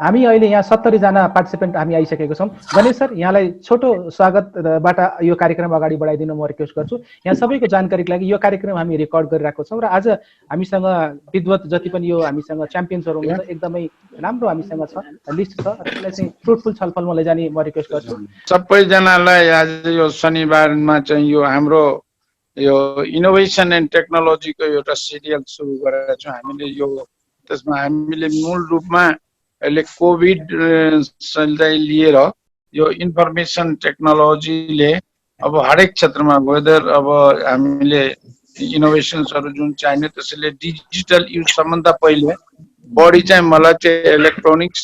हामी अहिले यहाँ 70 जना पार्टिसिपेन्ट हामी आइसकेको छौँ। गणेश सर, यहाँलाई छोटो स्वागतबाट यो कार्यक्रम अगाडि बढाइदिन म रिक्वेस्ट गर्छु। यहाँ सबैको जानकारीको लागि यो कार्यक्रम हामी रेकर्ड गरिरहेको छौँ र आज हामीसँग विद्वत जति पनि यो हामीसँग च्याम्पियन्सहरू हुनुहुन्छ एकदमै राम्रो हामीसँग छ, लिस्ट छ। त्यसलाई चाहिँ फ्रुटफुल छलफलमा लैजाने म रिक्वेस्ट गर्छु। सबैजनालाई आज यो शनिबारमा चाहिँ यो हाम्रो यो इनोभेसन एन्ड टेक्नोलोजीको एउटा सिरियल सुरु गरेका छौँ हामीले। यो त्यसमा हामीले मूल रूपमा अहिले कोभिड लाई लिएर यो इन्फर्मेसन टेक्नोलोजीले अब हरेक क्षेत्रमा वेदर अब हामीले इनोभेसन्सहरू जुन चाहिने त्यसैले डिजिटल युज सबभन्दा पहिले बढी चाहिँ मलाई चाहिँ इलेक्ट्रोनिक्स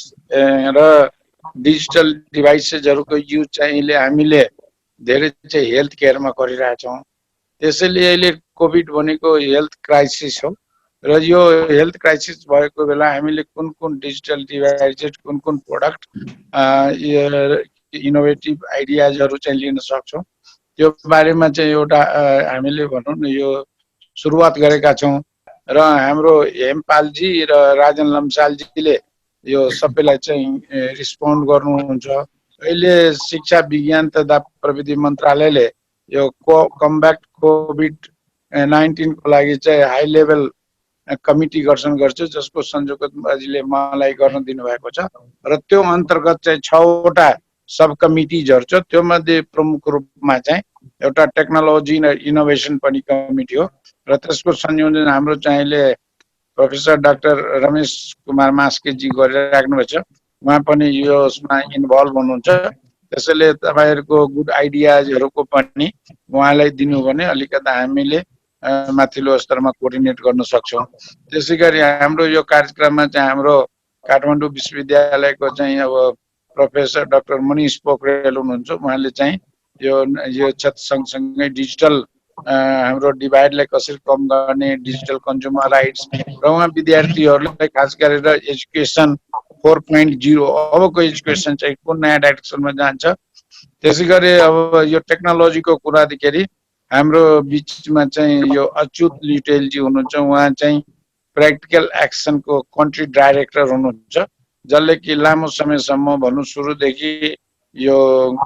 र डिजिटल डिभाइसेसहरूको युज चाहिँ अहिले हामीले धेरै चाहिँ हेल्थ केयरमा गरिरहेछौँ। त्यसैले अहिले कोभिड भनेको हेल्थ क्राइसिस हो र यो हेल्थ क्राइसिस भएको बेला हामीले कुन कुन डिजिटल डिभाइसेस कुन कुन प्रोडक्ट इनोभेटिभ आइडियाजहरू चाहिँ लिन सक्छौँ त्यो बारेमा चाहिँ एउटा हामीले भनौँ न यो सुरुवात गरेका छौँ र हाम्रो हेमपालजी र राजन लम्सालजीले यो सबैलाई चाहिँ रिस्पोन्ड गर्नुहुन्छ। अहिले शिक्षा विज्ञान तथा प्रविधि मन्त्रालयले यो कम्ब्याट कोभिड-19 को लागि चाहिँ हाई लेभल कमिटी गठन गर्छ जसको संयोजक बाजीले मलाई गर्न दिनुभएको छ र त्यो अन्तर्गत चाहिँ 6 वटा सब कमिटीजहरु छ। त्यो मध्ये प्रमुख रूपमा चाहिँ एउटा टेक्नोलोजी र इनोभेसन पनि कमिटी हो र त्यसको संयोजन हाम्रो चाहिँले प्रोफेसर डाक्टर रमेश कुमार मास्केजी गरिराख्नु भएको छ। उहाँ पनि यसमा इन्भल्भ हुनुहुन्छ। त्यसैले तपाईहरुको गुड आइडियाजहरुको पनि उहाँलाई दिनु भने अलिकति हामीले माथिल्लो स्तरमा कोअर्डिनेट गर्न सक्छौं। त्यसैगरी हाम्रो यो कार्यक्रममा चाहिँ हाम्रो काठमाडौँ विश्वविद्यालयको चाहिँ अब प्रोफेसर डाक्टर मनीष पोखरेल हुनुहुन्छ। उहाँले चाहिँ यो क्षेत्र सँगसँगै डिजिटल हाम्रो डिभाइडलाई कसरी कम गर्ने, डिजिटल कन्ज्युमर राइट्स र उहाँ विद्यार्थीहरूलाई खास गरेर एजुकेसन 4.0 अबको एजुकेसन चाहिँ कुन नयाँ डाइरेक्सनमा जान्छ। त्यसैगरी अब यो टेक्नोलोजीको कुरादेखि हाम्रो बीचमा चाहिँ यो अच्युत लिटेलजी हुनुहुन्छ। उहाँ चाहिँ प्र्याक्टिकल एक्सनको कन्ट्री डाइरेक्टर हुनुहुन्छ जसले कि लामो समयसम्म भन्नु सुरुदेखि यो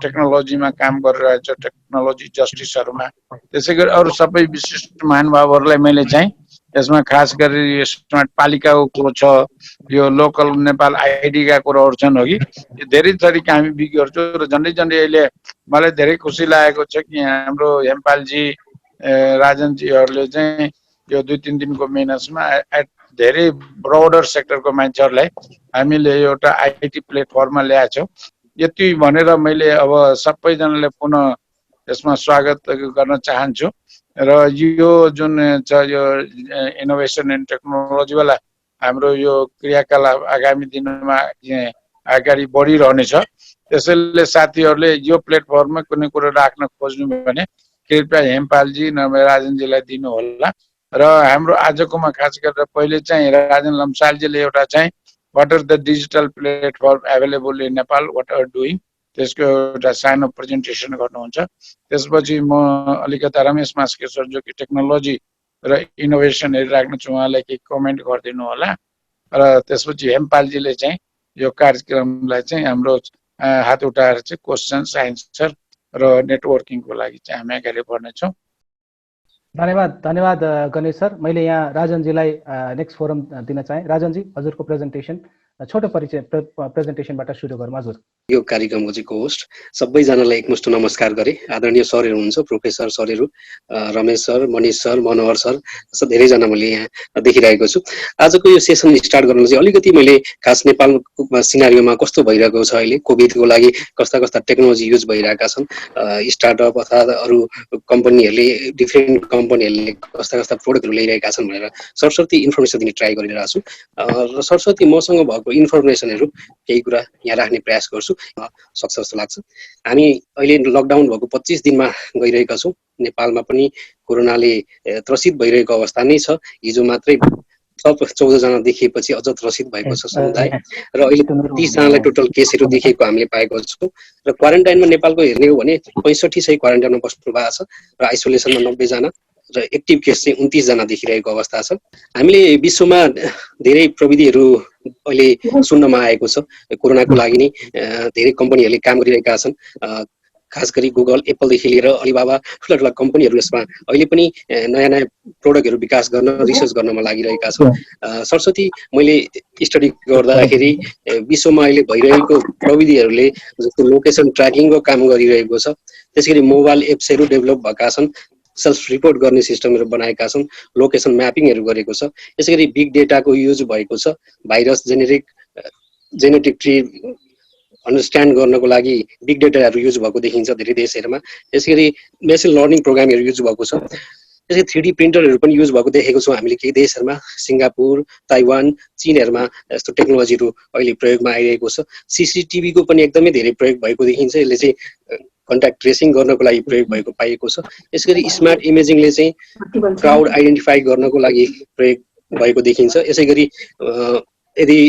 टेक्नोलोजीमा काम गरिरहेछ टेक्नोलोजी जस्टिसहरुमा। त्यसैगरी अरु सबै विशिष्ट महानुभावहरुलाई मैले चाहिँ यसमा खास गरी स्मार्ट पालिकाको कुरो छ, यो लोकल नेपाल आइडी का कुराहरु छन् हगि धेरै थरीका हामी विज्ञहरु छौं र झन्डै झन्डै अहिले मलाई धेरै खुसी लागेको छ कि हाम्रो हेमपालजी राजनजीहरुले चाहिँ यो 2-3 दिनको मेहनतमा धेरै ब्रोडर सेक्टरको मान्छेहरुलाई हामीले एउटा आईटी प्लेटफर्ममा ल्याएछौं। यति भनेर मैले अब सबैजनाले पुनः यसमा स्वागत गर्न चाहन्छु र यो जुन छ यो इनोभेसन एन्ड टेक्नोलोजी वाला हाम्रो यो क्रियाकलाप आगामी दिनमा अगाडि बढिरहनेछ। त्यसैले साथीहरुले यो प्लेटफर्ममा कुनै कुरा राख्न खोज्नु भने कृपया हेमपालजी नभए राजनजीलाई दिनु होला। र हाम्रो आजकोमा खास गरेर पहिले चाहिँ राजन लम्सालजीले एउटा चाहिँ what are the digital platform available in Nepal what are doing त्यसको एउटा सानो प्रेजेन्टेसन गर्नुहुन्छ। त्यसपछि म अलिकता रमेश मास्केसर जो कि टेक्नोलोजी र इनोभेसन हेरिराख्नु छु उहाँलाई केही कमेन्ट गरिदिनु होला र त्यसपछि हेमपालजीले चाहिँ यो कार्यक्रमलाई चाहिँ हाम्रो हात उठाएर चाहिँ क्वेशन्स आन्सर र नेटवर्किङको लागि चाहिँ हामी अगाडि बढ्नेछौँ। धन्यवाद गणेश सर। मैले यहाँ राजनजीलाई नेक्स्ट फोरम दिन चाहे। राजनजी हजुरको प्रेजेन्टेसन छोटो परिचय प्रेजेन्टेसनबाट सुरु गरौँ। हजुर यो कार्यक्रमको चाहिँ होस्ट सबैजनालाई एकमुष्ट नमस्कार गरे। आदरणीय सरहरू हुनुहुन्छ, प्रोफेसर सरहरू रमेश सर, मनीष सर, मनोहर सर जस्तो धेरैजना मैले यहाँ देखिरहेको छु। आजको यो सेसन स्टार्ट गर्न चाहिँ अलिकति मैले खास नेपालको सिनारीयोमा कस्तो भइरहेको छ अहिले कोभिडको लागि कस्ता कस्ता टेक्नोलोजी युज भइरहेका छन्, स्टार्टअप अथवा अरू कम्पनीहरूले डिफ्रेन्ट कम्पनीहरूले कस्ता कस्ता प्रोडक्टहरू ल्याइरहेका छन् भनेर सरस्वती इन्फर्मेसन दिने ट्राई गरिरहेको छु र सरस्वती मसँग भएको इन्फर्मेसनहरू केही कुरा यहाँ राख्ने प्रयास गर्छु सक्छ जस्तो लाग्छ। हामी अहिले लकडाउन भएको 25 दिनमा गइरहेका छौँ। नेपालमा पनि कोरोनाले त्रसित भइरहेको अवस्था नै छ। हिजो मात्रै थप 14 जना देखिएपछि अझ त्रसित भएको छ समुदाय र अहिले 30 जनालाई टोटल केसहरू देखिएको हामीले पाएको छौँ र क्वारेन्टाइनमा नेपालको हेर्ने हो भने 65 सय क्वारेन्टाइनमा बस्नु भएको छ र आइसोलेसनमा 90 जना र एक्टिभ केस चाहिँ 29 जना देखिरहेको अवस्था छ। हामीले विश्वमा धेरै प्रविधिहरू अहिले सुन्नमा आएको छ। कोरोनाको लागि नै धेरै कम्पनीहरूले काम गरिरहेका छन्। खास गरी गुगल, एप्पलदेखि लिएर अलिबाबा ठुला कम्पनीहरू यसमा अहिले पनि नयाँ नयाँ प्रोडक्टहरू विकास गर्न रिसर्च गर्नमा लागिरहेका छन्। सरस्वती मैले स्टडी गर्दाखेरि विश्वमा अहिले भइरहेको प्रविधिहरूले जस्तो लोकेसन ट्र्याकिङको काम गरिरहेको छ, त्यसैगरी मोबाइल एप्सहरू डेभलप भएका छन्, सेल्फ रिपोर्ट गर्ने सिस्टमहरू बनाएका छन्, लोकेसन म्यापिङहरू गरेको छ, यसैगरी बिग डेटाको युज भएको छ, भाइरस जेनेटिक ट्री अन्डरस्ट्यान्ड गर्नको लागि बिग डेटाहरू युज भएको देखिन्छ धेरै देशहरूमा। त्यसैगरी मेसिन लर्निङ प्रोग्रामहरू युज भएको छ। त्यसै 3D प्रिन्टरहरू पनि युज भएको देखेको छौँ हामीले केही देशहरूमा, सिङ्गापुर, ताइवान, चीनहरूमा यस्तो टेक्नोलोजीहरू अहिले प्रयोगमा आइरहेको छ। CCTVको पनि एकदमै धेरै प्रयोग भएको देखिन्छ। यसले चाहिँ कन्ट्याक्ट ट्रेसिङ गर्नको लागि प्रयोग भएको पाइएको छ। यसैगरी स्मार्ट इमेजिङले चाहिँ क्राउड आइडेन्टिफाई गर्नको लागि प्रयोग भएको देखिन्छ। यसैगरी यदि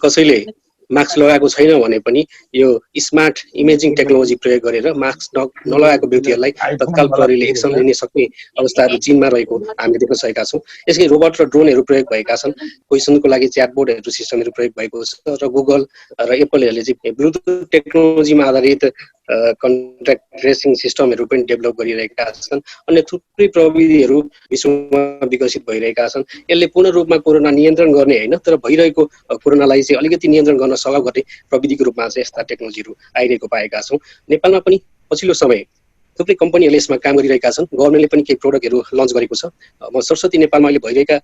कसैले मास्क लगाएको छैन भने पनि यो स्मार्ट इमेजिङ टेक्नोलोजी प्रयोग गरेर मास्क नलगाएको व्यक्तिहरूलाई तत्काल प्रहरीले एक्सन लिन सक्ने अवस्थाहरू चीनमा रहेको हामीले देख्न सकेका छौँ। यसै रोबोट र ड्रोनहरू प्रयोग भएका छन्। क्वेसनको लागि च्याटबोर्डहरू सिस्टमहरू प्रयोग भएको छ र गुगल र एप्पलहरूले चाहिँ ब्लुटुथ टेक्नोलोजीमा आधारित कन्ट्याक्ट ट्रेसिङ सिस्टमहरू पनि डेभलप गरिरहेका छन्। अन्य थुप्रै प्रविधिहरू विश्वमा विकसित भइरहेका छन्। यसले पूर्ण रूपमा कोरोना नियन्त्रण गर्ने होइन, तर भइरहेको कोरोनालाई चाहिँ अलिकति नियन्त्रण गर्न सघाउ गर्ने प्रविधिको रूपमा चाहिँ यस्ता टेक्नोलोजीहरू आइरहेको पाएका छौँ। नेपालमा पनि पछिल्लो समय थुप्रै कम्पनीहरूले यसमा काम गरिरहेका छन्। गभर्मेन्टले पनि केही प्रोडक्टहरू लन्च गरेको छ। म सरस्वती नेपालमा अहिले भइरहेका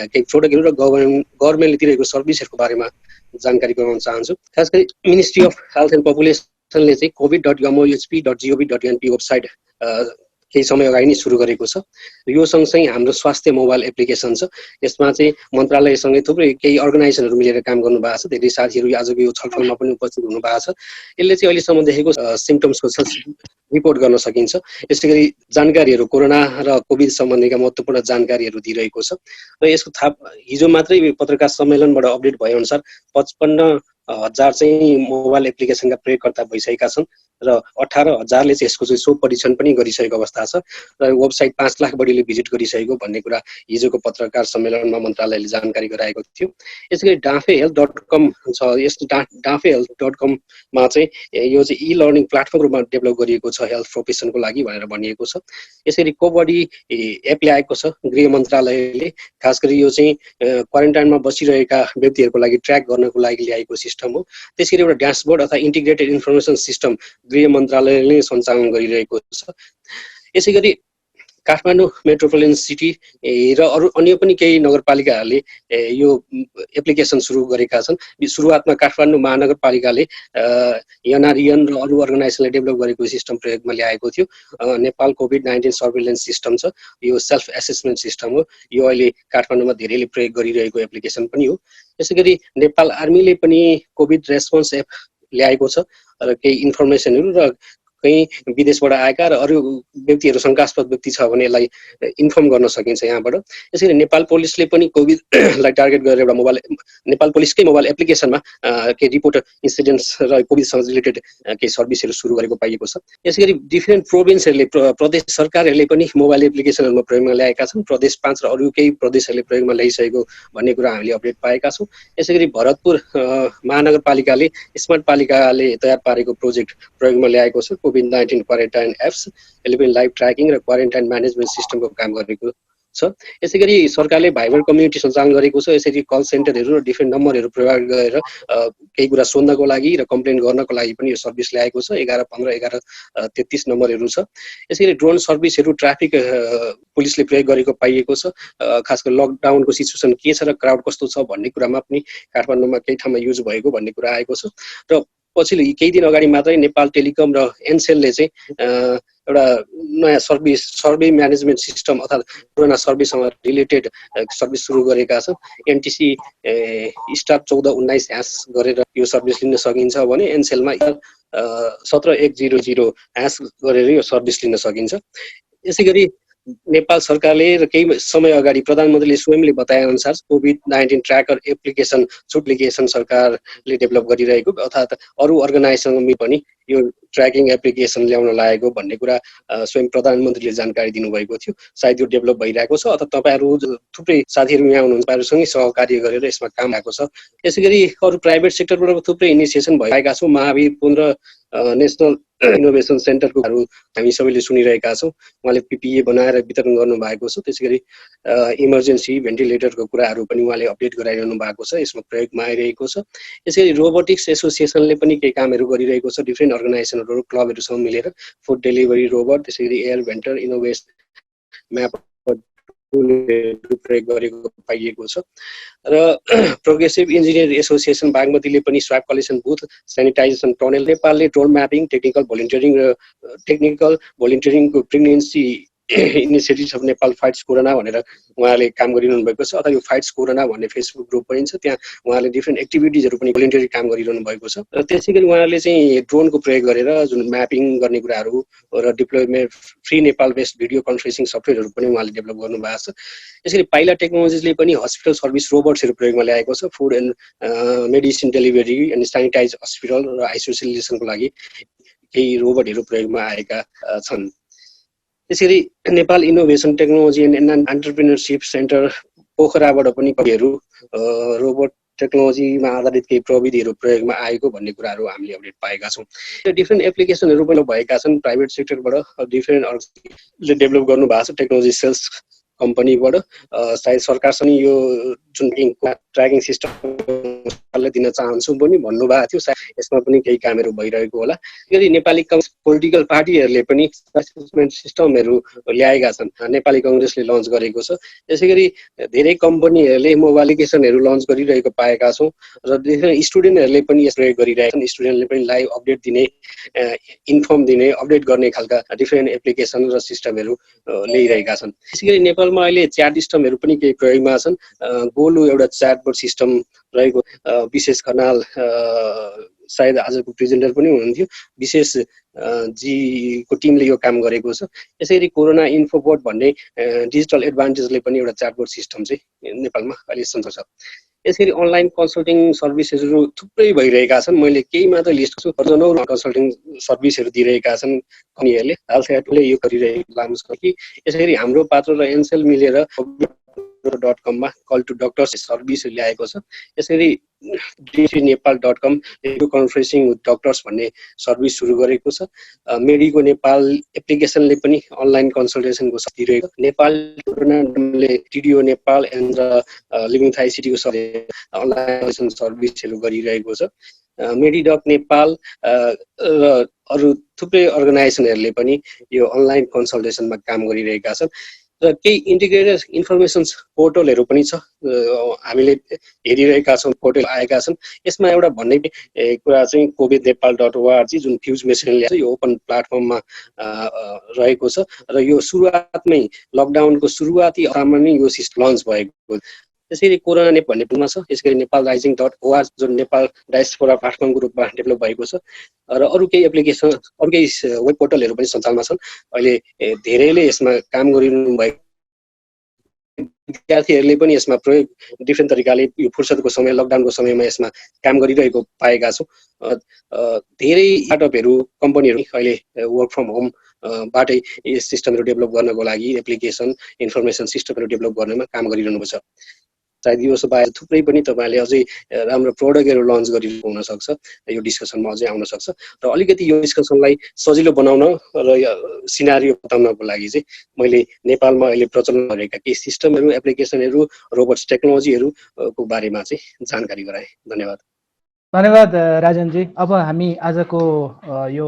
केही प्रोडक्टहरू र गभर्मेन्टले दिइरहेको सर्भिसहरूको बारेमा जानकारी गराउन चाहन्छु। खास गरी मिनिस्ट्री अफ हेल्थ एन्ड पपुलेसनले चाहिँ covid.mohp.gov.np वेबसाइट केही समय अगाडि नै सुरु गरेको छ। यो सँगसँगै हाम्रो स्वास्थ्य मोबाइल एप्लिकेसन छ। यसमा चाहिँ मन्त्रालयसँगै थुप्रै केही अर्गनाइजेसनहरू मिलेर काम गर्नु भएको छ। धेरै साथीहरू आजको यो छलफलमा पनि उपस्थित हुनु भएको छ। यसले चाहिँ अहिलेसम्म देखेको सिम्पटम्सको रिपोर्ट गर्न सकिन्छ। यसैगरी जानकारीहरू कोरोना र कोभिड सम्बन्धीका महत्त्वपूर्ण जानकारीहरू दिइरहेको छ र यसको थाहा हिजो मात्रै पत्रकार सम्मेलनबाट अपडेट भए अनुसार 55,000 चाहिँ मोबाइल एप्लिकेसनका प्रयोगकर्ता भइसकेका छन् र 18,000ले चाहिँ यसको चाहिँ सोप परीक्षण पनि गरिसकेको अवस्था छ र वेबसाइट 5 लाख बढीले भिजिट गरिसकेको भन्ने कुरा हिजोको पत्रकार सम्मेलनमा मन्त्रालयले जानकारी गराएको थियो। यसैगरी डाफेहेल्थ.com छ। यस डाफेहेल्थ.com मा चाहिँ यो चाहिँ ई लर्निङ प्लेटफर्म रूपमा डेभलप गरिएको छ हेल्थ प्रोफेसनको लागि भनेर भनिएको छ। यसरी कोबडी एप ल्याएको छ गृह मन्त्रालयले। खास गरी यो चाहिँ क्वारेन्टाइनमा बसिरहेका व्यक्तिहरूको लागि ट्र्याक गर्नको लागि ल्याएको सिस्टम हो। त्यसरी एउटा ड्यासबोर्ड अथवा इन्टिग्रेटेड इन्फर्मेसन सिस्टम गृह मन्त्रालयले सञ्चालन गरिरहेको छ। यसैगरी काठमाडौँ मेट्रोपोलिटन सिटी र अरू अन्य पनि केही नगरपालिकाहरूले यो एप्लिकेसन सुरु गरेका छन्। सुरुवातमा काठमाडौँ महानगरपालिकाले एनआरएन र अरू अर्गनाइजेसनले डेभलप गरेको सिस्टम प्रयोगमा ल्याएको थियो। नेपाल कोभिड-19 सर्भिलेन्स सिस्टम छ। यो सेल्फ एसेसमेन्ट सिस्टम हो। यो अहिले काठमाडौँमा धेरैले प्रयोग गरिरहेको एप्लिकेसन पनि हो। यसैगरी नेपाल आर्मीले पनि कोभिड रेस्पोन्स एप ल्याएको छ र केही इन्फर्मेसनहरू र कहीँ विदेशबाट आएका र अरू व्यक्तिहरू शङ्कास्पद व्यक्ति छ भने यसलाई इन्फर्म गर्न सकिन्छ यहाँबाट। यसरी नेपाल पुलिसले पनि कोभिडलाई टार्गेट गरेर एउटा नेपाल पुलिसकै मोबाइल एप्लिकेसनमा केही रिपोर्ट इन्सिडेन्ट्स र कोभिडसँग रिलेटेड केही सर्भिसहरू सुरु गरेको पाइएको छ। यसरी डिफ्रेन्ट प्रोभिन्सहरूले प्रदेश सरकारहरूले पनि मोबाइल एप्लिकेसनहरूमा प्रयोगमा ल्याएका छन्। प्रदेश 5 र अरू केही प्रदेशहरूले प्रयोगमा ल्याइसकेको भन्ने कुरा हामीले अपडेट पाएका छौँ। यसैगरी भरतपुर महानगरपालिकाले स्मार्ट पालिकाले तयार पारेको प्रोजेक्ट प्रयोगमा ल्याएको छ। कोभिड-19 क्वारेन्टाइन एप्स यसले पनि लाइभ ट्र्याकिङ र क्वारेन्टाइन म्यानेजमेन्ट सिस्टमको काम गरेको छ। यसैगरी सरकारले भाइबर कम्युनिटी सञ्चालन गरेको छ। यसरी कल सेन्टरहरू र डिफ्रेन्ट नम्बरहरू प्रयोग गरेर केही कुरा सोध्नको लागि र कम्प्लेन गर्नको लागि पनि यो सर्भिस ल्याएको छ। 1115 1133 नम्बरहरू छ। यसैगरी ड्रोन सर्भिसहरू ट्राफिक पुलिसले प्रयोग गरेको पाइएको छ। खास गरी लकडाउनको सिचुएसन के छ र क्राउड कस्तो छ भन्ने कुरामा पनि काठमाडौँमा केही ठाउँमा युज भएको भन्ने कुरा आएको छ। र पछिल्लो केही दिन अगाडि मात्रै नेपाल टेलिकम र एनसेलले चाहिँ एउटा नयाँ सर्वे म्यानेजमेन्ट सिस्टम अर्थात् कोरोना सर्वेसँग रिलेटेड सर्भिस सुरु गरेका छन्। एनटिसी स्टार 1419 ह्यास गरेर यो सर्भिस लिन सकिन्छ भने एनसेलमा 17100 ह्यास गरेर यो सर्भिस लिन सकिन्छ। यसैगरी नेपाल सरकारले र केही समय अगाडि प्रधानमन्त्रीले स्वयंले बताए अनुसार कोभिड-19 ट्र्याकर एप्लिकेसन एप्लिकेसन सरकारले डेभलप गरिरहेको अर्थात् अरू अर्गनाइजेसनले पनि यो ट्र्याकिङ एप्लिकेसन ल्याउन लागेको भन्ने कुरा स्वयं प्रधानमन्त्रीले जानकारी दिनुभएको थियो। सायद यो डेभलप भइरहेको छ अथवा तपाईँहरू थुप्रै साथीहरू यहाँ हुनुहुन्छ तपाईँहरूसँगै सहकार्य गरेर यसमा काम भएको छ। त्यसैगरी अरू प्राइभेट सेक्टरबाट थुप्रै इनिसिएसन भइरहेका छौँ। महावीर पुन र नेसनल इनोभेसन सेन्टरको हामी सबैले सुनिरहेका छौँ। उहाँले पिपिए बनाएर वितरण गर्नुभएको छ। त्यसैगरी इमर्जेन्सी भेन्टिलेटरको कुराहरू पनि उहाँले अपडेट गराइरहनु भएको छ, यसमा प्रयोगमा आइरहेको छ। यसरी रोबोटिक्स एसोसिएसनले पनि केही कामहरू गरिरहेको छ, डिफ्रेन्ट अर्गनाइजेसनहरू क्लबहरूसँग मिलेर फुड डेलिभरी रोबोट, त्यसैगरी एयर भेन्टर इनोभेसन म्याप प्रयोग गरेको पाइएको छ। र प्रोग्रेसिभ इन्जिनियर एसोसिएसन बागमतीले पनि swab collection booth, sanitization tunnel, नेपालले ड्रोन म्यापिङ, टेक्निकल भोलिन्टियरिङको प्रेग्नेन्सी initiatives of Nepal fights corona भनेर उहाँले काम गरिरहनु भएको छ। अथवा यो फाइट्स कोरोना भन्ने फेसबुक ग्रुप पनि छ, त्यहाँ उहाँले डिफ्रेन्ट एक्टिभिटिजहरू पनि भोलिन्टियरी काम गरिरहनु भएको छ। र त्यसै गरी उहाँले चाहिँ ड्रोनको प्रयोग गरेर जुन म्यापिङ गर्ने कुराहरू र deployment free Nepal based video conferencing सफ्टवेयरहरू पनि उहाँले डेभलप गर्नुभएको छ। यसरी पाइला टेक्नोलोजिसले पनि हस्पिटल सर्भिस रोबोट्सहरू प्रयोगमा ल्याएको छ। फुड एन्ड मेडिसिन डेलिभरी अनि सेनिटाइज हस्पिटल र आइसोलेसनको लागि केही रोबोटहरू प्रयोगमा आएका छन्। त्यसरी Nepal innovation technology and entrepreneurship centre पोखराबाट पनि कतिहरू रोबोट टेक्नोलोजीमा आधारित केही प्रविधिहरू प्रयोगमा आएको भन्ने कुराहरू हामीले अपडेट पाएका छौँ। त्यो डिफ्रेन्ट एप्लिकेसनहरू पनि भएका छन् प्राइभेट सेक्टरबाट, डिफ्रेन्ट डेभलप गर्नु भएको छ टेक्नोलोजी सेल्स कम्पनीबाट। सायद सरकारसँग यो जुन ट्र्याकिङ सिस्टमले दिन चाहन्छौँ पनि भन्नुभएको थियो, सायद यसमा पनि केही कामहरू भइरहेको होला। यदि नेपाली पोलिटिकल पार्टीहरूले पनि एसेसमेन्ट सिस्टमहरू ल्याएका छन्, नेपाली कङ्ग्रेसले लन्च गरेको छ। त्यसै गरी धेरै कम्पनीहरूले मोबाइल एप्लिकेसनहरू लन्च गरिरहेको पाएका छौँ र धेरै स्टुडेन्टहरूले पनि यस प्रयोग गरिरहेका छन्। स्टुडेन्टले पनि लाइभ अपडेट दिने, इन्फर्म दिने, अपडेट गर्ने खालका डिफ्रेन्ट एप्लिकेसन र सिस्टमहरू ल्याइरहेका छन्। त्यसै गरी नेपालमा अहिले च्याट सिस्टमहरू पनि केही प्रयोगमा छन्। गोलु एउटा च्याटबोट सिस्टम रहेको, विशेष खनाल सायद आजको प्रेजेन्टर पनि हुनुहुन्थ्यो, विशेष जीको टिमले यो काम गरेको छ। यसरी कोरोना इन्फोबोट भन्ने डिजिटल एडभान्टेजले पनि एउटा च्याटबोट सिस्टम चाहिँ नेपालमा अहिले सञ्चार छ। यसरी अनलाइन कन्सल्टिङ सर्भिसहरू थुप्रै भइरहेका छन्। मैले केही मात्र लिस्ट छु, दर्जनौं कन्सल्टिङ सर्भिसहरू दिइरहेका छन् कम्पनीहरूले। हालसायले यो गरिरहेको लाग्नु छ कि यसरी हाम्रो पात्र र एनसेल मिलेर .com मा कल टु डक्टर्स सर्भिस ल्याएको छ। यसरी नेपाल.com भिडियो कन्फरेन्सिङ विथ डक्टर्स भन्ने सर्भिस सुरु गरेको छ। मेडिको नेपाल एप्लिकेसनले पनि अनलाइन कन्सल्टेसनको दिइरहेको। नेपालले टिडिओ नेपाल एन्ड लिभिङ थाई सिटीको अनलाइन सर्भिसहरू गरिरहेको छ। मेडिडक नेपाल र अरू थुप्रै अर्गनाइजेसनहरूले पनि यो अनलाइन कन्सल्टेसनमा काम गरिरहेका छन्। र केही इन्टिग्रेटेड इन्फर्मेसन पोर्टलहरू पनि छ, हामीले हेरिरहेका छौँ, पोर्टल आएका छन्। यसमा एउटा भन्ने कुरा चाहिँ कोभिड नेपाल.org जुन फ्युज मेसिनले यो ओपन प्लेटफर्ममा रहेको छ र यो सुरुवातमै लकडाउनको सुरुवाती अवस्थामा नै यो सिस्टम लन्च भएको। त्यसैले कोरोना नेप भन्ने पुमा छ। यसरी नेपाल राइजिङ .org जुन नेपाल डायस्पोरा प्लेटफर्मको रूपमा डेभलप भएको छ र अरू केही एप्लिकेसन, अरू केही वेब पोर्टलहरू पनि सञ्चालनमा छन्। अहिले धेरैले यसमा काम गरिरहनु भएको, विद्यार्थीहरूले पनि यसमा प्रयोग डिफ्रेन्ट तरिकाले यो फुर्सदको समय, लकडाउनको समयमा यसमा काम गरिरहेको पाएका छौँ। धेरै स्टार्टअपहरू, कम्पनीहरू अहिले वर्क फ्रम होम बाटै यस सिस्टमहरू डेभलप गर्नको लागि एप्लिकेसन, इन्फर्मेसन सिस्टमहरू डेभलप गर्नमा काम गरिरहनु छ। सायद यो बाहेक थुप्रै पनि तपाईँले अझै राम्रो प्रोडक्टहरू लन्च गरिरहेको हुनसक्छ, यो डिस्कसनमा अझै आउन सक्छ। र अलिकति यो डिस्कसनलाई सजिलो बनाउन र सिनारियो बताउनको लागि चाहिँ मैले नेपालमा अहिले प्रचलन गरेका केही सिस्टमहरू, एप्लिकेसनहरू, रोबोट्स टेक्नोलोजीहरूको बारेमा चाहिँ जानकारी गराएँ। धन्यवाद। धन्यवाद राजनजी। अब हामी आजको यो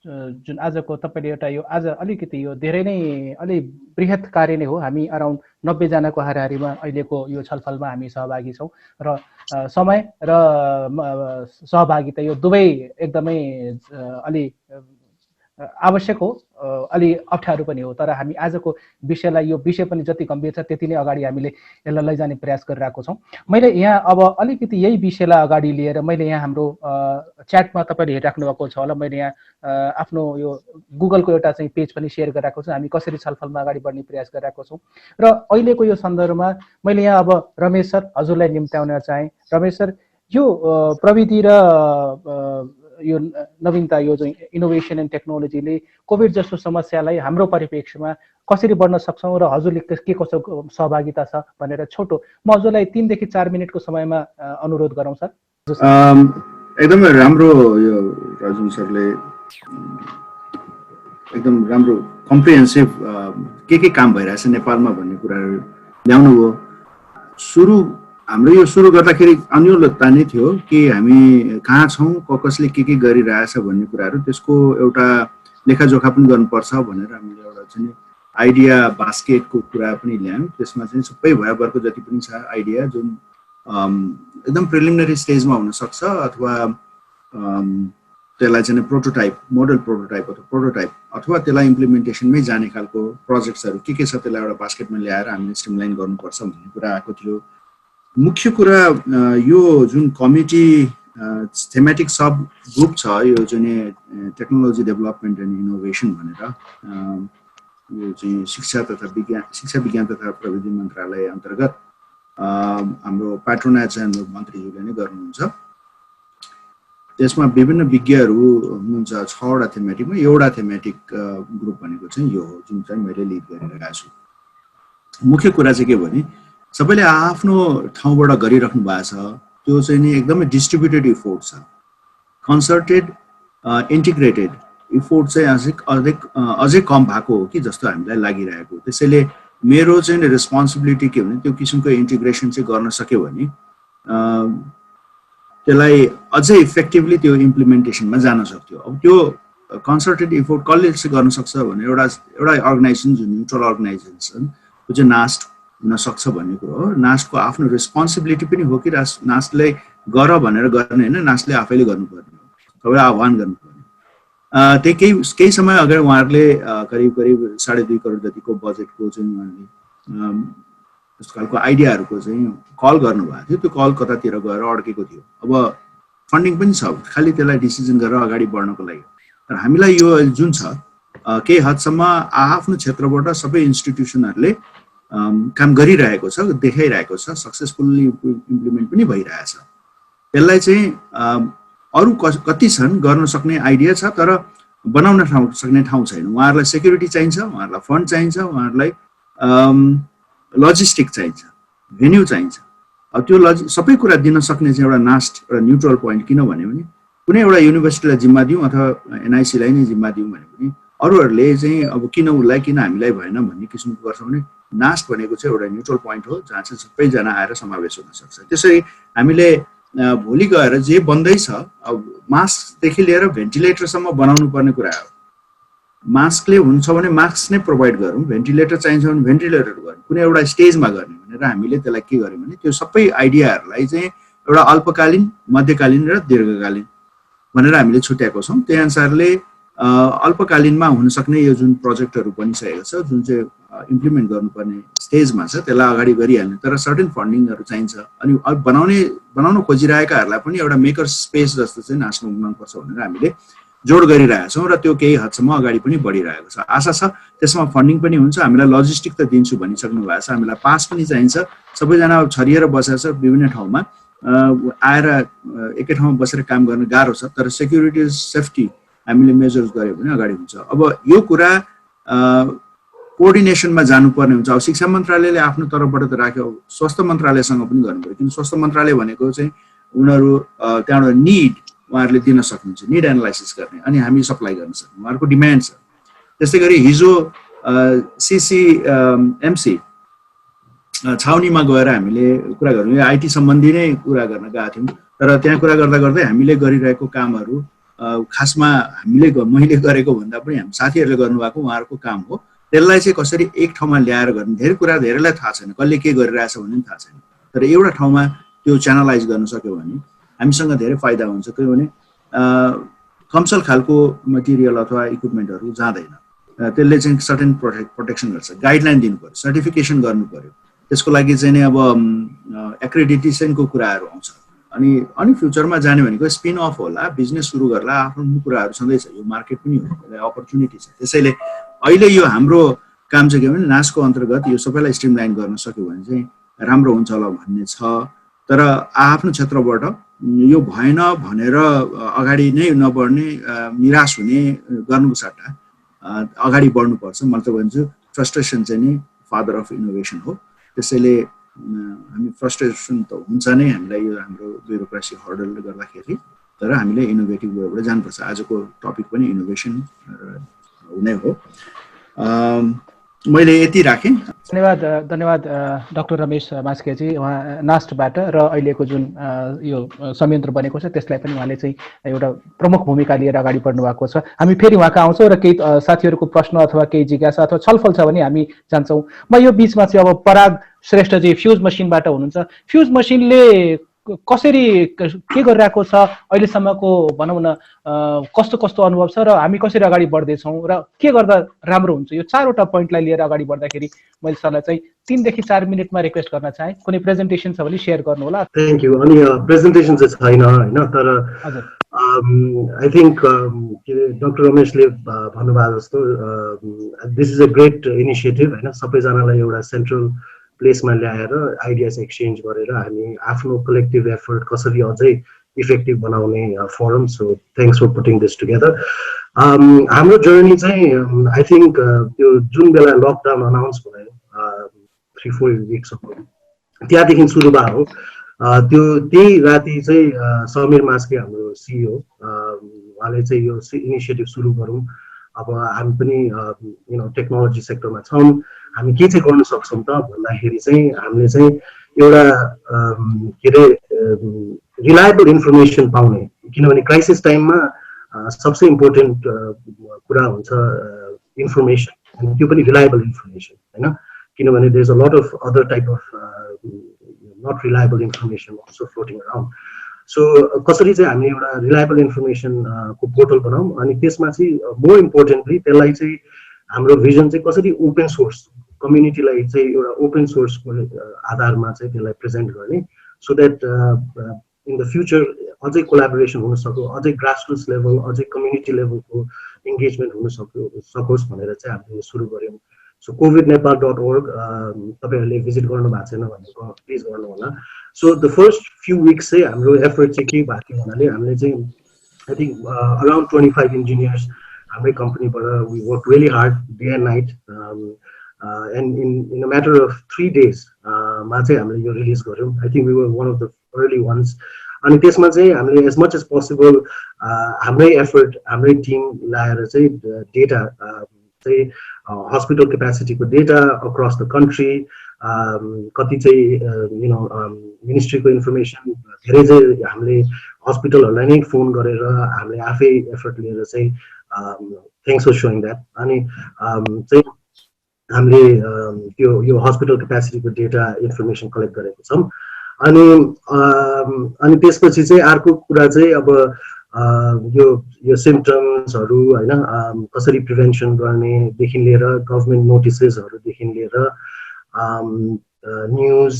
जुन आजको तपाईँले एउटा यो आज अलिकति यो धेरै नै अलि बृहत कार्य नै हो। हामी अराउन्ड 90 जनाको हाराहारीमा अहिलेको यो छलफलमा हामी सहभागी छौँ र समय र सहभागिता यो दुवै एकदमै अलि आवश्यक हो। अलि अप्ठ्यारो पनि हो, तर हामी आजको विषयलाई यो विषय पनि जति गम्भीर छ त्यति नै अगाडि हामीले यसलाई लैजाने प्रयास गरिरहेको छौँ। मैले यहाँ अब अलिकति यही विषयलाई अगाडि लिएर मैले यहाँ हाम्रो च्याटमा तपाईँले हेरिराख्नु भएको छ होला, मैले यहाँ आफ्नो यो गुगलको एउटा चाहिँ पेज पनि सेयर गरिरहेको छु, हामी कसरी छलफलमा अगाडि बढ्ने प्रयास गरिरहेको छौँ। र अहिलेको यो सन्दर्भमा मैले यहाँ अब रमेश सर हजुरलाई निम्त्याउन चाहेँ। रमेश सर, यो प्रविधि र यो नवीनता, यो चाहिँ इनोभेसन एन्ड टेक्नोलोजीले कोभिड जस्तो समस्यालाई हाम्रो परिप्रेक्ष्यमा कसरी बढ्न सक्छौँ र हजुरले के कसो सहभागिता छ भनेर छोटो म हजुरलाई 3 देखि 4 मिनटको समयमा अनुरोध गरौँ सर। एकदमै राम्रो यो राजुन सरले एकदम राम्रो कम्प्रिहेन्सिभ के काम भइरहेछ नेपालमा भन्ने कुराहरू ल्याउनु हो। हाम्रो यो सुरु गर्दाखेरि अन्योलता नै थियो कि हामी कहाँ छौँ, कसले के गरिरहेछ भन्ने कुराहरू, त्यसको एउटा लेखाजोखा पनि गर्नुपर्छ भनेर हामीले एउटा चाहिँ आइडिया बास्केटको कुरा पनि ल्यायौँ। त्यसमा चाहिँ सबै भयभरको जति पनि छ आइडिया जुन एकदम प्रिलिमिनरी स्टेजमा हुनसक्छ अथवा त्यसलाई चाहिँ प्रोटोटाइप, मोडल प्रोटोटाइप अथवा त्यसलाई इम्प्लिमेन्टेसनमै जाने खालको प्रोजेक्ट्सहरू के छ त्यसलाई एउटा बास्केटमा ल्याएर हामीले स्ट्रिमलाइन गर्नुपर्छ भन्ने कुरा आएको थियो। मुख्य कुरा यो जुन कमिटी थेमेटिक सब ग्रुप छ, यो चाहिँ टेक्नोलोजी डेभलपमेन्ट एन्ड इनोभेसन भनेर यो चाहिँ शिक्षा विज्ञान तथा प्रविधि मन्त्रालय अन्तर्गत हाम्रो पाट्रोनाज मन्त्रीज्यूले नै गर्नुहुन्छ। त्यसमा विभिन्न विज्ञहरू हुनुहुन्छ, 6 वटा थेमेटिकमा एउटा थेमेटिक ग्रुप भनेको चाहिँ यो हो जुन चाहिँ मैले लिड गरिरहेको छु। मुख्य कुरा चाहिँ के भने सबैले आफ्नो ठाउँबाट गरिराख्नु भएको छ, त्यो चाहिँ नि एकदमै डिस्ट्रिब्युटेड इफोर्ट छ, कन्सर्टेड इन्टिग्रेटेड इफोर्ट चाहिँ अझै कम भएको हो कि जस्तो हामीलाई लागिरहेको। त्यसैले मेरो चाहिँ रेस्पोन्सिबिलिटी के भने त्यो किसिमको इन्टिग्रेसन चाहिँ गर्न सक्यो भने त्यसलाई अझै इफेक्टिभली त्यो इम्प्लिमेन्टेसनमा जान सक्थ्यो। अब त्यो कन्सर्टेड इफोर्ट कसले चाहिँ गर्न सक्छ भने एउटा अर्गनाइजेसन जुन न्युट्रल अर्गनाइजेसन त्यो चाहिँ नास्ट हुन सक्छ भन्ने कुरो हो। नास्टको आफ्नो रेस्पोन्सिबिलिटी पनि हो कि नास्टले गर भनेर गर्ने होइन, नास्टले आफैले गर्नुपर्ने हो, सबैलाई आह्वान गर्नुपर्ने। त्यही केही समय अगाडि उहाँहरूले करिब 2.5 करोड जतिको बजेटको चाहिँ उहाँहरूले त्यस्तो खालको आइडियाहरूको चाहिँ कल गर्नुभएको थियो। त्यो कल कतातिर गएर अड्केको थियो। अब फन्डिङ पनि छ, खालि त्यसलाई डिसिजन गरेर अगाडि बढ्नको लागि। तर हामीलाई यो जुन छ केही हदसम्म आफ्नो क्षेत्रबाट सबै इन्स्टिट्युसनहरूले काम गरिरहेको छ, देखाइरहेको छ, सक्सेसफुल्ली इम्प्लिमेन्ट पनि भइरहेछ। त्यसलाई चाहिँ अरू कति छन् गर्न सक्ने आइडिया छ तर बनाउन सक्ने ठाउँ छैन। उहाँहरूलाई सेक्युरिटी चाहिन्छ, उहाँहरूलाई फन्ड चाहिन्छ, उहाँहरूलाई लजिस्टिक चाहिन्छ, भेन्यू चाहिन्छ। अब त्यो सबै कुरा दिन सक्ने चाहिँ एउटा नास्ट, एउटा न्युट्रल पोइन्ट किन भन्यो भने कुनै एउटा युनिभर्सिटीलाई जिम्मा दिउँ अथवा एनआइसीलाई नै जिम्मा दिउँ भने पनि अरूहरूले चाहिँ अब किन उसलाई किन हामीलाई भएन भन्ने किसिमको गर्छ भने नास्ट भनेको चाहिँ एउटा न्युट्रल पोइन्ट हो जहाँ चाहिँ सबैजना आएर समावेश हुन सक्छ। त्यसरी हामीले भोलि गएर जे बन्दैछ अब मास्कदेखि लिएर भेन्टिलेटरसम्म बनाउनु पर्ने कुरा हो। मास्कले हुन्छ भने मास्क नै प्रोभाइड गरौँ, भेन्टिलेटर चाहिन्छ भने भेन्टिलेटर गरौँ, कुनै एउटा स्टेजमा गर्ने भनेर हामीले त्यसलाई के गर्यौँ भने त्यो सबै आइडियाहरूलाई चाहिँ एउटा अल्पकालीन, मध्यकालीन र दीर्घकालीन भनेर हामीले छुट्याएको छौँ। त्यही अनुसारले अल्पकालीनमा हुन सक्ने यो जुन प्रोजेक्टहरू बनिसकेको छ, जुन चाहिँ इम्प्लिमेन्ट गर्नुपर्ने स्टेजमा छ, त्यसलाई अगाडि गरिहाल्ने, तर सर्टेन फन्डिङहरू चाहिन्छ। अनि बनाउन खोजिरहेकाहरूलाई पनि एउटा मेकर स्पेस जस्तो चाहिँ नाच्नु हुनुपर्छ भनेर हामीले जोड गरिरहेका छौँ र त्यो केही हदसम्म अगाडि पनि बढिरहेको छ। आशा छ त्यसमा फन्डिङ पनि हुन्छ। हामीलाई लजिस्टिक त दिन्छु भनिसक्नु भएको छ, हामीलाई पास पनि चाहिन्छ। सबैजना छरिएर बसेको छ विभिन्न ठाउँमा, आएर एकै ठाउँमा बसेर काम गर्न गाह्रो छ, तर सेक्युरिटी सेफ्टी हामीले मेजर्स गऱ्यो भने अगाडि हुन्छ। अब यो कुरा कोअर्डिनेसनमा जानुपर्ने हुन्छ। अब शिक्षा मन्त्रालयले आफ्नो तर्फबाट त राख्यो, स्वास्थ्य मन्त्रालयसँग पनि गर्नु पर्यो, किन स्वास्थ्य मन्त्रालय भनेको चाहिँ उनीहरू त्यहाँबाट निड उहाँहरूले दिन सक्नुहुन्छ, निड एनालाइसिस गर्ने, अनि हामी सप्लाई गर्न सक्छौँ, उहाँहरूको डिमान्ड छ। त्यस्तै गरी हिजो CCMC छाउनीमा गएर हामीले कुरा गऱ्यौँ, यो आइटी सम्बन्धी नै कुरा गर्न गएको थियौँ। तर त्यहाँ कुरा गर्दा गर्दै हामीले गरिरहेको कामहरू खासमा मैले गरेको भन्दा पनि हामी साथीहरूले गर्नुभएको उहाँहरूको काम हो। त्यसलाई चाहिँ कसरी एक ठाउँमा ल्याएर गर्ने, धेरै कुरा धेरैलाई थाहा छैन, कसले के गरिरहेछ भन्ने पनि थाहा छैन, तर एउटा ठाउँमा त्यो च्यानलाइज गर्न सक्यो भने हामीसँग धेरै फाइदा हुन्छ। किनभने कमसल खालको मटेरियल अथवा इक्विपमेन्टहरू जाँदैन, त्यसले चाहिँ सर्टेन प्रोटेक्सन गर्छ, गाइडलाइन दिनु पर्यो, सर्टिफिकेसन गर्नु पर्यो, त्यसको लागि चाहिँ नि अब एक्रेडिटेसनको कुराहरू आउँछ। अनि फ्युचरमा जाने भनेको स्पिन अफ होला, बिजनेस सुरु गर्ला, आफ्नो कुराहरू छँदैछ, यो मार्केट पनि हो, यसलाई अपर्च्युनिटी छ। त्यसैले अहिले यो हाम्रो काम चाहिँ के भने नासको अन्तर्गत यो सबैलाई स्ट्रिमलाइन गर्न सक्यो भने चाहिँ राम्रो हुन्छ होला भन्ने छ। तर आफ्नो क्षेत्रबाट यो भएन भनेर अगाडि नै नबढ्ने, निराश हुने गर्नुको सट्टा अगाडि बढ्नुपर्छ। मैले त भन्छु फ्रस्ट्रेसन चाहिँ नि फादर अफ इनोभेसन हो। त्यसैले हामी फ्रस्ट्रेसन त हुन्छ नै हामीलाई यो हाम्रो ब्युरोक्रेसी हर्डलले गर्दाखेरि, तर हामीले इनोभेटिभ वेबाट जानुपर्छ। आजको टपिक पनि इनोभेसन हुने हो। मैले यति राखेँ। धन्यवाद डाक्टर रमेश मास्केजी, उहाँ नास्टबाट र अहिलेको जुन यो संयन्त्र बनेको छ त्यसलाई पनि उहाँले चाहिँ एउटा प्रमुख भूमिका लिएर अगाडि बढ्नु भएको छ। हामी फेरि उहाँका आउँछौँ र केही साथीहरूको प्रश्न अथवा केही जिज्ञासा अथवा छलफल छ भने हामी जान्छौँ। म यो बिचमा चाहिँ अब पराग श्रेष्ठजी फ्युज मसिनबाट हुनुहुन्छ। फ्युज मसिनले कसरी के गरिरहेको छ अहिलेसम्मको भनौँ न, कस्तो कस्तो अनुभव छ र हामी कसरी अगाडि बढ्दैछौँ र के गर्दा राम्रो हुन्छ, यो चारवटा पोइन्टलाई लिएर अगाडि बढ्दाखेरि मैले सरलाई चाहिँ 3 देखि 4 मिनटमा रिक्वेस्ट गर्न चाहेँ। कुनै प्रेजेन्टेसन छ भने सेयर गर्नु होला। Thank you. अनि प्रेजेन्टेसन चाहिँ छैन हैन, तर आई थिङ्क डाक्टर रमेशले भन्नुभएको जस्तो this is a great initiative हैन। सबैजनालाई एउटा सेन्ट्रल प्लेसमा ल्याएर आइडियाज एक्सचेन्ज गरेर हामी आफ्नो कलेक्टिभ एफर्ट कसरी अझै इफेक्टिभ बनाउने forum. So thanks for putting this together. हाम्रो जर्नी चाहिँ आई थिङ्क त्यो जुन बेला लकडाउन अनाउन्स भयो 3-4 विक्स अगो, त्यहाँदेखि सुरु भयो। त्यही राति चाहिँ समीर मास्के हाम्रो सिइओ उहाँले चाहिँ यो इनिसिएटिभ सुरु गरौँ, अब हामी पनि टेक्नोलोजी सेक्टरमा छौँ, हामी के चाहिँ गर्न सक्छौँ त भन्दाखेरि चाहिँ हामीले चाहिँ एउटा के अरे रिलायबल इन्फर्मेसन पाउने, किनभने क्राइसिस टाइममा सबसे इम्पोर्टेन्ट कुरा हुन्छ इन्फर्मेसन, अनि त्यो पनि रिलायबल इन्फर्मेसन हैन। किनभने there is a lot of other type of not reliable information also floating around. So कसरी चाहिँ हामी एउटा रिलायबल इन्फर्मेसन को पोर्टल बनाऊँ, अनि त्यसमा चाहिँ मोर इम्पोर्टेन्टली त्यसलाई चाहिँ हाम्रो भिजन चाहिँ कसरी ओपन सोर्स कम्युनिटीलाई चाहिँ एउटा ओपन सोर्सको आधारमा चाहिँ त्यसलाई प्रेजेन्ट गर्ने, so that in the future अझै कोलाबोरेसन हुन सक्यो, अझै ग्रासरुट्स लेभल, अझै कम्युनिटी लेभलको इङ्गेजमेन्ट हुन सकोस् भनेर चाहिँ हामीले सुरु गऱ्यौँ। सो covidnepal.org तपाईँहरूले भिजिट गर्नु भएको छैन भने प्लिज गर्नु होला। So the first few weeks चाहिँ हाम्रो एफर्ट चाहिँ के भएको थियो भन्नाले हामीले चाहिँ आई थिङ्क अराउन्ड 25 इन्जिनियर्स हाम्रै कम्पनीबाट we work really hard day and night, and in a matter of 3 days मा चाहिँ हामीले यो रिलिज गऱ्यौँ। I think we were one of the early ones. अनि त्यसमा चाहिँ हामीले एज मच एज पोसिबल हाम्रै एफर्ट, हाम्रै टिम ल्याएर चाहिँ डेटा चाहिँ हस्पिटल क्यापेसिटीको डेटा अक्रस द कन्ट्री, कति चाहिँ मिनिस्ट्रीको इन्फर्मेसन धेरै चाहिँ हामीले हस्पिटलहरूलाई नै फोन गरेर हामीले आफै एफर्ट लिएर चाहिँ थ्याङ्क्स फर सोइङ द्याट। अनि चाहिँ हामीले यो हस्पिटल क्यापेसिटीको डेटा इन्फर्मेसन कलेक्ट गरेको छौँ। अनि त्यसपछि चाहिँ अर्को कुरा चाहिँ अब यो सिम्पटम्सहरू हैन, कसरी प्रिभेन्सन गर्नेदेखि लिएर गभर्मेन्ट नोटिसेसहरूदेखि लिएर news,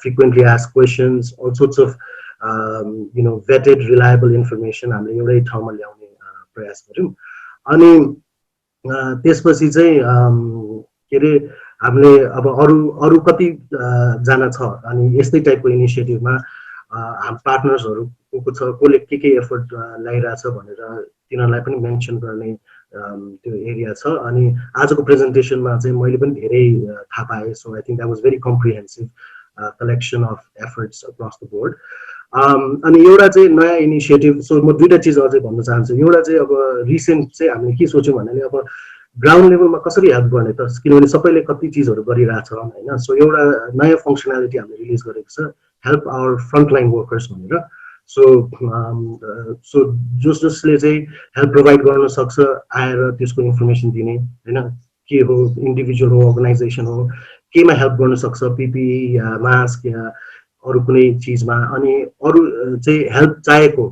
frequently ask questions, all sorts of vetted reliable information हामीले एउटै ठाउँमा ल्याउने प्रयास गऱ्यौँ। अनि त्यसपछि चाहिँ के अरे हामीले अब अरू कति जना छ अनि यस्तै टाइपको इनिसिएटिभमा पार्टनर्सहरू को छ, कसले के एफर्ट ल्याइरहेछ भनेर तिनीहरूलाई पनि मेन्सन गर्ने त्यो एरिया छ। अनि आजको प्रेजेन्टेसनमा चाहिँ मैले पनि धेरै थाहा पाएँ। So I think that was very comprehensive collection of efforts across the board. अनि एउटा चाहिँ नयाँ इनिसिएटिभ, सो म दुईवटा चिज अझै भन्न चाहन्छु। एउटा चाहिँ अब रिसेन्ट चाहिँ हामीले के सोच्यौँ भन्नाले अब ग्राउन्ड लेभलमा कसरी हेल्प गर्ने त, किनभने सबैले कति चिजहरू गरिरहेछ होइन। सो एउटा नयाँ फङ्सनालिटी हामीले रिलिज गरेको छ, हेल्प आवर फ्रन्टलाइन वर्कर्स भनेर। सो जसले चाहिँ हेल्प प्रोभाइड गर्न सक्छ आएर त्यसको इन्फर्मेसन दिने होइन, के हो इन्डिभिजुअल हो अर्गनाइजेसन हो केमा हेल्प गर्न सक्छ, पिपिई या मास्क या अरू कुनै चिजमा। अनि अरू चाहिँ हेल्प चाहेको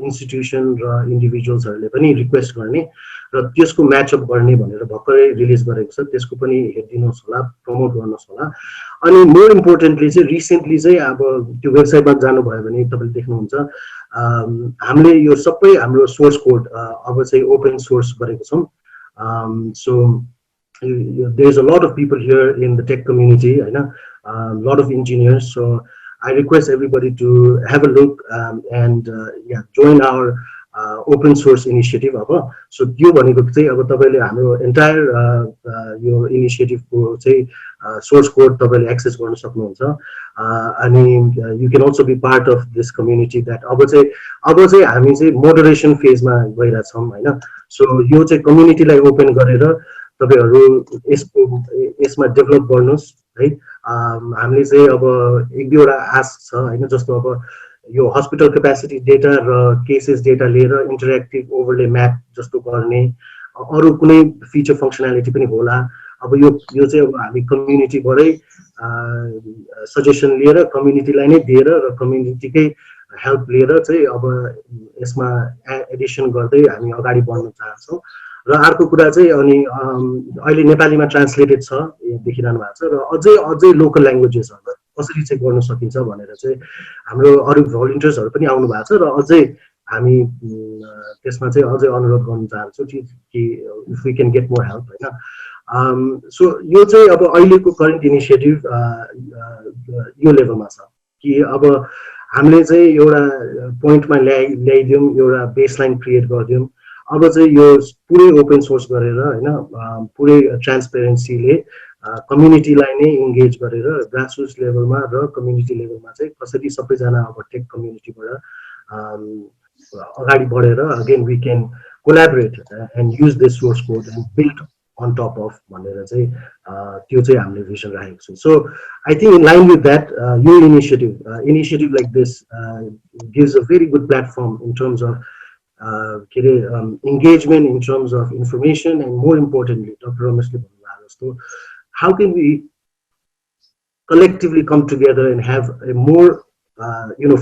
इन्स्टिट्युसन र इन्डिभिजुअल्सहरूले पनि रिक्वेस्ट गर्ने। र त्यसको म्याचअप गर्ने भनेर भर्खरै रिलिज गरेको छ, त्यसको पनि हेरिदिनुहोस् होला, प्रमोट गर्नुहोस् होला। अनि मोर इम्पोर्टेन्टली चाहिँ रिसेन्टली चाहिँ अब त्यो वेबसाइटमा जानुभयो भने तपाईँले देख्नुहुन्छ हामीले यो सबै हाम्रो सोर्स कोड अब चाहिँ ओपन सोर्स गरेको छौँ। So there is a lot of people here in the tech community, a lot of engineers. So I request everybody to have a look and join our open source initiative. So यो भनेको चाहिँ अब तपाईले हाम्रो entire यो initiative को चाहिँ source code तपाईले access गर्न सक्नुहुन्छ। अनि you can also be part of this community that अब चाहिँ हामी चाहिँ moderation phase मा गइरहेछौँ हैन। So यो चाहिँ community लाई open गरेर तपाईहरु यसमा डेभलप गर्नुस् है। हामीले चाहिँ अब एक दुईवटा आस्क छ हैन, जस्तो अब यो हस्पिटल क्यापेसिटी डेटा र केसेस डेटा लिएर इन्टरेक्टिभ ओभरले म्याप जस्तो गर्ने अरु कुनै फिचर फंक्शनालिटी पनि होला। अब यो चाहिँ अब हामी कम्युनिटीबाटै सजेसन लिएर कम्युनिटीलाई नै दिएर र कम्युनिटीकै हेल्प लिएर चाहिँ अब यसमा एडिसन गर्दै हामी अगाडि बढ्न चाहन्छौँ। र अर्को कुरा चाहिँ अनि अहिले नेपालीमा ट्रान्सलेटेड छ देखिरहनु भएको छ र अझै लोकल ल्याङ्ग्वेजेसहरु कसरी चाहिँ गर्न सकिन्छ भनेर चाहिँ हाम्रो अरु भलन्टियर्सहरु पनि आउनु भएको छ र अझै हामी त्यसमा चाहिँ अझै अनुरोध गर्न चाहन्छौँ कि if we can get more help हैन। सो यो चाहिँ अब अहिलेको करेन्ट इनिसिएटिभ यो लेभलमा छ कि अब हामीले चाहिँ एउटा पोइन्टमा ल्याइदियौँ, एउटा बेसलाइन क्रिएट गरिदियौँ। अब चाहिँ यो पुरै ओपन सोर्स गरेर हैन पुरै ट्रान्सपेरेन्सीले कम्युनिटीलाई नै इन्गेज गरेर ग्रासरुट्स लेभलमा र कम्युनिटी लेभलमा चाहिँ कसरी सबैजना अब टेक कम्युनिटीबाट अगाडि बढेर again we can collaborate and use this source code and build on top of भनेर चाहिँ त्यो चाहिँ हामीले भिजन राखेको छौँ। So I think in line with that यो initiative like this gives a very good platform in terms of engagement, in terms of information, and more importantly, Dr. Ramesh so how can we collectively come together and have a more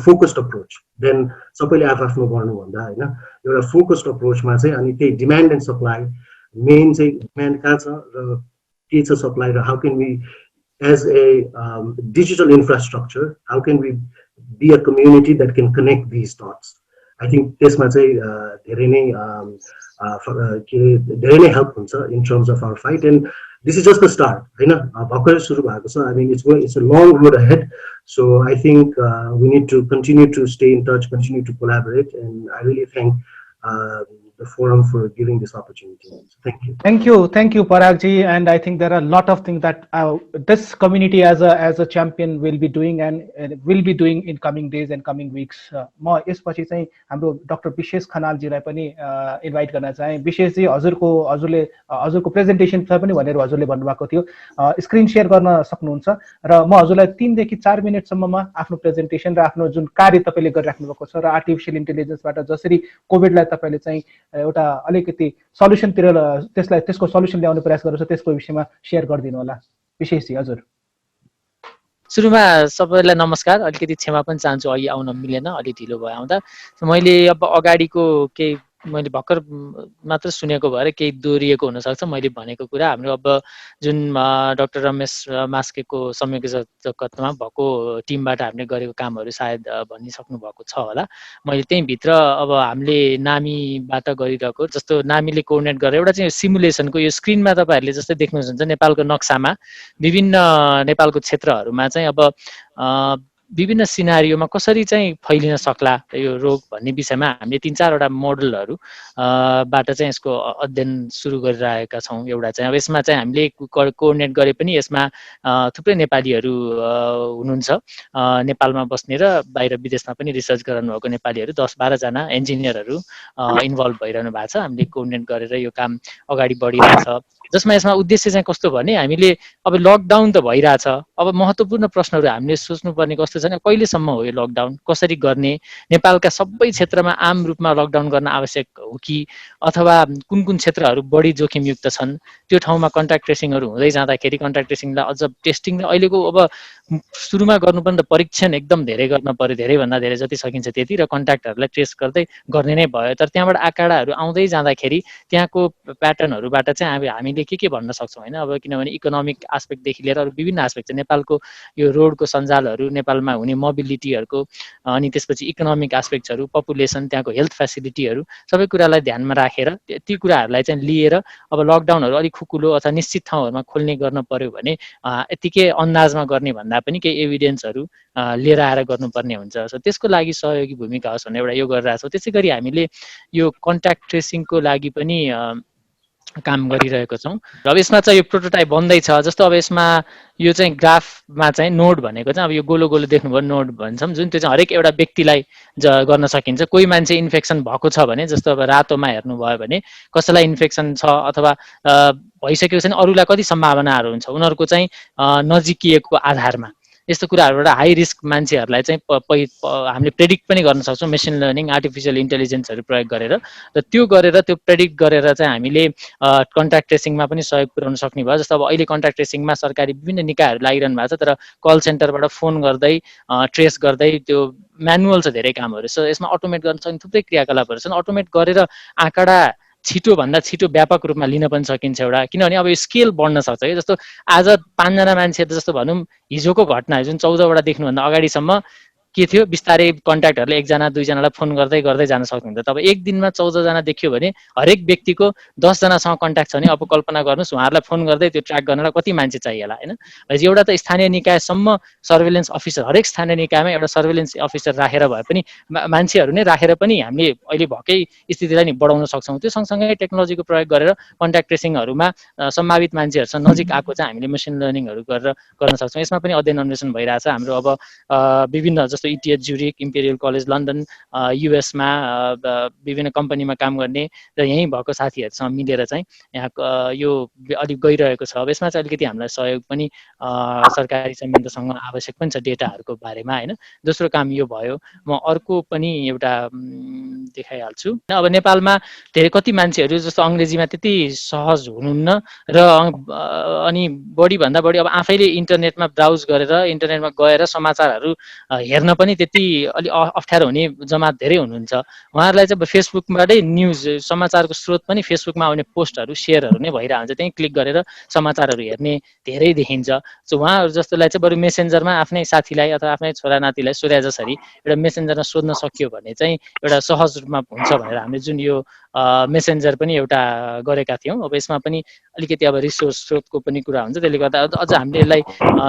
focused approach then सबैले आफ्नो गर्नु भन्दा हैन एउटा focused अप्रोचमा चाहिँ अनि त्यही demand and supply main चाहिँ डिमान्ड कहाँ छ र के छ सप्लाई र how can we as a digital infrastructure how can we be a community that can connect these dots. I think त्यसमा चाहिँ धेरै नै हेल्प हुन्छ in terms of our fight, and this is just the start हैन, भर्खरै सुरु भएको छ। I mean it's a long road ahead, so I think we need to continue to stay in touch, continue to collaborate, and I really thank the forum for giving this opportunity. So thank you Parag ji, and I think there are a lot of things that this community as a champion will be doing and will be doing in coming days and coming weeks. म यसपछि चाहिँ हाम्रो doctor विशेष खनाल जीलाई पनि invite गर्न चाहे। विशेष जी हजुरको प्रेजेन्टेसन छ पनि भनेर हजुरले भन्नुभएको थियो, स्क्रिन शेयर गर्न सक्नुहुन्छ र म हजुरलाई 3 देखि 4 मिनेटसम्ममा आफ्नो प्रेजेन्टेसन र आफ्नो जुन कार्य तपाईले गरिराख्नु भएको छ र आर्टिफिशियल इन्टेलिजेन्सबाट जसरी कोभिडलाई तपाईले चाहिँ एउटा अलिकति सल्युसनतिर त्यसको सल्युसन ल्याउने प्रयास गर्छ त्यसको विषयमा शेयर गरिदिनु होला। विशेष जी हजुर। सुरुमा सबैलाई नमस्कार, अलिकति क्षमा पनि चाहन्छु अघि आउन मिलेन, अलि ढिलो भयो आउँदा। मैले अब अगाडिको केही मैले भर्खर मात्र सुनेको भएर केही दोहोरिएको हुनसक्छ मैले भनेको कुरा। हाम्रो अब जुन डाक्टर रमेश मास्केको संयोजकत्वमा भएको टिमबाट हामीले गरेको कामहरू सायद भनिसक्नु भएको छ होला। मैले त्यहीँभित्र अब हामीले नामीबाट गरिरहेको जस्तो नामीले कोअर्डिनेट गरेर एउटा चाहिँ सिमुलेसनको यो स्क्रिनमा तपाईँहरूले जस्तै देख्नुहुन्छ नेपालको नक्सामा विभिन्न नेपालको क्षेत्रहरूमा चाहिँ अब विभिन्न सिनारियोमा कसरी चाहिँ फैलिन सक्ला यो रोग भन्ने विषयमा हामीले 3-4 वटा मोडलहरू बाट चाहिँ यसको अध्ययन सुरु गरिरहेका छौँ। एउटा चाहिँ अब यसमा चाहिँ हामीले कोअर्डिनेट गरे पनि यसमा थुप्रै नेपालीहरू हुनुहुन्छ, नेपालमा बस्ने र बाहिर विदेशमा पनि रिसर्च गराउनु भएको नेपालीहरू 10-12 जना इन्जिनियरहरू इन्भल्भ भइरहनु भएको छ। हामीले कोअर्डिनेट गरेर यो काम अगाडि बढिरहेछ। जसमा यसमा उद्देश्य चाहिँ कस्तो भने हामीले अब लकडाउन त भइरहेछ, अब महत्त्वपूर्ण प्रश्नहरू हामीले सोच्नुपर्ने कस्तो छ भने कहिलेसम्म हो यो लकडाउन, कसरी गर्ने, नेपालका सबै क्षेत्रमा आम रूपमा लकडाउन गर्न आवश्यक हो कि अथवा कुन कुन क्षेत्रहरू बढी जोखिमयुक्त छन्, त्यो ठाउँमा कन्ट्याक्ट ट्रेसिङहरू हुँदै जाँदाखेरि कन्ट्याक्ट ट्रेसिङलाई अझ टेस्टिङ अहिलेको अब सुरुमा गर्नुपर्ने त परीक्षण एकदम धेरै गर्न पर्यो, धेरैभन्दा धेरै जति सकिन्छ त्यति, र कन्ट्याक्टहरूलाई ट्रेस गर्दै गर्ने नै भयो। तर त्यहाँबाट आँकडाहरू आउँदै जाँदाखेरि त्यहाँको प्याटर्नहरूबाट चाहिँ हामीले के भन्न सक्छौँ होइन। अब किनभने इकोनोमिक आस्पेक्टदेखि लिएर अरू विभिन्न आस्पेक्ट चाहिँ नेपालको यो रोडको सञ्जालहरू, नेपालमा हुने मोबिलिटीहरूको, अनि त्यसपछि इकोनोमिक आस्पेक्ट्सहरू, पपुलेसन, त्यहाँको हेल्थ फेसिलिटीहरू, सबै कुरालाई ध्यानमा राखेर ती कुराहरूलाई चाहिँ लिएर अब लकडाउनहरू अलिक खुकुलो अथवा निश्चित ठाउँहरूमा खोल्ने गर्न पर्यो भने यतिकै अन्दाजमा गर्ने भन्दा पनि केही एभिडेन्सहरू लिएर आएर गर्नुपर्ने हुन्छ। सो त्यसको लागि सहयोगी भूमिका होस् भनेर एउटा यो गरिरहेको छौँ। त्यसै गरी हामीले यो कन्ट्याक्ट ट्रेसिङको लागि पनि काम गरिरहेको छौँ। र अब यसमा चाहिँ यो प्रोटोटाइप बन्दैछ। जस्तो अब यसमा यो चाहिँ ग्राफमा चाहिँ नोड भनेको चाहिँ अब यो गोलो गोलो देख्नुभयो नोड भन्छौँ, जुन त्यो चाहिँ हरेक एउटा व्यक्तिलाई गर्न सकिन्छ। कोही मान्छे इन्फेक्सन भएको छ भने, जस्तो अब रातोमा हेर्नुभयो भने कसैलाई इन्फेक्सन छ अथवा भइसकेको छ भने अरूलाई कति सम्भावनाहरू हुन्छ उनीहरूको चाहिँ नजिकिएको आधारमा, यस्तो कुराहरूबाट हाई रिस्क मान्छेहरूलाई चाहिँ हामीले प्रेडिक्ट पनि गर्न सक्छौँ मेसिन लर्निङ, आर्टिफिसियल इन्टेलिजेन्सहरू प्रयोग गरेर। र त्यो गरेर त्यो प्रेडिक्ट गरेर चाहिँ हामीले कन्ट्याक्ट ट्रेसिङमा पनि सहयोग पुर्याउन सक्ने भयो। जस्तो अब अहिले कन्ट्याक्ट ट्रेसिङमा सरकारी विभिन्न निकायहरू लागिरहनु भएको छ, तर कल सेन्टरबाट फोन गर्दै ट्रेस गर्दै त्यो म्यानुअल छ धेरै कामहरू। सो यसमा अटोमेट गर्न सक्ने थुप्रै क्रियाकलापहरू छन्। अटोमेट गरेर आँकडा छिटोभन्दा छिटो व्यापक रूपमा लिन पनि सकिन्छ एउटा, किनभने अब यो स्केल बढ्न सक्छ कि। जस्तो आज 5 जना मान्छे जस्तो भनौँ, हिजोको घटना जुन 14वटा देख्नुभन्दा अगाडिसम्म के थियो, बिस्तारै कन्ट्याक्टहरूले 1 जना 2 जनालाई फोन गर्दै गर्दै जान सक्नुहुन्छ। तब एक दिनमा 14 जना देखियो भने हरेक व्यक्तिको 10 जनासँग कन्ट्याक्ट छ भने अब कल्पना गर्नुहोस् उहाँहरूलाई फोन गर्दै त्यो ट्र्याक गर्नलाई कति मान्छे चाहिएला होइन। एउटा त स्थानीय निकायसम्म सर्वेलेन्स अफिसर, हरेक स्थानीय निकायमा एउटा सर्वेलेन्स अफिसर राखेर भए पनि मान्छेहरू नै राखेर पनि हामीले अहिले भएकै स्थितिलाई नि बढाउन सक्छौँ। त्यो सँगसँगै टेक्नोलोजीको प्रयोग गरेर कन्ट्याक्ट ट्रेसिङहरूमा सम्भावित मान्छेहरूसँग नजिक आएको चाहिँ हामीले मेसिन लर्निङहरू गरेर गर्न सक्छौँ। यसमा पनि अध्ययन अन्वेषण भइरहेछ हाम्रो। अब विभिन्न जस्तो इटिएच ज्युरिक, इम्पेरियल कलेज लन्डन, युएसमा विभिन्न कम्पनीमा काम गर्ने र यहीँ भएको साथीहरूसँग मिलेर चाहिँ यहाँ यो अलिक गइरहेको छ। अब यसमा चाहिँ अलिकति हामीलाई सहयोग पनि सरकारी संयन्त्रसँग आवश्यक पनि छ डेटाहरूको बारेमा होइन। दोस्रो काम यो भयो। म अर्को पनि एउटा देखाइहाल्छु। अब नेपालमा धेरै कति मान्छेहरू जस्तो अङ्ग्रेजीमा त्यति सहज हुनुहुन्न र अनि बढीभन्दा बढी अब आफैले इन्टरनेटमा ब्राउज गरेर इन्टरनेटमा गएर समाचारहरू हेर्न पनि त्यति अलि अप्ठ्यारो हुने जमात धेरै हुनुहुन्छ। उहाँहरूलाई चाहिँ फेसबुकबाटै न्युज समाचारको स्रोत पनि फेसबुकमा आउने पोस्टहरू सेयरहरू नै भइरहन्छ, त्यहीँ क्लिक गरेर समाचारहरू हेर्ने धेरै देखिन्छ। सो उहाँहरू जस्तोलाई चाहिँ बरु मेसेन्जरमा आफ्नै साथीलाई अथवा आफ्नै छोरा नातिलाई सोधे जसरी एउटा मेसेन्जरमा सोध्न सकियो भने चाहिँ एउटा सहज रूपमा हुन्छ भनेर हामीले जुन यो मेसेन्जर पनि एउटा गरेका थियौँ। अब यसमा पनि अलिकति अब रिसोर्स स्रोतको पनि कुरा हुन्छ, त्यसले गर्दा अझ हामीले यसलाई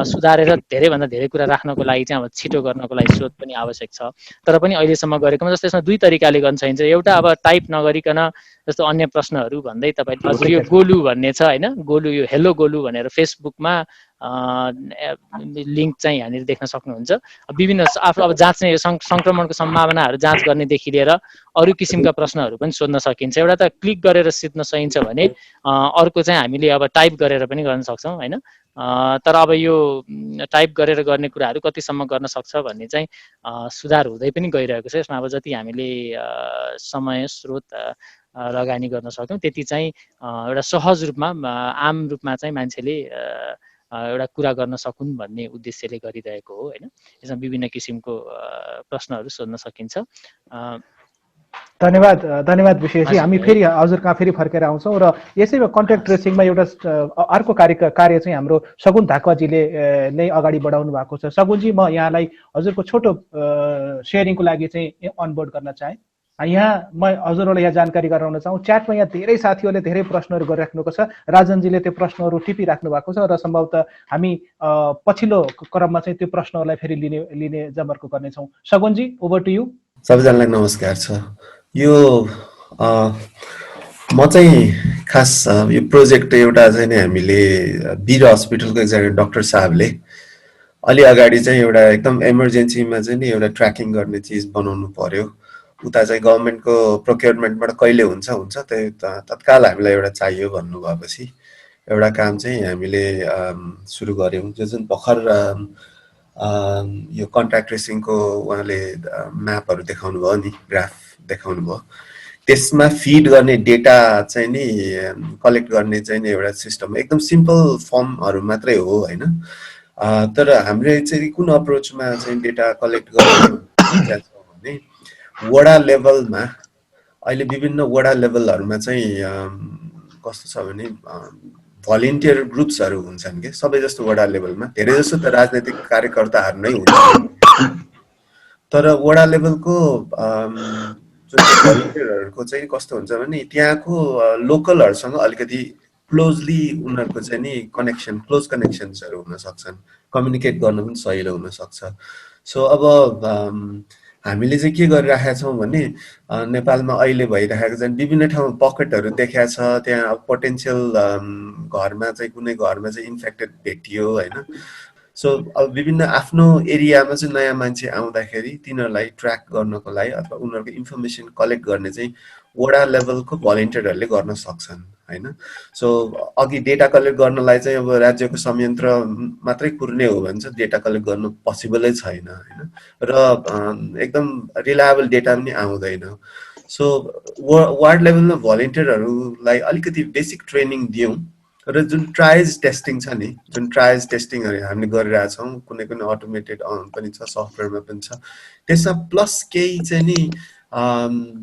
सुधारेर धेरैभन्दा धेरै कुरा राख्नको लागि चाहिँ अब छिटो गर्नको लागि स्रोत पनि आवश्यक छ। तर पनि अहिलेसम्म गरेकोमा जस्तो यसमा 2 तरिकाले गर्न सकिन्छ। एउटा अब टाइप नगरिकन जस्तो अन्य प्रश्नहरू भन्दै तपाईँ हजुर यो गोलु भन्ने छ होइन, गोलु यो हेलो गोलु भनेर फेसबुकमा लिङ्क चाहिँ यहाँनिर देख्न सक्नुहुन्छ। विभिन्न आफू अब जाँच्ने सङ्क्रमणको सम्भावनाहरू जाँच गर्नेदेखि लिएर अरू किसिमका प्रश्नहरू पनि सोध्न सकिन्छ। एउटा त क्लिक गरेर सिध्न सकिन्छ भने अर्को चाहिँ हामीले अब टाइप गरेर पनि गर्न सक्छौँ होइन। तर अब यो टाइप गरेर गर्ने कुराहरू कतिसम्म गर्न सक्छ भन्ने चाहिँ सुधार हुँदै पनि गइरहेको छ। यसमा अब जति हामीले समय स्रोत लगानी गर्न सक्यौँ त्यति चाहिँ एउटा सहज रूपमा आम रूपमा चाहिँ मान्छेले एउटा कुरा गर्न सकुन् भन्ने उद्देश्यले गरिरहेको हो होइन। यसमा विभिन्न किसिमको प्रश्नहरू सोध्न सकिन्छ। धन्यवाद विशेषजी। हामी फेरि हजुर कहाँ फेरि फर्केर आउँछौँ र यसैमा कन्ट्याक्ट ट्रेसिङमा एउटा अर्को कार्य चाहिँ हाम्रो सगुन धाकवाजीले नै अगाडि बढाउनु भएको छ। सगुनजी, म यहाँलाई हजुरको छोटो सेयरिङको लागि चाहिँ अनबोर्ड गर्न चाहेँ। यहाँ म हजुरहरूलाई यहाँ जानकारी गराउन चाहन्छु, च्याटमा यहाँ धेरै साथीहरूले धेरै प्रश्नहरू गरिराख्नुको छ। राजनजीले त्यो प्रश्नहरू टिपिराख्नु भएको छ र सम्भवतः हामी पछिल्लो क्रममा चाहिँ त्यो प्रश्नहरूलाई फेरि लिने जमर्को गर्नेछौँ। सगुनजी, ओभर टु यू। सबैजनालाई नमस्कार छ। यो म चाहिँ खास यो प्रोजेक्ट एउटा चाहिँ नि हामीले वीर हस्पिटलको एकजना डाक्टर साहबले अलि अगाडि चाहिँ एउटा एकदम इमर्जेन्सीमा चाहिँ नि एउटा ट्र्याकिङ गर्ने चिज बनाउनु पर्यो। उता चाहिँ गभर्मेन्टको प्रोक्योरमेन्टबाट कहिले हुन्छ त्यही तत्काल हामीलाई एउटा चाहियो भन्नुभएपछि एउटा काम चाहिँ हामीले सुरु गऱ्यौँ, जो जुन भर्खर यो कन्ट्याक्ट ट्रेसिङको उहाँले म्यापहरू देखाउनु भयो नि, ग्राफ देखाउनु भयो, त्यसमा फिड गर्ने डेटा चाहिँ नि कलेक्ट गर्ने चाहिँ नि एउटा सिस्टम एकदम सिम्पल फर्महरू मात्रै हो होइन। तर हामीले चाहिँ कुन अप्रोचमा चाहिँ डेटा कलेक्ट गर्ने भने वडा लेभलमा अहिले विभिन्न वडा लेभलहरूमा चाहिँ कस्तो छ भने भलिन्टियर ग्रुप्सहरू हुन्छन् कि सबै जस्तो वडा लेभलमा, धेरै जस्तो त राजनैतिक कार्यकर्ताहरू नै हुन्छ, तर वडा लेभलको जुन भलिन्टियरहरूको चाहिँ कस्तो हुन्छ भने त्यहाँको लोकलहरूसँग अलिकति क्लोजली उनीहरूको चाहिँ नि क्लोज कनेक्सन्सहरू हुन सक्छन्, कम्युनिकेट गर्न पनि सजिलो हुन सक्छ। सो अब हामीले चाहिँ के गरिराखेका छौँ भने नेपालमा अहिले भइरहेको चाहिँ विभिन्न ठाउँमा पकेटहरू देखाएको छ, त्यहाँ अब पोटेन्सियल घरमा चाहिँ कुनै घरमा चाहिँ इन्फेक्टेड भेटियो होइन। सो अब विभिन्न आफ्नो एरियामा चाहिँ नयाँ मान्छे आउँदाखेरि तिनीहरूलाई ट्र्याक गर्नको लागि अथवा उनीहरूको इन्फर्मेसन कलेक्ट गर्ने चाहिँ वडा लेभलको भलिन्टियरहरूले गर्न सक्छन् होइन। सो अघि डेटा कलेक्ट गर्नलाई चाहिँ अब राज्यको संयन्त्र मात्रै कुर्ने हो भने चाहिँ डेटा कलेक्ट गर्नु पोसिबलै छैन होइन, र एकदम रिलायबल डेटा पनि आउँदैन। सो वार्ड लेभलमा भलिन्टियरहरूलाई अलिकति बेसिक ट्रेनिङ दियौँ, र जुन ट्रायल्स टेस्टिङ छ नि, जुन ट्रायल्स टेस्टिङहरू हामीले गरिरहेछौँ, कुनै कुनै अटोमेटेड पनि छ, सफ्टवेयरमा पनि छ, त्यसमा प्लस केही चाहिँ नि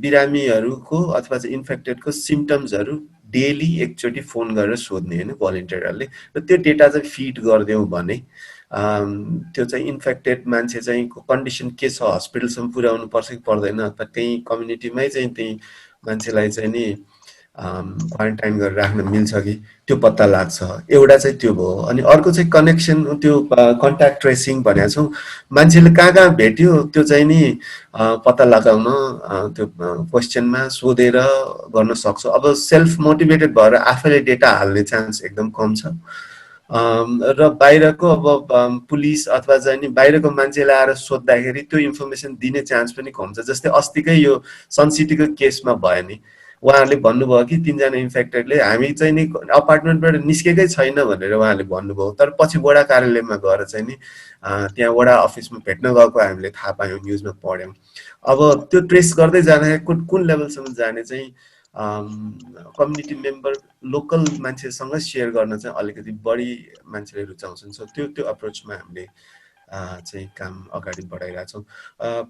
बिरामीहरूको अथवा चाहिँ इन्फेक्टेडको सिम्टम्सहरू डेली एकचोटि फोन गरेर सोध्ने होइन भलिन्टियरहरूले, र त्यो डेटा चाहिँ फिड गरिदियौँ भने त्यो चाहिँ इन्फेक्टेड मान्छे चाहिँ कन्डिसन के छ, हस्पिटलसम्म पुर्याउनु पर्छ कि पर्दैन, अथवा त्यही कम्युनिटीमै चाहिँ त्यही मान्छेलाई चाहिँ नि क्वारेन्टाइन गरेर राख्न मिल्छ कि त्यो पत्ता लाग्छ। एउटा चाहिँ त्यो भयो। अनि अर्को चाहिँ कनेक्सन, त्यो कन्ट्याक्ट ट्रेसिङ भनेको छौँ, मान्छेले कहाँ कहाँ भेट्यो त्यो चाहिँ नि पत्ता लगाउन त्यो क्वेसनमा सोधेर गर्न सक्छ। अब सेल्फ मोटिभेटेड भएर आफैले डेटा हाल्ने चान्स एकदम कम छ, र बाहिरको अब पुलिस अथवा चाहिँ नि बाहिरको मान्छेले आएर सोद्धाखेरि त्यो इन्फर्मेसन दिने चान्स पनि कम छ। जस्तै अस्तिकै यो सनसिटीको केसमा भयो नि, उहाँहरूले भन्नुभयो कि 3 जना इन्फेक्टेडले हामी चाहिँ नि अपार्टमेन्टबाट निस्केकै छैन भनेर उहाँहरूले भन्नुभयो, तर पछि वडा कार्यालयमा गएर चाहिँ नि त्यहाँ वडा अफिसमा भेट्न गएको हामीले थाहा पायौँ, न्युजमा पढ्यौँ। अब त्यो ट्रेस गर्दै जाँदाखेरि कुन लेभलसम्म जाने चाहिँ कम्युनिटी मेम्बर लोकल मान्छेसँग सेयर गर्न चाहिँ अलिकति बढी मान्छेले रुचाउँछन्। सो त्यो अप्रोचमा हामीले चाहिँ काम अगाडि बढाइरहेछौँ।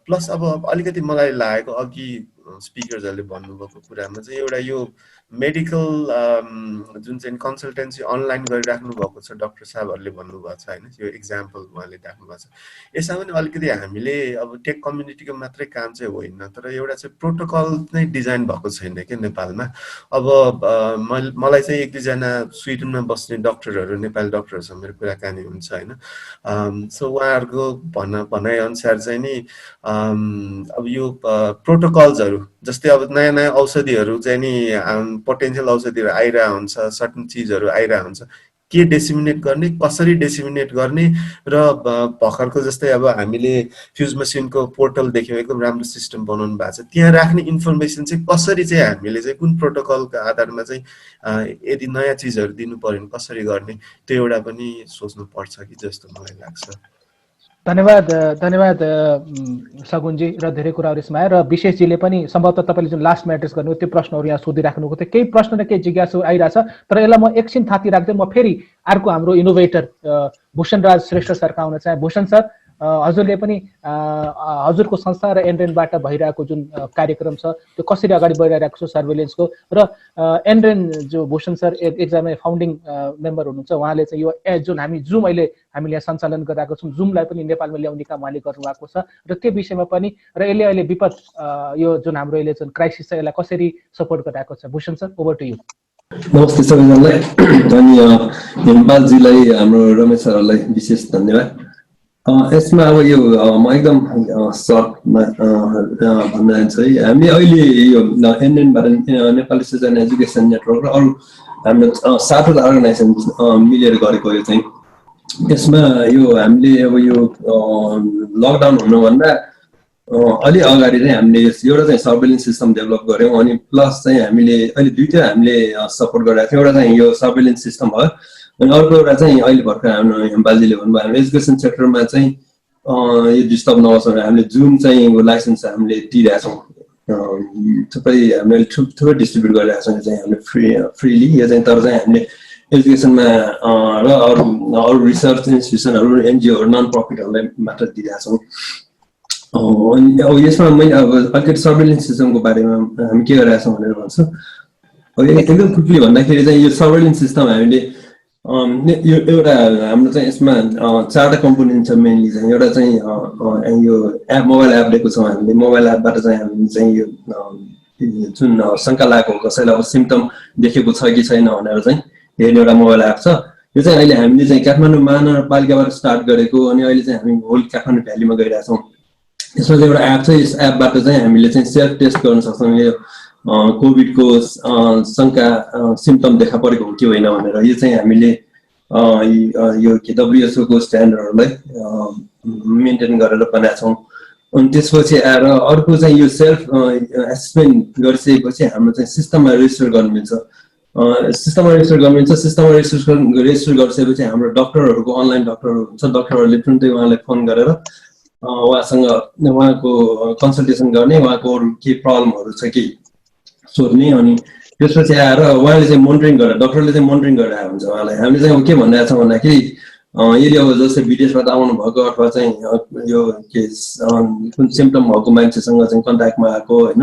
प्लस अब अलिकति मलाई लागेको अघि स्पिकर्सहरूले भन्नुभएको कुरामा चाहिँ एउटा यो मेडिकल जुन चाहिँ कन्सल्टेन्सी अनलाइन गरिराख्नु भएको छ, डाक्टर साहबहरूले भन्नुभएको छ होइन, यो इक्जाम्पल उहाँले राख्नु भएको छ। यसमा पनि अलिकति हामीले अब टेक कम्युनिटीको मात्रै काम चाहिँ होइन, तर एउटा चाहिँ प्रोटोकल नै डिजाइन भएको छैन क्या नेपालमा। अब मलाई चाहिँ 1-2 जना स्विडनमा बस्ने डक्टरहरू, नेपाली डक्टरहरूसँग मेरो कुराकानी हुन्छ होइन। सो उहाँहरूको भनाइअनुसार चाहिँ नि अब यो प्रोटोकल्सहरू जस्तै अब नयाँ नयाँ औषधिहरू चाहिँ नि पोटेन्सियल औषधिहरू आइरहेको हुन्छ, सर्टन चिजहरू आइरहेको हुन्छ, के डेसिमिनेट गर्ने, कसरी डेसिमिनेट गर्ने, र भर्खरको जस्तै अब हामीले फ्युज मसिनको पोर्टल देख्यौँ, एकदम राम्रो सिस्टम बनाउनु भएको छ, त्यहाँ राख्ने इन्फर्मेसन चाहिँ कसरी चाहिँ हामीले चाहिँ कुन प्रोटोकलको आधारमा चाहिँ यदि नयाँ चिजहरू दिनु पर्यो भने कसरी गर्ने, त्यो एउटा पनि सोच्नु पर्छ कि जस्तो मलाई लाग्छ। धन्यवाद सगुनजी, र धेरै कुराहरू यसमा आयो, र विशेषजीले पनि सम्भवतः तपाईँले जुन लास्टमा एड्रेस गर्नु त्यो प्रश्नहरू यहाँ सोधिराख्नुभएको थियो, केही प्रश्न र केही जिज्ञासु आइरहेछ, तर यसलाई म एकछिन थाती राख्दै म फेरि अर्को हाम्रो इनोभेटर भूषणराज श्रेष्ठ सरका आउन चाहे। भूषण सर, हजुरले पनि हजुरको संस्था र एनरेनबाट भइरहेको जुन कार्यक्रम छ त्यो कसरी अगाडि बढिरहेको छ सर्वेलेन्सको, र एनरेन जो भूषण सर एकजना फाउन्डिङ मेम्बर हुनुहुन्छ, उहाँले चाहिँ यो जुन जुम अहिले हामीले यहाँ सञ्चालन गरिरहेको छौँ, जुमलाई पनि नेपालमा ल्याउने काम उहाँले गर्नुभएको छ, र त्यो विषयमा पनि, र यसले अहिले विपद यो जुन हाम्रो अहिले जुन क्राइसिस छ यसलाई कसरी सपोर्ट गरिरहेको छ। Bhushan sir, over to you. नमस्ते सबैजनालाई, अनि नेपालजीलाई, हाम्रो रमेश सरलाई विशेष धन्यवाद। यसमा अब यो म एकदम सर्टमा भन्न चाहन्छु है, हामी अहिले यो एनएनबाट Nepal research and education network र अरू हाम्रो 7वटा अर्गनाइजेसन मिलेर गरेको यो चाहिँ, यसमा यो हामीले अब यो लकडाउन हुनुभन्दा अलि अगाडि चाहिँ हामीले एउटा चाहिँ सर्भेलेन्स सिस्टम डेभलप गऱ्यौँ अनि प्लस चाहिँ हामीले अहिले दुईटै हामीले सपोर्ट गरिरहेको थियौँ। एउटा चाहिँ यो सर्भेलेन्स सिस्टम भयो अनि अर्को एउटा चाहिँ अहिले भर्खर हाम्रो हेमपालजीले भन्नुभयो हाम्रो एजुकेसन सेक्टरमा चाहिँ यो डिस्टर्ब नहोस् भनेर हामीले जुम चाहिँ लाइसेन्स हामीले दिइरहेछौँ। थुप्रै हामीले थुप्रै डिस्ट्रिब्युट गरिरहेको छौँ। यो चाहिँ हामीले फ्रीली यो चाहिँ तर चाहिँ हामीले एजुकेसनमा र अरू रिसर्च इन्स्टिट्युसनहरू एनजिओहरू नन प्रफिटहरूलाई मात्र दिइरहेछौँ। अनि अब यसमा मैले अब अलिकति सर्भेलेन्स सिस्टमको बारेमा हामी के गरिरहेको छौँ भनेर भन्छु। अब एकदम क्विकली भन्दाखेरि चाहिँ यो सर्भेलेन्स सिस्टम हामीले यो एउटा हाम्रो चाहिँ यसमा 4टा कम्पोनेन्ट छ मेनली चाहिँ। एउटा चाहिँ यो एप मोबाइल एप दिएको छौँ हामीले। मोबाइल एपबाट चाहिँ हामी चाहिँ यो जुन शङ्का लागेको कसैलाई अब सिम्टम देखेको छ कि छैन भनेर चाहिँ हेर्ने एउटा मोबाइल एप छ। यो चाहिँ अहिले हामीले चाहिँ काठमाडौँ महानगरपालिकाबाट स्टार्ट गरेको अनि अहिले चाहिँ हामी होल काठमाडौँ भ्यालीमा गइरहेछौँ। यसमा चाहिँ एउटा एप छ। यस एपबाट चाहिँ हामीले चाहिँ सेल्फ टेस्ट गर्न सक्छौँ यो कोभिडको शङ्का सिम्टम देखा परेको हो कि होइन भनेर। यो चाहिँ हामीले यो WHO को स्ट्यान्डर्डहरूलाई मेन्टेन गरेर बनाएको छौँ। अनि त्यसपछि आएर अर्को चाहिँ यो सेल्फ एसेसमेन्ट गरिसकेपछि हाम्रो चाहिँ सिस्टममा रेजिस्टर गर्नु मिल्छ। सिस्टममा रेजिस्टर गर्नु मिल्छ। सिस्टममा रेजिस्टर गरिसकेपछि हाम्रो डक्टरहरूको अनलाइन डक्टरहरू हुन्छ। डक्टरहरूले तुरुन्तै उहाँलाई फोन गरेर उहाँसँग उहाँको कन्सल्टेसन गर्ने, उहाँको अरू के प्रब्लमहरू छ कि सोध्ने अनि त्यसपछि आएर उहाँले चाहिँ मोनिटरिङ गरेर डक्टरले चाहिँ मोनिटरिङ गरिरहेको हुन्छ उहाँलाई। हामीले चाहिँ के भनिरहेको छौँ भन्दाखेरि यदि अब जस्तै विदेशबाट आउनु भएको अथवा चाहिँ यो के कुन सिम्टम भएको मान्छेसँग चाहिँ कन्ट्याक्टमा आएको होइन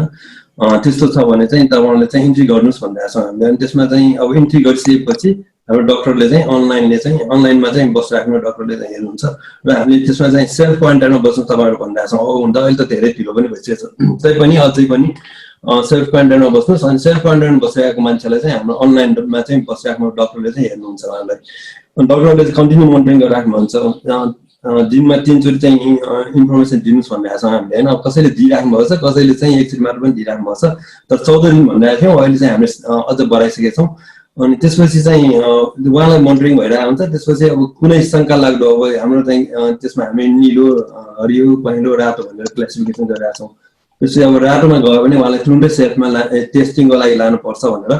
त्यस्तो छ भने चाहिँ तपाईँहरूले चाहिँ इन्ट्री गर्नुहोस् भनिरहेको छौँ हामीले। अनि त्यसमा चाहिँ अब इन्ट्री गरिसकेपछि हाम्रो डक्टरले चाहिँ अनलाइनमा चाहिँ बसिराख्नु डक्टरले चाहिँ हेर्नुहुन्छ र हामीले त्यसमा चाहिँ सेल्फ क्वारेन्टाइनमा बस्नु तपाईँहरू भनिरहेको छौँ। अब हुन त अहिले त धेरै ढिलो पनि भइसकेको छ तैपनि अझै पनि सेल्फ क्वारेन्टाइनमा बस्नुहोस्। अनि सेल्फ क्वारेन्टाइनमा बसिरहेको मान्छेलाई चाहिँ हाम्रो अनलाइनमा चाहिँ बसिराख्नु डक्टरले चाहिँ हेर्नुहुन्छ उहाँलाई। अनि डक्टरले चाहिँ कन्टिन्यू मोनिटरिङ गरिराख्नुहुन्छ। दिनमा 3 चोटि चाहिँ इन्फर्मेसन दिनुहोस् भनिरहेको छौँ हामीले होइन। अब कसैले दिइराख्नु भएको छ, कसैले चाहिँ 1 चोटि मात्र पनि दिइराख्नु भएको छ। तर 14 दिन भनिरहेको थियौँ, अहिले चाहिँ हामीले अझ बढाइसकेका छौँ। अनि त्यसपछि चाहिँ उहाँलाई मोनिटरिङ भइरहेको हुन्छ। त्यसपछि अब कुनै शङ्का लाग्दो अब हाम्रो चाहिँ त्यसमा हामी निलो, हरियो, पहेँलो, रातो भनेर क्लासिफिकेसन गरिरहेको छौँ। त्यसपछि अब रातोमा गयो भने उहाँलाई तुरुन्तै सेल्फमा टेस्टिङको लागि लानुपर्छ भनेर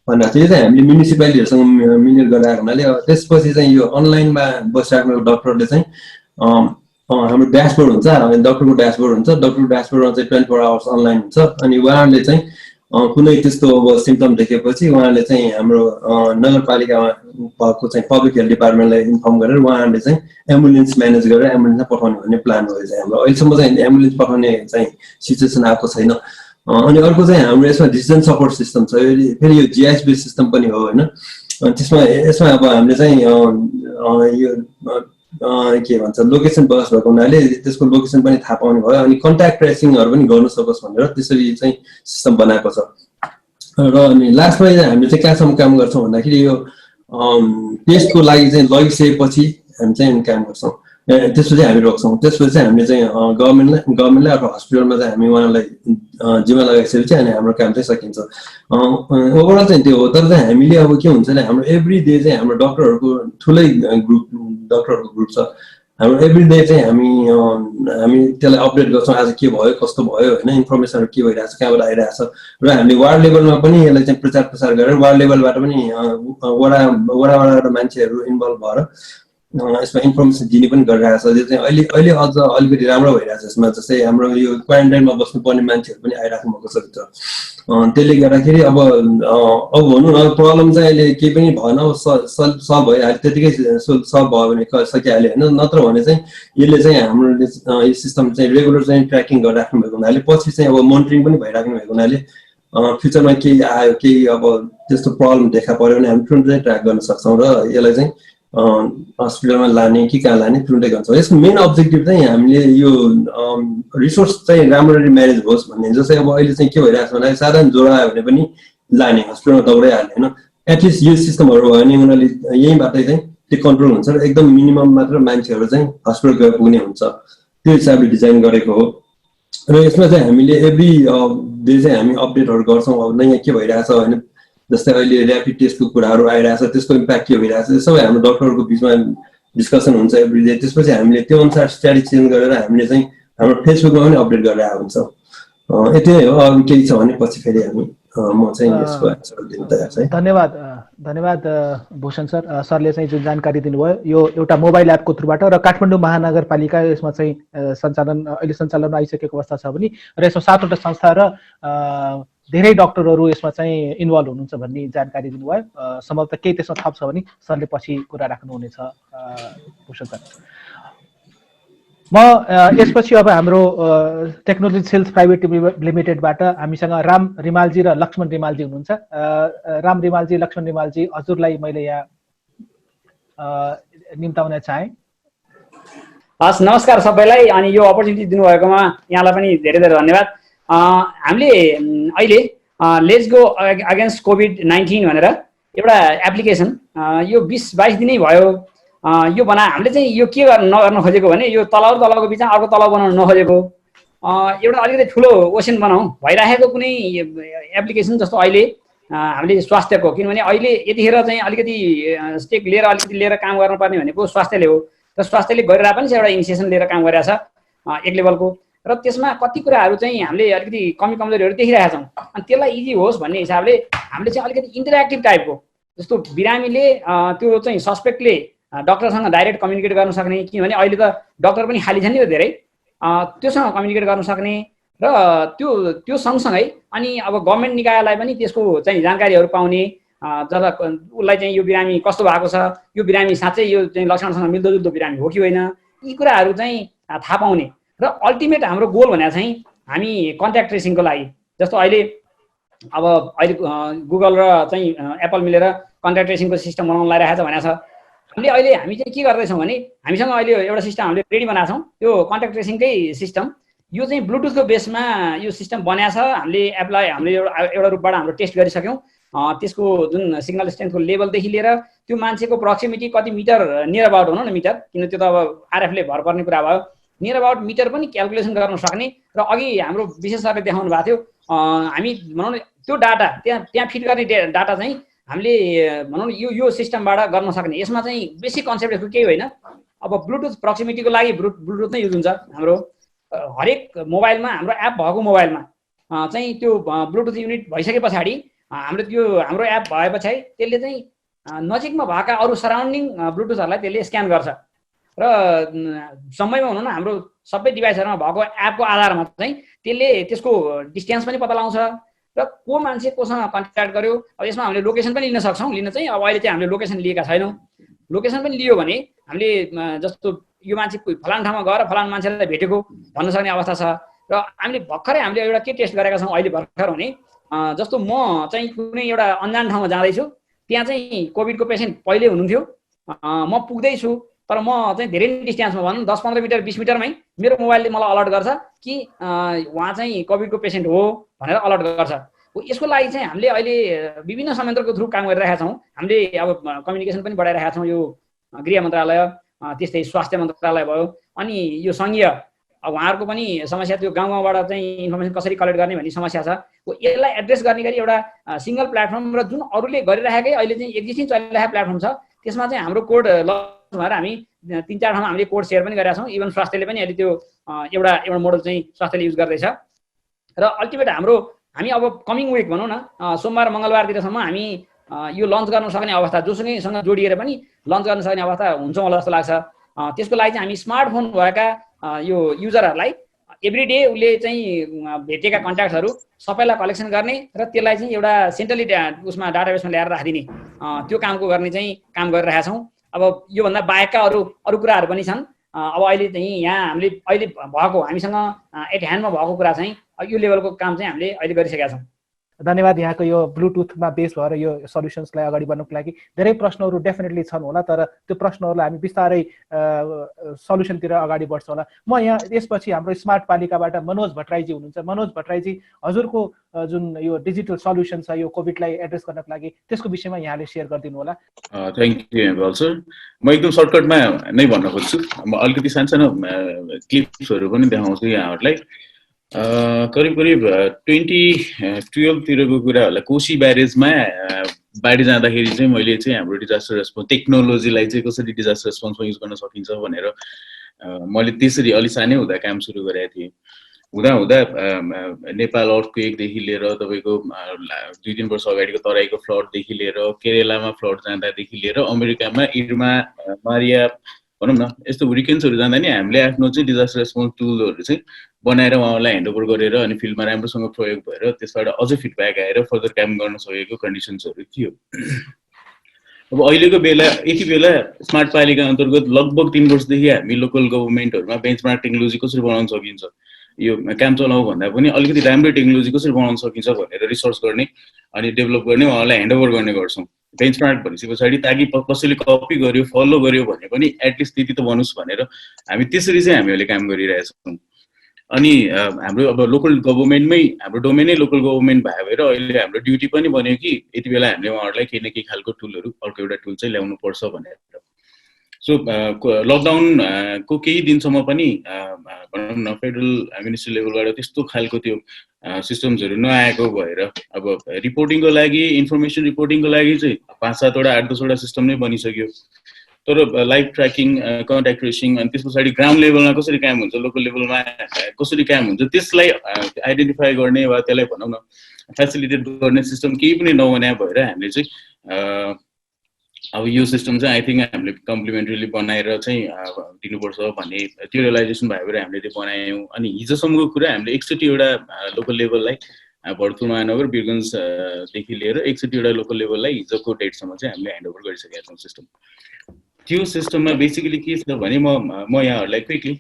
भनिरहेको थियो। यो चाहिँ हामीले म्युनिसिपालिटीहरूसँग मिलेर गरिरहेको हुनाले अब त्यसपछि चाहिँ यो अनलाइनमा बसिराख्नु डक्टरले चाहिँ हाम्रो ड्यासबोर्ड हुन्छ। डक्टरको ड्यासबोर्ड हुन्छ। डक्टरको ड्यासबोर्डमा चाहिँ 24 आवर्स अनलाइन हुन्छ। अनि उहाँहरूले चाहिँ कुनै त्यस्तो अब सिम्टम देखेपछि उहाँहरूले चाहिँ हाम्रो नगरपालिकामा भएको चाहिँ पब्लिक हेल्थ डिपार्टमेन्टलाई इन्फर्म गरेर उहाँहरूले चाहिँ एम्बुलेन्स म्यानेज गरेर एम्बुलेन्समा पठाउने भन्ने प्लान हो चाहिँ हाम्रो। अहिलेसम्म चाहिँ एम्बुलेन्स पठाउने चाहिँ सिचुएसन आएको छैन। अनि अर्को चाहिँ हाम्रो यसमा डिसिजन सपोर्ट सिस्टम छ। फेरि यो GIS बेस्ड सिस्टम पनि हो होइन। त्यसमा यसमा अब हामीले चाहिँ यो के भन्छ लोकेसन बस भएको हुनाले त्यसको लोकेसन पनि थाहा पाउने भयो। अनि कन्ट्याक्ट ट्रेसिङहरू पनि गर्न सकोस् भनेर त्यसरी चाहिँ सिस्टम बनाएको छ। र अनि लास्टमा हामीले चाहिँ कहाँसम्म काम गर्छौँ भन्दाखेरि यो टेस्टको लागि चाहिँ लगिसकेपछि हामी चाहिँ काम गर्छौँ। त्यसपछि हामी रोक्छौँ। त्यसपछि चाहिँ हामीले चाहिँ गभर्मेन्टलाई अथवा हस्पिटलमा चाहिँ हामी उहाँलाई जिम्मा लगाइसकेपछि अनि हाम्रो काम चाहिँ सकिन्छ। ओभरअल चाहिँ त्यो हो। तर चाहिँ हामीले अब के हुन्छ भने हाम्रो एभ्री डे चाहिँ हाम्रो डक्टरहरूको ठुलै डक्टरहरूको ग्रुप छ। हाम्रो एभ्री डे चाहिँ हामी त्यसलाई अपडेट गर्छौँ आज के भयो कस्तो भयो होइन, इन्फर्मेसनहरू के भइरहेछ, कहाँबाट आइरहेछ। र हामीले वार्ड लेभलमा पनि यसलाई चाहिँ प्रचार प्रसार गरेर वार्ड लेभलबाट पनि वडाबाट मान्छेहरू इन्भल्भ भएर यसमा इन्फर्मेसन दिने पनि गरिरहेछ। यो चाहिँ अहिले अझ अलिकति राम्रो भइरहेछ यसमा। जस्तै हाम्रो यो क्वारेन्टाइनमा बस्नुपर्ने मान्छेहरू पनि आइराख्नु भएको छ भित्र। त्यसले गर्दाखेरि अब भनौँ न प्रब्लम चाहिँ अहिले केही पनि भएन, सल्भ भइहाल्यो। त्यतिकै सल्भ भयो भने सकिहाल्यो होइन। नत्र भने चाहिँ यसले चाहिँ हाम्रो यो सिस्टम चाहिँ रेगुलर चाहिँ ट्र्याकिङ गरिराख्नु भएको हुनाले पछि चाहिँ अब मोनिटरिङ पनि भइराख्नु भएको हुनाले फ्युचरमा केही आयो केही अब त्यस्तो प्रब्लम देखा पर्यो भने हामी तुरुन्तै ट्र्याक गर्न सक्छौँ र यसलाई चाहिँ हस्पिटलमा लाने कि कहाँ लाने तुरुन्तै गर्छौँ। यसको मेन अब्जेक्टिभ चाहिँ हामीले यो रिसोर्स चाहिँ राम्ररी म्यानेज होस् भन्ने। जस्तै अब अहिले चाहिँ के भइरहेको छ भन्दाखेरि साधारण ज्वरो आयो भने पनि लाने हस्पिटलमा दौडाइहाल्ने होइन। एटलिस्ट यो सिस्टमहरू भयो भने उनीहरूले यहीँबाटै चाहिँ त्यो कन्ट्रोल हुन्छ र एकदम मिनिमम मात्र मान्छेहरू चाहिँ हस्पिटल गएर पुग्ने हुन्छ। त्यो हिसाबले डिजाइन गरेको हो। र यसमा चाहिँ हामीले एभ्री डे चाहिँ हामी अपडेटहरू गर्छौँ। अब नयाँ के भइरहेछ होइन, जस्तै अहिले ऱ्यापिड टेस्टको कुराहरू आइरहेछ, त्यसको इम्प्याक्ट के भइरहेछ, सबै हाम्रो डक्टरहरूको बिचमा डिस्कसन हुन्छ एभ्री डे। त्यसपछि हामीले त्यो अनुसार स्ट्राटेजी चेन्ज गरेर हामीले चाहिँ हाम्रो फेसबुकमा पनि अपडेट गरेर हुन्छ। यति नै हो, अरू केही छ भने पछि फेरि हामी म चाहिँ यसको एन्सर दिन तयार छु। धन्यवाद भूषण सर। सरले चाहिँ जुन जानकारी दिनुभयो यो एउटा मोबाइल एपको थ्रुबाट र काठमाडौँ महानगरपालिका यसमा चाहिँ अहिले सञ्चालन आइसकेको अवस्था छ भने र यसमा 7 वटा संस्था र धेरै डाक्टरहरू यसमा चाहिँ इन्भल्भ हुनुहुन्छ भन्ने जानकारी दिनुभयो। सम्भवतः केही त्यसमा थप छ भने सरले पछि कुरा राख्नुहुनेछ भूषण सर। म यसपछि अब हाम्रो टेक्नोलोजी सेल्स प्राइभेट लिमिटेडबाट हामीसँग राम रिमालजी र लक्ष्मण रिमालजी हुनुहुन्छ। राम रिमालजी, लक्ष्मण रिमालजी, हजुरलाई मैले यहाँ निम्ताउन चाहे। हस्, नमस्कार सबैलाई। अनि यो अपर्च्युनिटी दिनुभएकोमा यहाँलाई पनि धेरै धेरै धन्यवाद। हामीले अहिले लेट्स गो अगेन्स्ट कोभिड-19 भनेर एउटा एप्लिकेसन यो 20-22 दिनै भयो यो हामीले चाहिँ यो के नगर्न खोजेको भने यो तलको बिचमा अर्को तलाउ बनाउन नखोजेको एउटा अलिकति ठुलो ओसन बनाऊ भइराखेको कुनै एप्लिकेसन जस्तो अहिले हामीले स्वास्थ्यको, किनभने अहिले यतिखेर चाहिँ अलिकति स्टेक लिएर काम गर्नुपर्ने भनेको स्वास्थ्यले हो र स्वास्थ्यले गरिरहेको पनि छ, एउटा इनिसिएसन लिएर काम गरिरहेछ एक लेभलको, र त्यसमा कति कुराहरू चाहिँ हामीले अलिकति कमजोरीहरू देखिरहेका छौँ। अनि त्यसलाई इजी होस् भन्ने हिसाबले हामीले चाहिँ अलिकति इन्टरेक्टिभ टाइपको, जस्तो बिरामीले त्यो चाहिँ सस्पेक्टले डक्टरसँग डाइरेक्ट कम्युनिकेट गर्न सक्ने, किनभने अहिले त डक्टर पनि खाली छन् नि त धेरै, त्योसँग कम्युनिकेट गर्न सक्ने र त्यो सँगसँगै अनि अब गभर्मेन्ट निकायलाई पनि त्यसको चाहिँ जानकारीहरू पाउने, जब उसलाई चाहिँ यो बिरामी कस्तो भएको छ, यो बिरामी साँच्चै यो चाहिँ लक्षणसँग मिल्दोजुल्दो बिरामी हो कि होइन, यी कुराहरू चाहिँ थाहा पाउने। र अल्टिमेट हाम्रो गोल भनेको चाहिँ हामी कन्ट्याक्ट ट्रेसिङको लागि, जस्तो अहिले गुगल र चाहिँ एप्पल मिलेर कन्ट्याक्ट ट्रेसिङको सिस्टम बनाउन लागिरहेको छ भनेको छ। हामी चाहिँ के गर्दैछौँ भने हामीसँग अहिले एउटा सिस्टम हामीले रेडी बनाएको छौँ, त्यो कन्ट्याक्ट ट्रेसिङकै सिस्टम। यो चाहिँ ब्लुटुथको बेसमा यो सिस्टम बनाएको छ। हामीले एपलाई हामीले एउटा रूपबाट हाम्रो टेस्ट गरिसक्यौँ। त्यसको जुन सिग्नल स्ट्रेन्थको लेभलदेखि लिएर त्यो मान्छेको प्रोक्सिमिटी कति मिटर नियर अबाउट भनौँ न मिटर, किन त्यो त अब आरएफले भर पर्ने कुरा भयो, नियर अबाउट मिटर पनि क्यालकुलेसन गर्न सक्ने। र अघि हाम्रो विशेष सरले देखाउनु भएको थियो हामी भनौँ न त्यो डाटा त्यहाँ फिट गर्ने डाटा चाहिँ हामीले भनौँ न यो सिस्टमबाट गर्न सक्ने। यसमा चाहिँ बेसिक कन्सेप्ट यसको केही होइन, अब ब्लुटुथ प्रोक्सिमिटीको लागि ब्लुटुथ नै युज हुन्छ। हाम्रो हरेक मोबाइलमा, हाम्रो एप भएको मोबाइलमा चाहिँ त्यो ब्लुटुथ युनिट भइसके पछाडि हाम्रो एप भए पछाडि त्यसले चाहिँ नजिकमा भएका अरू सराउन्डिङ ब्लुटुथहरूलाई त्यसले स्क्यान गर्छ र समयमा भनौँ न हाम्रो सबै डिभाइसहरूमा भएको एपको आधारमा चाहिँ त्यसले त्यसको डिस्टेन्स पनि पत्ता लगाउँछ र को मान्छे कोसँग कन्ट्याक्ट गर्यो। अब यसमा हामीले लोकेसन पनि लिन सक्छौँ। चाहिँ अब अहिले चाहिँ हामीले लोकेसन लिएका छैनौँ। लोकेसन पनि लियो भने हामीले जस्तो यो मान्छे फलान ठाउँमा गएर फलान मान्छेलाई भेटेको भन्न सक्ने अवस्था छ। र हामीले हामीले एउटा के टेस्ट गरेका छौँ अहिले भर्खर भने, जस्तो म चाहिँ कुनै एउटा अन्जान ठाउँमा जाँदैछु, त्यहाँ चाहिँ कोभिडको पेसेन्ट पहिले हुनुहुन्थ्यो, म पुग्दैछु तर म चाहिँ धेरै डिस्टेन्समा भनौँ 10-15 मिटर 20 मिटरमै मेरो मोबाइलले मलाई अलर्ट गर्छ कि उहाँ चाहिँ कोभिडको पेसेन्ट हो भनेर अलर्ट गर्छ। यसको लागि चाहिँ हामीले अहिले विभिन्न संयन्त्रको थ्रु काम गरिरहेका छौँ। हामीले अब कम्युनिकेसन पनि बढाइरहेका छौँ। यो गृह मन्त्रालय, त्यस्तै स्वास्थ्य मन्त्रालय भयो, अनि यो सङ्घीय उहाँहरूको पनि समस्या, त्यो गाउँबाट चाहिँ इन्फर्मेसन कसरी कलेक्ट गर्ने भन्ने समस्या छ। यसलाई एड्रेस गर्ने गरी एउटा सिङ्गल प्लेटफर्म र जुन अरूले गरिरहेकै अहिले चाहिँ एक्जिस्टिङ चलिरहेको प्लेटफर्म छ त्यसमा चाहिँ हाम्रो कोड भएर हामी 3-4 ठाउँमा हामीले कोड सेयर पनि गरेका छौँ। इभन स्वास्थ्यले पनि अहिले त्यो एउटा मोडल चाहिँ स्वास्थ्यले युज गर्दैछ। र अल्टिमेट हामी अब कमिङ विक भनौँ न सोमबार मङ्गलबारतिरसम्म हामी यो लन्च गर्न सक्ने अवस्था, जोसँगैसँग जोडिएर पनि लन्च गर्न सक्ने अवस्था हुन्छ मलाई जस्तो लाग्छ। त्यसको लागि चाहिँ हामी स्मार्टफोन भएका यो युजरहरूलाई एभ्री डे उसले चाहिँ भेटेका कन्ट्याक्टहरू सबैलाई कलेक्सन गर्ने र त्यसलाई चाहिँ एउटा सेन्ट्रली उसमा डाटाबेसमा ल्याएर राखिदिने त्यो कामको गर्ने चाहिँ काम गरिरहेका छौँ। अब योभन्दा बाहेकका अरू कुराहरू पनि छन्। अब अहिले चाहिँ यहाँ हामीले अहिले भएको हामीसँग एट ह्यान्डमा भएको कुरा चाहिँ यो लेभलको काम चाहिँ हामीले अहिले गरिसकेका छौँ। धन्यवाद। यहाँको यो ब्लुटुथमा बेस भएर यो सल्युसन्सलाई अगाडि बढ्नुको लागि धेरै प्रश्नहरू डेफिनेटली छन् होला, तर त्यो प्रश्नहरूलाई हामी बिस्तारै सल्युसनतिर अगाडि बढ्छौँ होला। म यहाँ यसपछि हाम्रो स्मार्ट पालिकाबाट मनोज भट्टराईजी हुनुहुन्छ। मनोज भट्टराईजी, हजुरको जुन यो डिजिटल सल्युसन छ यो कोभिडलाई एड्रेस गर्नको लागि, त्यसको विषयमा यहाँले सेयर गरिदिनु होला। Thank you Hemal sir. म एकदम सर्टकटमा नै भन्न खोज्छु। म अलिकति सानो क्लिप्सहरू पनि देखाउँछु यहाँहरूलाई। करिब 2012तिरको कुराहरूलाई कोशी ब्यारेजमा बाढी जाँदाखेरि चाहिँ मैले चाहिँ हाम्रो डिजास्टर रेस्पोन्स टेक्नोलोजीलाई चाहिँ कसरी डिजास्टर रेस्पोन्समा युज गर्न सकिन्छ भनेर मैले त्यसरी अलि सानै हुँदा काम सुरु गरेको थिएँ। हुँदा हुँदा नेपाल अर्थक्वेकदेखि लिएर तपाईँको 2-3 वर्ष अगाडिको तराईको फ्लडदेखि लिएर केरलामा फ्लड जाँदादेखि लिएर अमेरिकामा इर्मा मारिया भनौँ न यस्तो हुरिकेन्सहरू जाँदा नि हामीले आफ्नो चाहिँ डिजास्टर रेस्पोन्स टुलहरू चाहिँ बनाएर उहाँहरूलाई ह्यान्डओभर गरेर अनि फिल्डमा राम्रोसँग प्रयोग भएर त्यसबाट अझै फिडब्याक आएर फर्दर काम गर्न सकेको कन्डिसन्सहरू थियो। अब अहिलेको बेला यति बेला स्मार्ट पालिका अन्तर्गत लगभग 3 वर्षदेखि हामी लोकल गभर्मेन्टहरूमा बेन्चमार्क टेक्नोलोजी कसरी बनाउन सकिन्छ, यो काम चलाऊ भन्दा पनि अलिकति राम्रो टेक्नोलोजी कसरी बनाउन सकिन्छ भनेर रिसर्च गर्ने अनि डेभलप गर्ने उहाँहरूलाई ह्यान्डओभर गर्ने गर्छौँ। बेन्चमार्क भनेपछि पछाडि ताकि कसैले कपी गर्यो फलो गर्यो भने पनि एटलिस्ट त्यति त बनोस् भनेर हामी त्यसरी चाहिँ हामीले काम गरिरहेछौँ। अनि हाम्रो अब लोकल गभर्मेन्टमै हाम्रो डोमेनै लोकल गभर्मेन्ट भएर अहिले हाम्रो ड्युटी पनि बन्यो कि यति बेला हामीले उहाँहरूलाई केही न केही खालको टुलहरू अर्को एउटा टुल चाहिँ ल्याउनु पर्छ भनेर। सो लकडाउनको केही दिनसम्म पनि भनौँ न फेडरल मिनिस्ट्री लेभलबाट त्यस्तो खालको त्यो सिस्टम्सहरू नआएको भएर अब रिपोर्टिङको लागि इन्फर्मेसन रिपोर्टिङको लागि चाहिँ 5-7वटा 8-10वटा सिस्टम नै बनिसक्यो। तर लाइभ ट्र्याकिङ कन्ट्याक्ट ट्रेसिङ अनि त्यस पछाडि ग्राउन्ड लेभलमा कसरी काम हुन्छ, लोकल लेभलमा कसरी काम हुन्छ त्यसलाई आइडेन्टिफाई गर्ने वा त्यसलाई भनौँ न फेसिलिटेट गर्ने सिस्टम केही पनि नबना भएर हामीले चाहिँ अब यो सिस्टम चाहिँ आई थिङ्क हामीले कम्प्लिमेन्ट्रीली बनाएर चाहिँ दिनुपर्छ भन्ने त्यो रियलाइजेसन भयो भने हामीले त्यो बनायौँ। अनि हिजोसम्मको कुरा हामीले 61 वटा लोकल लेभललाई भरतपुर महानगर वीरगन्जदेखि लिएर 61 वटा लोकल लेभललाई हिजोको डेटसम्म चाहिँ हामीले ह्यान्डओभर गरिसकेका छौँ सिस्टम। त्यो सिस्टममा बेसिकली के छ भने म यहाँहरूलाई क्विकली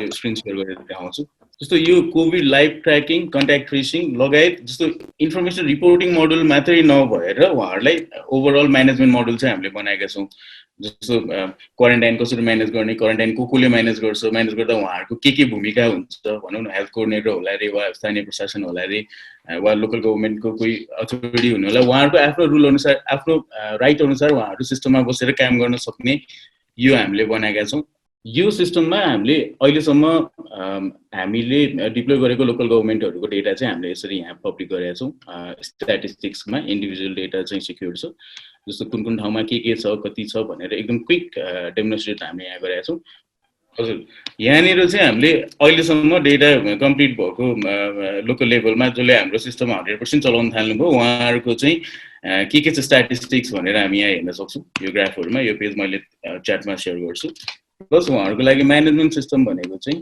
यो स्क्रिन सेयर गरेर देखाउँछु। जस्तो यो covid live tracking contact tracing लगायत जस्तो इन्फर्मेसन रिपोर्टिङ मोडल मात्रै नभएर उहाँहरूलाई ओभरअल म्यानेजमेन्ट मोडल चाहिँ हामीले बनाएका छौँ। जस्तो क्वारेन्टाइन कसरी म्यानेज गर्ने, क्वारेन्टाइन कसले म्यानेज गर्छ, म्यानेज गर्दा उहाँहरूको के भूमिका हुन्छ भनौँ न, हेल्थ कोअर्डिनेटर होला अरे वा स्थानीय प्रशासन होला अरे वा लोकल गभर्मेन्टको कोही अथोरिटी हुने होला, उहाँहरूको आफ्नो रुल अनुसार आफ्नो राइट अनुसार उहाँहरू सिस्टममा बसेर काम गर्न सक्ने यो हामीले बनाएका छौँ। यो सिस्टममा हामीले अहिलेसम्म हामीले डिप्लोय गरेको लोकल गभर्मेन्टहरूको डेटा चाहिँ हामीले यसरी यहाँ पब्लिक गरेका छौँ। स्ट्याटिस्टिक्समा इन्डिभिजुअल डेटा चाहिँ सिक्योर्ड छ, जस्तो कुन कुन ठाउँमा के छ कति छ भनेर एकदम क्विक डेमोन्स्ट्रेट हामीले यहाँ गरेका छौँ। हजुर, यहाँनिर चाहिँ हामीले अहिलेसम्म डेटा कम्प्लिट भएको लोकल लेभलमा जसले हाम्रो सिस्टम 100% चलाउन थाल्नुभयो उहाँहरूको चाहिँ के छ स्ट्याटिस्टिक्स भनेर हामी यहाँ हेर्न सक्छौँ यो ग्राफहरूमा। यो पेज मैले च्याटमा सेयर गर्छु। प्लस उहाँहरूको लागि म्यानेजमेन्ट सिस्टम भनेको चाहिँ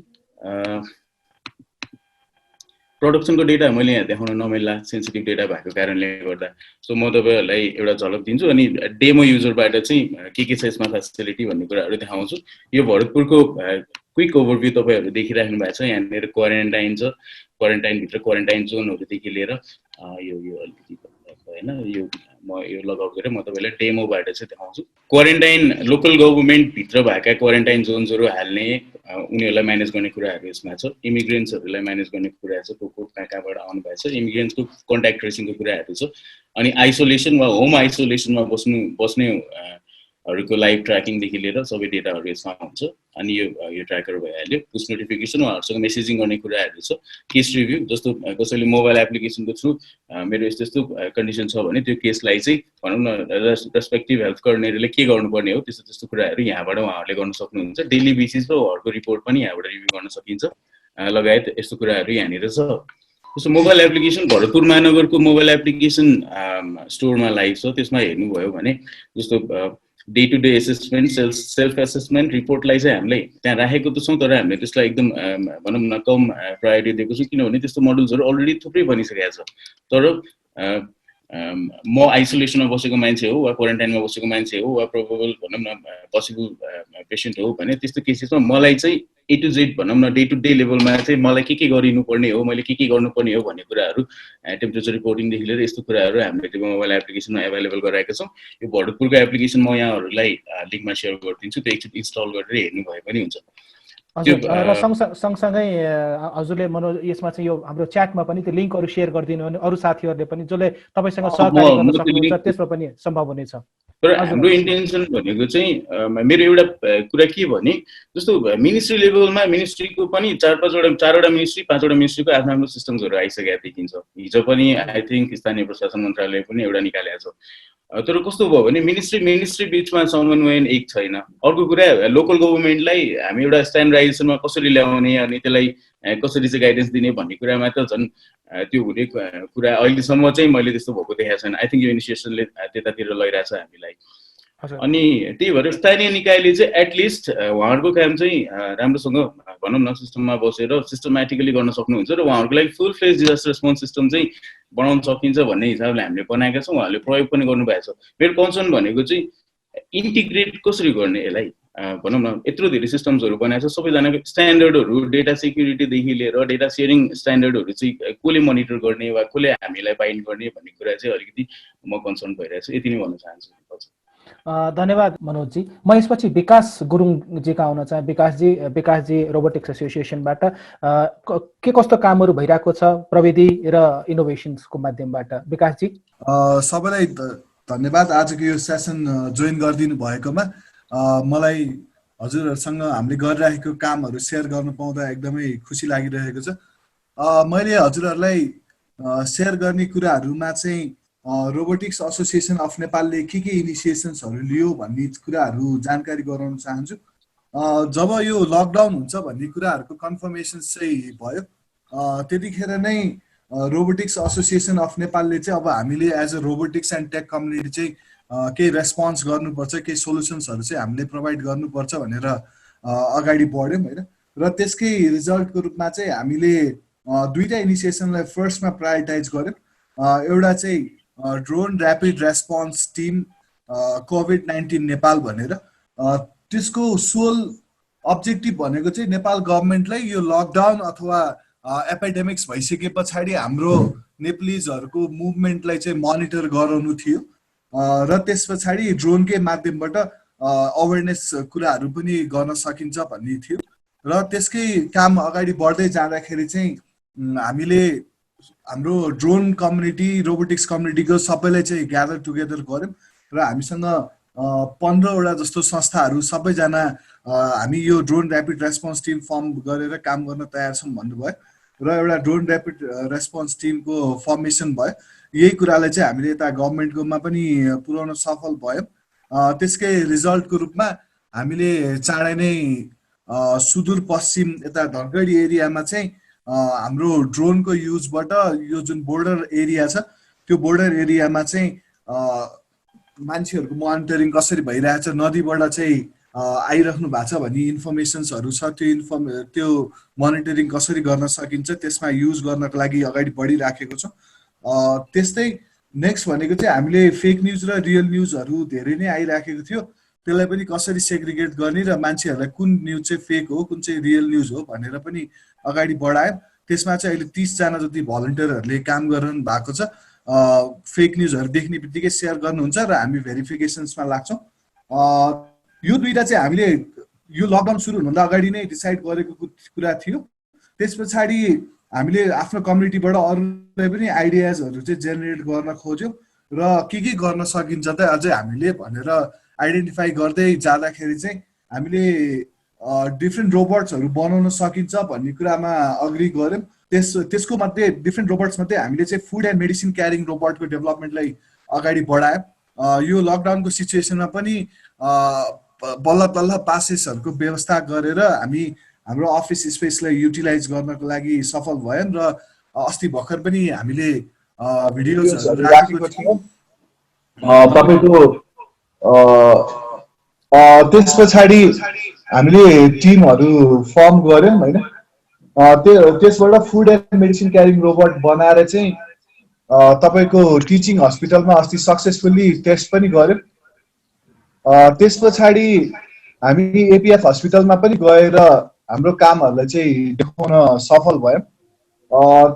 प्रोडक्सनको डेटा मैले यहाँ देखाउन नमिल्ला सेन्सिटिभ डेटा भएको कारणले गर्दा। सो म तपाईँहरूलाई एउटा झलक दिन्छु अनि डेमो युजरबाट चाहिँ के छ यसमा फेसिलिटी भन्ने कुराहरू देखाउँछु। यो भरतपुरको क्विक ओभरभ्यू तपाईँहरू देखिराख्नु भएको छ। यहाँनिर क्वारेन्टाइन छ, क्वारेन्टाइनभित्र क्वारेन्टाइन जोनहरूदेखि लिएर यो अलिकति होइन यो म यो लगआउट गरेर म तपाईँलाई डेमोबाट चाहिँ देखाउँछु। क्वारेन्टाइन लोकल गभर्मेन्टभित्र भएका क्वारेन्टाइन जोन्सहरू हाल्ने उनीहरूलाई म्यानेज गर्ने कुराहरू यसमा छ। इमिग्रेन्ट्सहरूलाई म्यानेज गर्ने कुरा छ, को कहाँबाट आउनु भएको छ, इमिग्रेन्ट्सको कन्ट्याक्ट ट्रेसिङको कुराहरू छ। अनि आइसोलेसन वा होम आइसोलेसनमा बस्नेहरूको लाइभ ट्र्याकिङदेखि लिएर सबै डेटाहरू यसमा हुन्छ। अनि यो ट्र्याकर भइहाल्यो। पुस नोटिफिकेसन उहाँहरूसँग मेसेजिङ गर्ने कुराहरू छ। केस रिभ्यू जस्तो कसैले मोबाइल एप्लिकेसनको थ्रु मेरो यस्तो कन्डिसन छ भने त्यो केसलाई चाहिँ भनौँ न रेस्पेक्टिभ हेल्थ कोअर्डिनेटरले के गर्नुपर्ने हो त्यस्तो कुराहरू यहाँबाट उहाँहरूले गर्न सक्नुहुन्छ। डेली बेसिसमा उहाँहरूको रिपोर्ट पनि यहाँबाट रिभ्यू गर्न सकिन्छ लगायत यस्तो कुराहरू यहाँनिर छ। जस्तो मोबाइल एप्लिकेसन भरतपुर महानगरको मोबाइल एप्लिकेसन स्टोरमा लाइभ छ। त्यसमा हेर्नुभयो भने जस्तो day to day assessment self assessment रिपोर्टलाई चाहिँ हामीले त्यहाँ राखेको त छौँ, तर हामीले त्यसलाई एकदम भनौँ न कम प्रायोरिटी दिएको छौँ किनभने त्यस्तो मोडल्सहरू अलरेडी थुप्रै बनिसकेको छ। तर म आइसोलेसनमा बसेको मान्छे हो वा क्वारेन्टाइनमा बसेको मान्छे हो वा प्रोबेबल भनौँ न पोसिबल पेसेन्ट हो भने त्यस्तो केसेसमा मलाई चाहिँ A to Z भनौँ न डे टु डे लेभलमा चाहिँ मलाई के गरिनुपर्ने हो, मैले के गर्नुपर्ने हो भन्ने कुराहरू टेम्परेचर रिपोर्टिङदेखि लिएर यस्तो कुराहरू हामीले त्यो मोबाइल एप्लिकेसनमा एभाइलेबल गराएका छौँ। यो भरतपुरको एप्लिकेसन म यहाँहरूलाई लिङ्कमा सेयर गरिदिन्छु, त्यो एकचोटि इन्स्टल गरेर हेर्नुभयो पनि हुन्छ। हजुर, र सँगसँगै हजुरले यसमा चाहिँ यो हाम्रो च्याटमा पनि त्यो लिङ्कहरू सेयर गरिदिनु भने अरू साथीहरूले पनि जसले तपाईँसँग सहकारी गर्न सक्नुहुन्छ त्यसमा पनि सम्भव हुनेछ। तर हाम्रो इन्टेन्सन भनेको चाहिँ मेरो एउटा कुरा के भने जस्तो मिनिस्ट्री लेभलमा मिनिस्ट्रीको पनि 4वटा मिनिस्ट्री 5वटा मिनिस्ट्रीको आफ्नो आफ्नो सिस्टम्सहरू आइसकेका देखिन्छ। हिजो पनि आई थिङ्क स्थानीय प्रशासन मन्त्रालय पनि एउटा निकालेको छ। तर कस्तो भयो भने मिनिस्ट्री बिचमा समन्वयन एक छैन। अर्को कुरा लोकल गभर्मेन्टलाई हामी एउटा स्ट्यान्डर्डाइजेसनमा कसरी ल्याउने अनि त्यसलाई कसरी चाहिँ गाइडेन्स दिने भन्ने कुरामा त झन् त्यो हुने कुरा अहिलेसम्म चाहिँ मैले त्यस्तो भएको देखाएको छैन। आई थिङ्क यो इनिसिएसनले त्यतातिर लैरहेछ हामीलाई। अनि त्यही भएर स्थानीय निकायले चाहिँ एटलिस्ट उहाँहरूको काम चाहिँ राम्रोसँग भनौँ न सिस्टममा बसेर सिस्टमेटिकली गर्न सक्नुहुन्छ र उहाँहरूको लागि फुल फ्लेज डिजास्टर रेस्पोन्स सिस्टम चाहिँ बनाउन सकिन्छ भन्ने हिसाबले हामीले बनाएका छौँ। उहाँहरूले प्रयोग पनि गर्नुभएको छ। मेरो कन्सर्न भनेको चाहिँ इन्टिग्रेट कसरी गर्ने यसलाई भनौँ न यत्रो धेरै सिस्टम्सहरू बनाएको छ। सबैजनाको स्ट्यान्डर्डहरू डेटा सेक्युरिटीदेखि लिएर डेटा सेयरिङ स्ट्यान्डर्डहरू चाहिँ कसले मोनिटर गर्ने वा कसले हामीलाई बाइन्ड गर्ने भन्ने कुरा चाहिँ अलिकति म कन्सर्न भइरहेको छु। यति नै भन्न चाहन्छु। धन्यवाद मनोजजी। म यसपछि विकास गुरुङजीका आउन चाहे। विकासजी रोबोटिक्स एसोसिएसनबाट के कस्तो कामहरू भइरहेको छ प्रविधि र इनोभेसन्सको माध्यमबाट? विकासजी। सबैलाई धन्यवाद आजको यो सेसन जोइन गरिदिनु भएकोमा। मलाई हजुरहरूसँग हामीले गरिरहेको कामहरू सेयर गर्न पाउँदा एकदमै खुसी लागिरहेको छ। मैले हजुरहरूलाई सेयर गर्ने कुराहरूमा चाहिँ रोबोटिक्स एसोसिएसन अफ नेपालले के इनिसिएसन्सहरू लियो भन्ने कुराहरू जानकारी गराउन चाहन्छु। जब यो लकडाउन हुन्छ भन्ने कुराहरूको कन्फर्मेसन चाहिँ भयो त्यतिखेर नै रोबोटिक्स एसोसिएसन अफ नेपालले चाहिँ अब हामीले as a robotics and tech community चाहिँ केही रेस्पोन्स गर्नुपर्छ, केही सोल्युसन्सहरू चाहिँ हामीले प्रोभाइड गर्नुपर्छ भनेर अगाडि बढ्यौँ होइन। र त्यसकै रिजल्टको रूपमा चाहिँ हामीले दुईटा इनिसिएसनलाई फर्स्टमा प्रायोरिटाइज गर्यौँ। एउटा चाहिँ ड्रोन ऱ्यापिड रेस्पोन्स टिम कोभिड-19 नेपाल भनेर। त्यसको सोल अब्जेक्टिभ भनेको चाहिँ नेपाल गभर्मेन्टलाई यो लकडाउन अथवा एपिडेमिक्स भइसके पछाडि हाम्रो नेपालीजहरूको मुभमेन्टलाई चाहिँ मोनिटर गराउनु थियो र त्यस पछाडि ड्रोनकै माध्यमबाट अवेरनेस कुराहरू पनि गर्न सकिन्छ भन्ने थियो। र त्यसकै काम अगाडि बढ्दै जाँदाखेरि चाहिँ हामीले हाम्रो ड्रोन कम्युनिटी रोबोटिक्स कम्युनिटीको सबैलाई चाहिँ ग्यादर टुगेदर गऱ्यौँ र हामीसँग 15वटा जस्तो संस्थाहरू सबैजना हामी यो drone rapid response team form गरेर काम गर्न तयार छौँ भन्नुभयो र एउटा ड्रोन ऱ्यापिड रेस्पोन्स टिमको फर्मेसन भयो। यही कुरालाई चाहिँ हामीले यता गभर्मेन्टकोमा पनि पुर्याउन सफल भयौँ। त्यसकै रिजल्टको रूपमा हामीले चाँडै नै सुदूरपश्चिम यता धनगढी एरियामा चाहिँ हाम्रो ड्रोनको युजबाट यो जुन बोर्डर एरिया छ त्यो बोर्डर एरियामा चाहिँ मान्छेहरूको मोनिटरिङ कसरी भइरहेछ, नदीबाट चाहिँ आइराख्नु भएको छ भन्ने इन्फर्मेसन्सहरू छ। त्यो मोनिटरिङ कसरी गर्न सकिन्छ त्यसमा युज गर्नको लागि अगाडि बढिराखेको छौँ। त्यस्तै नेक्स्ट भनेको चाहिँ हामीले फेक न्युज र रियल न्युजहरू धेरै नै आइराखेको थियो। त्यसलाई पनि कसरी सेग्रिगेट गर्ने र मान्छेहरूलाई कुन न्युज चाहिँ फेक हो कुन चाहिँ रियल न्युज हो भनेर पनि अगाडि बढायौँ। त्यसमा चाहिँ अहिले 30 जना जति भलन्टियरहरूले काम गरिरहनु भएको छ। फेक न्युजहरू देख्ने बित्तिकै सेयर गर्नुहुन्छ र हामी भेरिफिकेसन्समा लाग्छौँ। यो दुईटा चाहिँ हामीले यो लकडाउन सुरु हुनुभन्दा अगाडि नै डिसाइड गरेको कुरा थियो। त्यस पछाडि हामीले आफ्नो कम्युनिटीबाट अरूलाई पनि आइडियाजहरू चाहिँ जेनेरेट गर्न खोज्यौँ र के गर्न सकिन्छ त अझै हामीले भनेर आइडेन्टिफाई गर्दै जाँदाखेरि चाहिँ हामीले डिफ्रेन्ट रोबोट्सहरू बनाउन सकिन्छ भन्ने कुरामा अग्री गऱ्यौँ। त्यसको मध्ये डिफ्रेन्ट रोबोट्स मध्ये हामीले चाहिँ फुड एन्ड मेडिसिन क्यारिङ रोबोटको डेभलपमेन्टलाई अगाडि बढायौँ। यो लकडाउनको सिचुएसनमा पनि बल्ल तल्ल पासेसहरूको व्यवस्था गरेर हामी हाम्रो अफिस स्पेसलाई युटिलाइज गर्नको लागि सफल भयौँ र अस्ति भर्खर पनि हामीले भिडियोजहरू राखेको थियौँ तपाईँको। त्यस पछाडि हामीले टिमहरू फर्म गऱ्यौँ होइन। त्यसबाट food and medicine carrying robot बनाएर चाहिँ तपाईँको टिचिङ हस्पिटलमा अस्ति सक्सेसफुल्ली टेस्ट पनि गऱ्यौँ। त्यस पछाडि हामी एपिएफ हस्पिटलमा पनि गएर हाम्रो कामहरूलाई चाहिँ देखाउन सफल भयौँ।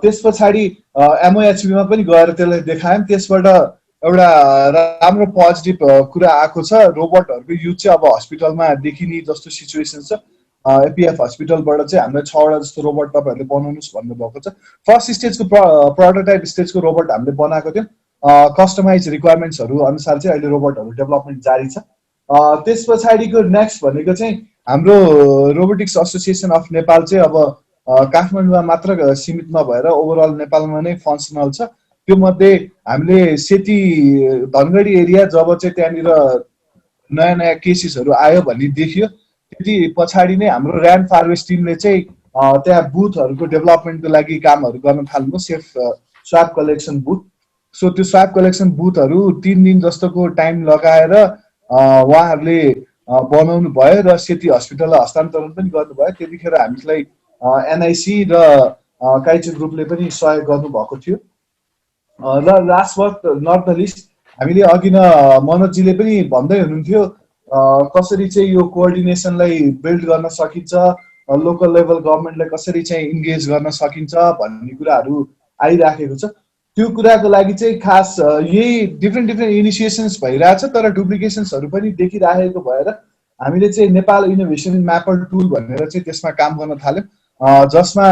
त्यस पछाडि एमओएचबीमा पनि गएर त्यसलाई देखायौँ। त्यसबाट एउटा राम्रो पोजिटिभ कुरा आएको छ। रोबोटहरूको युज चाहिँ अब हस्पिटलमा देखिने जस्तो सिचुएसन छ। एपिएफ हस्पिटलबाट चाहिँ हामीले 6वटा जस्तो रोबोट तपाईँहरूले बनाउनुहोस् भन्नुभएको छ। फर्स्ट स्टेजको प्रोटोटाइप स्टेजको रोबोट हामीले बनाएको थियौँ। कस्टमाइज रिक्वायरमेन्ट्सहरू अनुसार चाहिँ अहिले रोबोटहरू डेभलपमेन्ट जारी छ। त्यस पछाडिको नेक्स्ट भनेको चाहिँ हाम्रो रोबोटिक्स एसोसिएसन अफ नेपाल चाहिँ अब काठमाडौँमा मात्र सीमित नभएर ओभरअल नेपालमा नै फङ्सनल छ। त्यो मध्ये हामीले सेती धनगढी एरिया जब चाहिँ त्यहाँनिर नयाँ नयाँ केसेसहरू आयो भन्ने देखियो, त्यति पछाडि नै हाम्रो ऱ्यान फार्वेस्ट टिमले चाहिँ त्यहाँ बुथहरूको डेभलपमेन्टको लागि कामहरू गर्न थाल्नु, safe swab collection booth. So त्यो स्वाब कलेक्सन बुथहरू 3 दिन जस्तोको टाइम लगाएर उहाँहरूले बनाउनु भयो र सेती हस्पिटललाई हस्तान्तरण पनि गर्नुभयो। त्यतिखेर हामीलाई एनआइसी र काइचे ग्रुपले पनि सहयोग गर्नुभएको थियो। र last but not the least, हामीले अघि न मनोजजीले पनि भन्दै हुनुहुन्थ्यो कसरी चाहिँ यो कोअर्डिनेसनलाई बिल्ड गर्न सकिन्छ, लोकल लेभल गभर्मेन्टलाई कसरी चाहिँ इन्गेज गर्न सकिन्छ भन्ने कुराहरू आइराखेको छ। त्यो कुराको लागि चाहिँ खास यही डिफ्रेन्ट इनिसिएसन्स भइरहेछ, तर डुप्लिकेसन्सहरू पनि देखिराखेको भएर हामीले चाहिँ नेपाल इनोभेसन म्यापर टुल भनेर चाहिँ त्यसमा काम गर्न थाल्यौँ, जसमा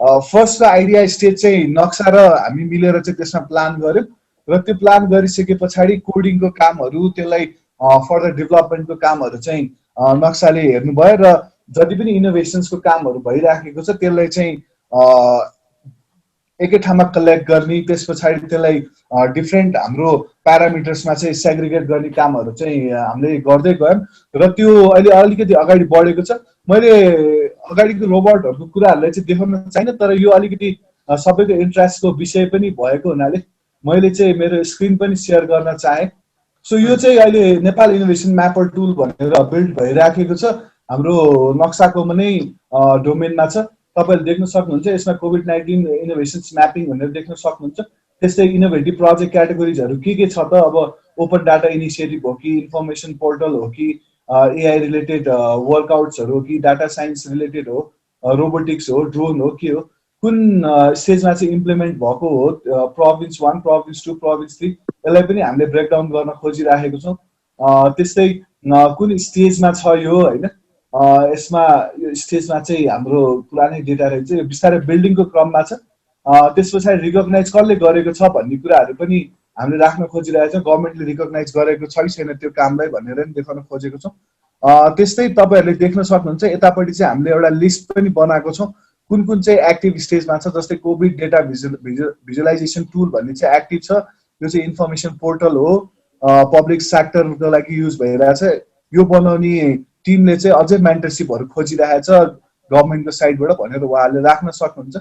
फर्स्ट आइडिया स्टेज चाहिँ नक्सा र हामी मिलेर चाहिँ त्यसमा प्लान गऱ्यौँ र त्यो प्लान गरिसके पछाडि कोडिङको कामहरू, त्यसलाई फर्दर डेभलपमेन्टको कामहरू चाहिँ नक्साले हेर्नुभयो र जति पनि इनोभेसन्सको कामहरू भइराखेको छ त्यसलाई चाहिँ एकै ठाउँमा कलेक्ट गर्ने, त्यस पछाडि त्यसलाई डिफ्रेन्ट हाम्रो प्यारामिटर्समा चाहिँ सेग्रिगेट गर्ने कामहरू चाहिँ हामीले गर्दै गयौँ र त्यो अहिले अलिकति अगाडि बढेको छ। मैले अगाडिको रोबोटहरूको कुराहरूलाई चाहिँ देखाउन चाहिनँ, तर यो अलिकति सबैको इन्ट्रेस्टको विषय पनि भएको हुनाले मैले चाहिँ मेरो स्क्रिन पनि सेयर गर्न चाहेँ। सो यो चाहिँ अहिले नेपाल इनोभेसन म्यापर टुल भनेर बिल्ड भइराखेको छ, हाम्रो नक्साको नै डोमेनमा छ। तपाईँले देख्न सक्नुहुन्छ यसमा कोभिड-19 इनोभेसन्स म्यापिङ भनेर देख्न सक्नुहुन्छ। त्यस्तै इनोभेटिभ प्रोजेक्ट क्याटेगोरिजहरू के छ त, अब ओपन डाटा इनिसिएटिभ हो कि, इन्फर्मेसन पोर्टल हो कि, एआई रिलेटेड वर्कआउट्सहरू हो कि, डाटा साइन्स रिलेटेड हो, रोबोटिक्स हो, ड्रोन हो, के हो, कुन स्टेजमा चाहिँ इम्प्लिमेन्ट भएको हो, प्रोभिन्स 1, प्रोभिन्स 2, प्रोभिन्स 3, यसलाई पनि हामीले ब्रेकडाउन गर्न खोजिराखेको छौँ। त्यस्तै कुन स्टेजमा छ यो होइन, यसमा यो स्टेजमा चाहिँ हाम्रो पुरानै डेटा रहेछ, यो बिस्तारै बिल्डिङको क्रममा छ। त्यस पछाडि रिकगनाइज कसले गरेको छ भन्ने कुराहरू पनि हामीले राख्न खोजिरहेको छौँ। गभर्मेन्टले रिकगनाइज गरेको छ कि छैन त्यो कामलाई भनेर पनि देखाउन खोजेको छौँ। त्यस्तै तपाईँहरूले देख्न सक्नुहुन्छ यतापट्टि चाहिँ हामीले एउटा लिस्ट पनि बनाएको छौँ कुन कुन चाहिँ एक्टिभ स्टेजमा छ। जस्तै कोभिड डेटा भिजुअलाइजेसन टुल भन्ने चाहिँ एक्टिभ छ, यो चाहिँ इन्फर्मेसन पोर्टल हो, पब्लिक सेक्टरको लागि युज भइरहेछ। यो बनाउने टिमले चाहिँ अझै मेन्टरसिपहरू खोजिरहेछ गभर्मेन्टको साइडबाट भनेर उहाँहरूले राख्न सक्नुहुन्छ।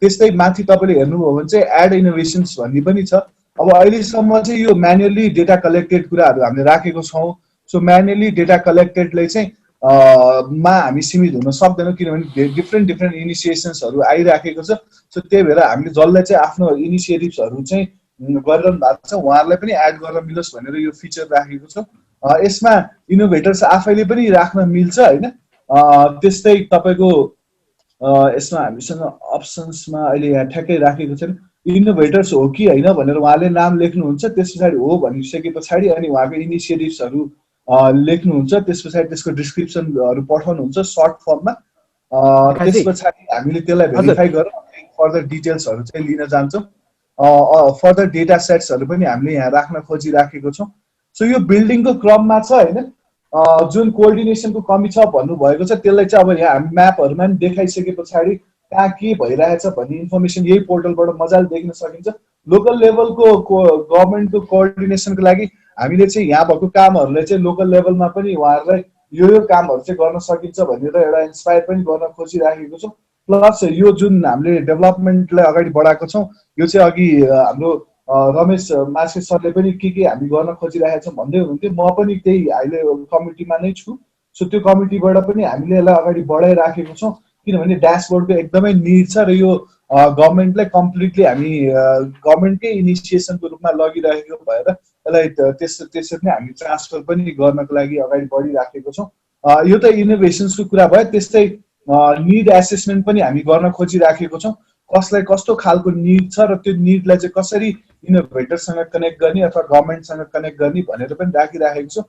त्यस्तै माथि तपाईँले हेर्नुभयो भने चाहिँ एड इनोभेसन्स भन्ने पनि छ। अब अहिलेसम्म चाहिँ यो म्यानुअली डेटा कलेक्टेड कुराहरू हामीले राखेको छौँ। सो म्यानुअली डेटा कलेक्टेडले चाहिँ मा हामी सीमित हुन सक्दैनौँ, किनभने डिफ्रेन्ट इनिसिएसन्सहरू आइराखेको छ। सो त्यही भएर हामीले जसलाई चाहिँ आफ्नो इनिसिएटिभ्सहरू चाहिँ गरिरहनु भएको छ उहाँहरूलाई पनि एड गर्न मिलोस् भनेर यो फिचर राखेको छ। यसमा इनोभेटर्स आफैले पनि राख्न मिल्छ होइन। त्यस्तै तपाईँको यसमा हामीसँग अप्सन्समा अहिले यहाँ ठ्याक्कै राखेको छैन, इनोभेटर्स हो कि होइन भनेर उहाँले नाम लेख्नुहुन्छ। त्यस पछाडि हो भनिसके पछाडि अनि उहाँको इनिसिएटिभ्सहरू लेख्नुहुन्छ, त्यस पछाडि त्यसको डिस्क्रिप्सनहरू पठाउनुहुन्छ सर्ट फर्ममा। त्यस पछाडि हामीले त्यसलाई भेरिफाई गरेर फर्दर डिटेल्सहरू चाहिँ लिन जान्छौँ। फर्दर डेटा सेट्सहरू पनि हामीले यहाँ राख्न खोजिराखेको छौँ। सो यो बिल्डिङको क्रममा छ होइन। जुन कोअर्डिनेसनको कमी छ भन्नुभएको छ त्यसलाई चाहिँ अब यहाँ हामी म्यापहरूमा पनि देखाइसके पछाडि कहाँ के भइरहेछ भन्ने इन्फर्मेसन यही पोर्टलबाट मजाले देख्न सकिन्छ। लोकल लेभलको गभर्मेन्टको कोअर्डिनेसनको लागि हामीले चाहिँ यहाँ भएको कामहरूलाई चाहिँ लोकल लेभलमा पनि उहाँहरूलाई यो कामहरू चाहिँ गर्न सकिन्छ भनेर एउटा इन्सपायर पनि गर्न खोजिराखेको छौँ। प्लस यो जुन हामीले डेभलपमेन्टलाई अगाडि बढाएको छौँ यो चाहिँ अघि हाम्रो रमेश मास्के सरले पनि के हामी गर्न खोजिरहेका छौँ भन्दै हुनुहुन्थ्यो। म पनि त्यही अहिले कमिटीमा नै छु। सो त्यो कमिटीबाट पनि हामीले यसलाई अगाडि बढाइराखेको छौँ, किनभने ड्यासबोर्डको एकदमै निड छ र यो गभर्मेन्टलाई कम्प्लिटली हामी गभर्मेन्टकै इनिसिएसनको रूपमा लगिरहेको भएर यसलाई त्यसरी नै हामी ट्रान्सफर पनि गर्नको लागि अगाडि बढिराखेको छौँ। यो त इनोभेसन्सको कुरा भयो। त्यस्तै निड एसेसमेन्ट पनि हामी गर्न खोजिराखेको छौँ, कसलाई कस्तो खालको निड छ र त्यो निडलाई चाहिँ कसरी इनोभेटरसँग कनेक्ट गर्ने अथवा गभर्मेन्टसँग कनेक्ट गर्ने भनेर पनि राखिराखेको छु।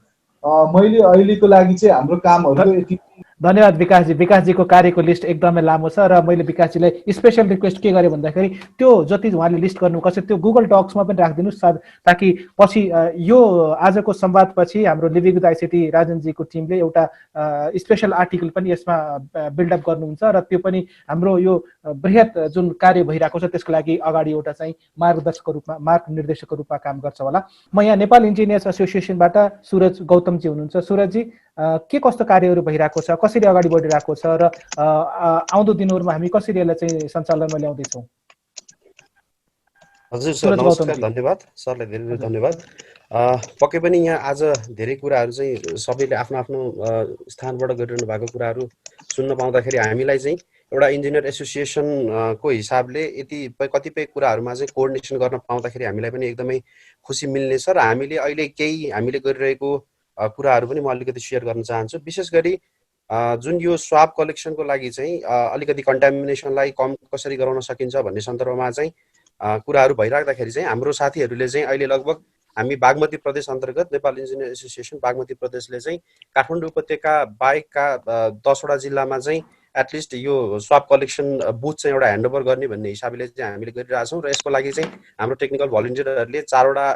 मैले अहिलेको लागि चाहिँ हाम्रो कामहरू यति धन्यवाद विकासजी। विकासजीको कार्यको लिस्ट एकदमै लामो छ र मैले विकासजीलाई स्पेसल रिक्वेस्ट के गरेँ भन्दाखेरि त्यो जति उहाँले लिस्ट गर्नुपर्छ त्यो गुगल डक्समा पनि राखिदिनुहोस् ताकि पछि यो आजको संवादपछि हाम्रो लिभिङ विथ आइसिटी राजनजीको टिमले एउटा स्पेसल आर्टिकल पनि यसमा बिल्डअप गर्नुहुन्छ र त्यो पनि हाम्रो यो बृहत जुन कार्य भइरहेको छ त्यसको लागि अगाडि एउटा चाहिँ मार्गदर्शकको रूपमा मार्गनिर्देशकको रूपमा काम गर्छ होला। म यहाँ नेपाल इन्जिनियर्स एसोसिएसनबाट सुरज गौतमजी हुनुहुन्छ। सुरजजी के कस्तो कार्यहरू भइरहेको छ, कसरी अगाडि बढिरहेको छ र आउँदो दिनहरूमा हामी कसरी यसलाई चाहिँ सञ्चालनमा ल्याउँदैछौँ? हजुर सर नमस्कार, धन्यवाद सरलाई धेरै धेरै धन्यवाद। पक्कै पनि यहाँ आज धेरै कुराहरू चाहिँ सबैले आफ्नो आफ्नो स्थानबाट गरिरहनु भएको कुराहरू सुन्न पाउँदाखेरि हामीलाई चाहिँ एउटा इन्जिनियर एसोसिएसनको हिसाबले यति कतिपय कुराहरूमा चाहिँ कोअर्डिनेसन गर्न पाउँदाखेरि हामीलाई पनि एकदमै खुसी मिल्नेछ र हामीले अहिले केही हामीले गरिरहेको कुराहरू पनि म अलिकति सेयर गर्न चाहन्छु। विशेष गरी जुन यो स्वाब कलेक्सनको लागि चाहिँ अलिकति कन्टामिनेसनलाई कम कसरी गराउन सकिन्छ भन्ने सन्दर्भमा चाहिँ कुराहरू भइराख्दाखेरि चाहिँ हाम्रो साथीहरूले चाहिँ अहिले लगभग हामी बागमती प्रदेश अन्तर्गत नेपाल इन्जिनियर एसोसिएसन बागमती प्रदेशले चाहिँ काठमाडौँ उपत्यका बाहेकका 10वटा जिल्लामा चाहिँ एटलिस्ट यो स्वाब कलेक्सन बुथ चाहिँ एउटा ह्यान्डओभर गर्ने भन्ने हिसाबले चाहिँ हामीले गरिरहेछौँ र यसको लागि चाहिँ हाम्रो टेक्निकल भलिन्टियरहरूले 4वटा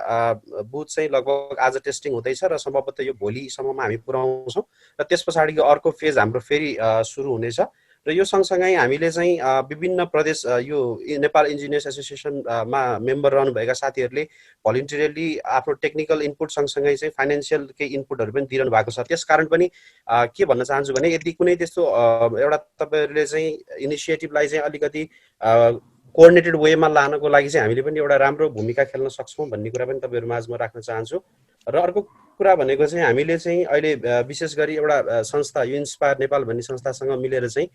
बुथ चाहिँ लगभग आज टेस्टिङ हुँदैछ र सम्भवतः यो भोलिसम्ममा हामी पुऱ्याउँछौँ र त्यस पछाडिको अर्को फेज हाम्रो फेरि सुरु हुनेछ। र यो सँगसँगै हामीले चाहिँ विभिन्न प्रदेश यो नेपाल इन्जिनियर्स एसोसिएसनमा मेम्बर रहनुभएका साथीहरूले भलिन्टियरली आफ्नो टेक्निकल इनपुट सँगसँगै चाहिँ फाइनेन्सियल केही इनपुटहरू पनि दिइरहनु भएको छ। त्यस कारण पनि के भन्न चाहन्छु भने यदि कुनै त्यस्तो एउटा तपाईँहरूले चाहिँ इनिसिएटिभलाई चाहिँ अलिकति कोअर्डिनेटेड वेमा लानको लागि चाहिँ हामीले पनि एउटा राम्रो भूमिका खेल्न सक्छौँ भन्ने कुरा पनि तपाईँहरू माझमा राख्न चाहन्छु। र अर्को कुरा भनेको चाहिँ हामीले चाहिँ अहिले विशेष गरी एउटा संस्था यो इन्स्पायर नेपाल भन्ने संस्थासँग मिलेर चाहिँ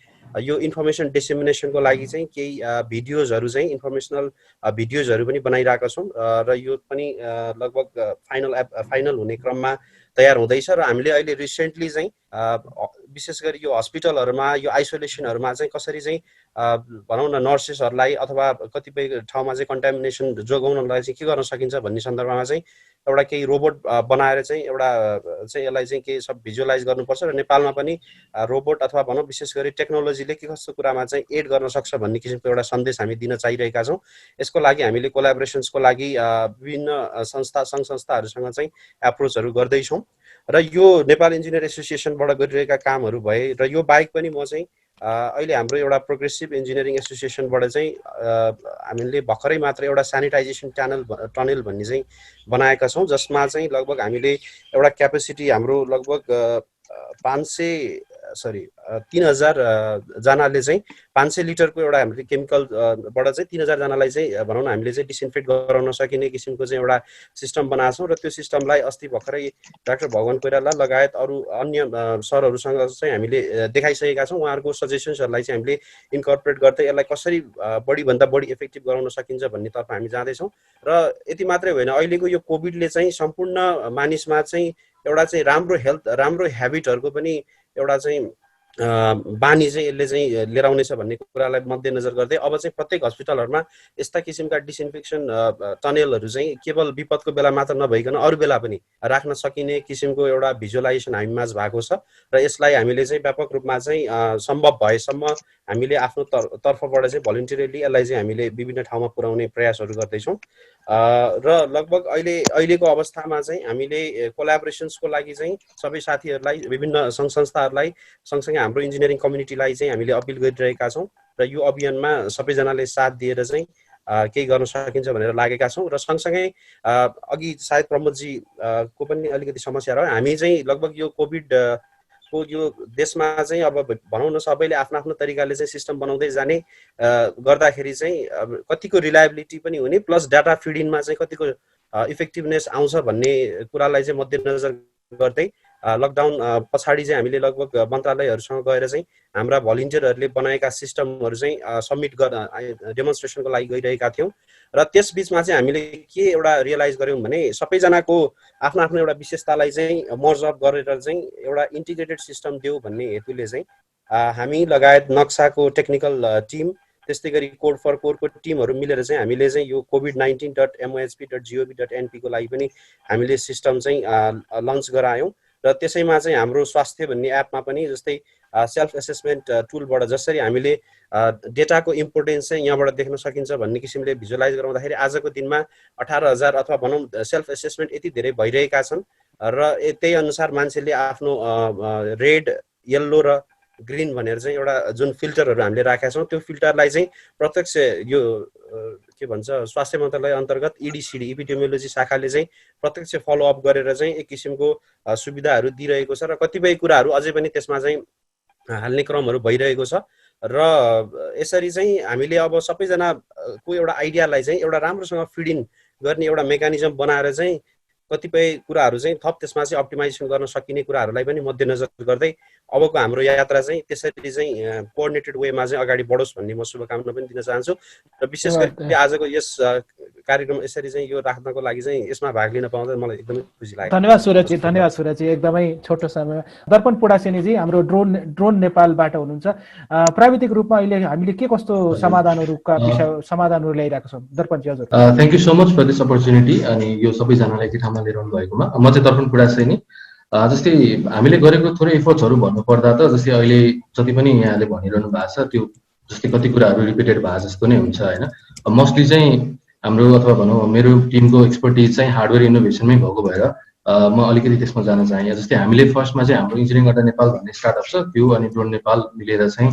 यो इन्फर्मेसन डिसेमिनेसनको लागि चाहिँ केही भिडियोजहरू चाहिँ इन्फर्मेसनल भिडियोजहरू पनि बनाइरहेका छौँ र यो पनि लगभग फाइनल हुने क्रममा तयार हुँदैछ। र हामीले अहिले रिसेन्टली चाहिँ विशेष गरी यो हस्पिटलहरूमा यो आइसोलेसनहरूमा चाहिँ कसरी चाहिँ भनौँ न नर्सेसहरूलाई अथवा कतिपय ठाउँमा चाहिँ कन्टामिनेसन जोगाउनलाई चाहिँ के गर्न सकिन्छ भन्ने सन्दर्भमा चाहिँ एउटा केही रोबोट बनाएर चाहिँ एउटा चाहिँ यसलाई चाहिँ केही सब भिजुअलाइज गर्नुपर्छ र नेपालमा पनि रोबोट अथवा भनौँ विशेष गरी टेक्नोलोजीले के कस्तो कुरामा चाहिँ एड गर्न सक्छ भन्ने किसिमको एउटा सन्देश हामी दिन चाहिरहेका छौँ। यसको लागि हामीले कोलाबोरेसन्सको लागि विभिन्न संस्था सङ्घ संस्थाहरूसँग चाहिँ एप्रोचहरू गर्दैछौँ र यो नेपाल इन्जिनियर एसोसिएसनबाट गरिरहेका कामहरू भए र यो बाहेक पनि म चाहिँ अहिले हाम्रो एउटा प्रोग्रेसिभ इन्जिनियरिङ एसोसिएसनबाट चाहिँ हामीले भर्खरै मात्र एउटा सेनिटाइजेसन टनल भन्ने चाहिँ बनाएका छौँ जसमा चाहिँ लगभग हामीले एउटा क्यापेसिटी हाम्रो लगभग 3000 जनाले चाहिँ 500 लिटरको एउटा हामीले केमिकलबाट चाहिँ 3000 जनालाई चाहिँ भनौँ न हामीले चाहिँ डिसइन्फेक्ट गराउन सकिने किसिमको चाहिँ एउटा सिस्टम बनाएको छौँ र त्यो सिस्टमलाई अस्ति भर्खरै डाक्टर भगवान कोइराला लगायत अरू अन्य सरहरूसँग चाहिँ हामीले देखाइसकेका छौँ। उहाँहरूको सजेसन्सहरूलाई चाहिँ हामीले इन्कर्पोरेट गर्दै यसलाई कसरी बढीभन्दा बढी इफेक्टिभ गराउन सकिन्छ भन्नेतर्फ हामी जाँदैछौँ। र यति मात्रै होइन अहिलेको यो कोभिडले चाहिँ सम्पूर्ण मानिसमा चाहिँ एउटा चाहिँ राम्रो हेल्थ राम्रो ह्याबिटहरूको पनि एउटा चाहिँ बानी चाहिँ यसले चाहिँ लिएर आउनेछ भन्ने कुरालाई मध्यनजर गर्दै अब चाहिँ प्रत्येक हस्पिटलहरूमा यस्ता किसिमका डिसइन्फेक्सन टनेलहरू चाहिँ केवल विपदको बेला मात्र नभइकन अरू बेला पनि राख्न सकिने किसिमको एउटा भिजुअलाइजेसन हामी माझ भएको छ र यसलाई हामीले चाहिँ व्यापक रूपमा चाहिँ सम्भव भएसम्म हामीले आफ्नो तर्फबाट चाहिँ भलिन्टियरली यसलाई चाहिँ हामीले विभिन्न ठाउँमा पुर्याउने प्रयासहरू गर्दैछौँ। र लगभग अहिलेको अवस्थामा चाहिँ हामीले कोलाबोरेसन्सको लागि चाहिँ सबै साथीहरूलाई विभिन्न सङ्घ संस्थाहरूलाई सँगसँगै हाम्रो इन्जिनियरिङ कम्युनिटीलाई चाहिँ हामीले अपिल गरिरहेका छौँ र यो अभियानमा सबैजनाले साथ दिएर चाहिँ केही गर्न सकिन्छ भनेर लागेका छौँ। र सँगसँगै अघि सायद प्रमोदजी को पनि अलिकति समस्या रह्यो। हामी चाहिँ लगभग यो कोभिड को यो देशमा चाहिँ अब भनौँ न सबैले आफ्नो आफ्नो तरिकाले चाहिँ सिस्टम बनाउँदै जाने गर्दाखेरि चाहिँ कतिको रिलायबिलिटी पनि हुने प्लस डाटा फिडिङमा चाहिँ कतिको इफेक्टिभनेस आउँछ भन्ने कुरालाई चाहिँ मध्यनजर गर्दै लकडाउन पछाडि चाहिँ हामीले लगभग मन्त्रालयहरूसँग गएर चाहिँ हाम्रा भलिन्टियरहरूले बनाएका सिस्टमहरू चाहिँ सबमिट गर्न डेमोन्स्ट्रेसनको लागि गइरहेका थियौँ। र त्यस बिचमा चाहिँ हामीले के एउटा रियलाइज गऱ्यौँ भने सबैजनाको आफ्नो आफ्नो एउटा विशेषतालाई चाहिँ मर्ज अप गरेर चाहिँ एउटा इन्टिग्रेटेड सिस्टम देऊ भन्ने हेतुले चाहिँ हामी लगायत नक्साको टेक्निकल टिम त्यस्तै गरी कोड फर कोरको टिमहरू मिलेर चाहिँ हामीले चाहिँ यो covid19.mohp.gov.np को लागि पनि हामीले सिस्टम चाहिँ लन्च गरायौँ र त्यसैमा चाहिँ हाम्रो स्वास्थ्य भन्ने एपमा पनि जस्तै सेल्फ एसेसमेन्ट टुलबाट जसरी हामीले डेटाको इम्पोर्टेन्स चाहिँ यहाँबाट देख्न सकिन्छ भन्ने किसिमले भिजुअलाइज गराउँदाखेरि आजको दिनमा 18,000 अथवा भनौँ सेल्फ एसेसमेन्ट यति धेरै भइरहेका छन् र त्यही अनुसार मान्छेले आफ्नो रेड येल्लो र ग्रिन भनेर चाहिँ एउटा जुन फिल्टरहरू हामीले राखेका छौँ त्यो फिल्टरलाई चाहिँ प्रत्यक्ष यो के भन्छ स्वास्थ्य मन्त्रालय अन्तर्गत इडिसिडी इपिडेमियोलोजी शाखाले चाहिँ प्रत्यक्ष फलोअप गरेर चाहिँ एक किसिमको सुविधाहरू दिइरहेको छ र कतिपय कुराहरू अझै पनि त्यसमा चाहिँ हाल्ने क्रमहरू भइरहेको छ र यसरी चाहिँ हामीले अब सबैजनाको एउटा आइडियालाई चाहिँ एउटा राम्रोसँग फिड इन गर्ने एउटा मेकानिजम बनाएर चाहिँ कतिपय कुराहरू चाहिँ थप त्यसमा चाहिँ अप्टिमाइजेसन गर्न सकिने कुराहरूलाई पनि मध्यनजर गर्दै अबको हाम्रो यात्रा चाहिँ त्यसरी चाहिँ कोअर्डिनेटेड वेमा चाहिँ अगाडि बढोस् भन्ने म शुभकामना पनि दिन चाहन्छु र विशेष गरी आजको यस कार्यक्रम यसरी चाहिँ यो राख्नको लागि चाहिँ यसमा भाग लिन पाउँदा मलाई एकदमै खुसी लाग्यो। धन्यवाद सुरजी एकदमै छोटो समयमा। दर्पण पुडासेनीजी हाम्रो ड्रोन नेपालबाट हुनुहुन्छ, प्राविधिक रूपमा अहिले हामीले के कस्तो समाधानहरू ल्याइरहेको छौँ? दर्पणजी हजुर। Thank you so much for this opportunity अनि यो सबैजनालाई एक ठाउँमा लिएर आउनु भएकोमा। म चाहिँ दर्पण पुडासेनी। जस्तै हामीले गरेको थोरै एफर्ट्सहरू भन्नुपर्दा त जस्तै अहिले जति पनि यहाँले भनिरहनु भएको छ त्यो जस्तै कति कुराहरू रिपिटेड भए जस्तो नै हुन्छ होइन। मोस्टली चाहिँ हाम्रो अथवा भनौँ मेरो टिमको एक्सपर्टिज चाहिँ हार्डवेयर इनोभेसनमै भएको भएर म अलिकति त्यसमा जान चाहेँ। जस्तै हामीले फर्स्टमा चाहिँ हाम्रो इन्जिनियरिङ अड्डा नेपाल भन्ने स्टार्टअप छ त्यो अनि ड्रोन नेपाल मिलेर चाहिँ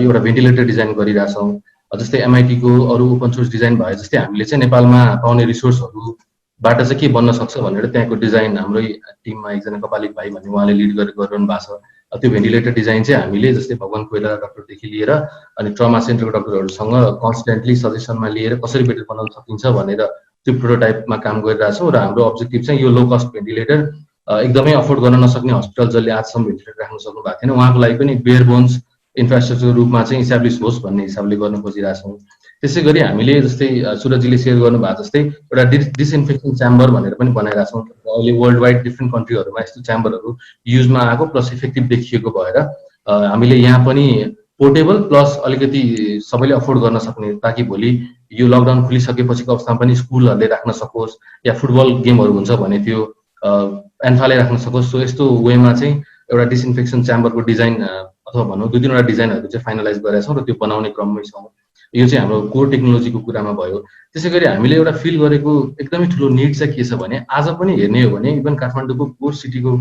एउटा भेन्टिलेटर डिजाइन गरिरहेछौँ। जस्तै एमआइटीको अरू ओपन सोर्स डिजाइन भए जस्तै हामीले चाहिँ नेपालमा पाउने रिसोर्सहरूबाट चाहिँ के बन्न सक्छ भनेर त्यहाँको डिजाइन हाम्रै टिममा एकजना कपालिक भाइ भन्ने उहाँले लिड गरिरहनु भएको छ। त्यो भेन्टिलेटर डिजाइन चाहिँ हामीले जस्तै भगवान कोइला डक्टरदेखि लिएर अनि ट्रमा सेन्टरको डक्टरहरूसँग कन्सटेन्टली सजेसनमा लिएर कसरी बेटर बनाउन सकिन्छ भनेर त्यो प्रोटोटाइपमा काम गरिरहेछौँ। र हाम्रो अब्जेक्टिभ चाहिँ यो लो कस्ट भेन्टिलेटर एकदमै अफोर्ड गर्न नसक्ने हस्पिटल जसले आजसम्म भेन्टिलेटर राख्न सक्नु भएको थिएन उहाँको लागि पनि बेयर बोन्स इन्फ्रास्ट्रक्चर रूपमा चाहिँ इस्टाब्लिस होस् भन्ने हिसाबले गर्न खोजिरहेछौँ। त्यसै गरी हामीले जस्तै सुरजीले सेयर गर्नुभएको जस्तै एउटा डिसइन्फेक्सन च्याम्बर भनेर पनि बनाइरहेछौँ। अहिले वर्ल्ड वाइड डिफ्रेन्ट कन्ट्रीहरूमा यस्तो च्याम्बरहरू युजमा आएको प्लस इफेक्टिभ देखिएको भएर हामीले यहाँ पनि पोर्टेबल प्लस अलिकति सबैले अफोर्ड गर्न सक्ने ताकि भोलि यो लकडाउन खुलिसकेपछिको अवस्थामा पनि स्कुलहरूले राख्न सकोस् या फुटबल गेमहरू हुन्छ भने त्यो एन्फाले राख्न सकोस्। सो यस्तो वेमा चाहिँ एउटा डिसइन्फेक्सन च्याम्बरको डिजाइन अथवा भनौँ 2-3वटा डिजाइनहरू चाहिँ फाइनलाइज गरेका छौँ र त्यो बनाउने क्रममै छौँ। यो चाहिँ हाम्रो कोर टेक्नोलोजीको कुरामा भयो। त्यसै गरी हामीले एउटा फिल गरेको एकदमै ठुलो निड चाहिँ के छ भने आज पनि हेर्ने हो भने इभन काठमाडौँको कोर सिटीको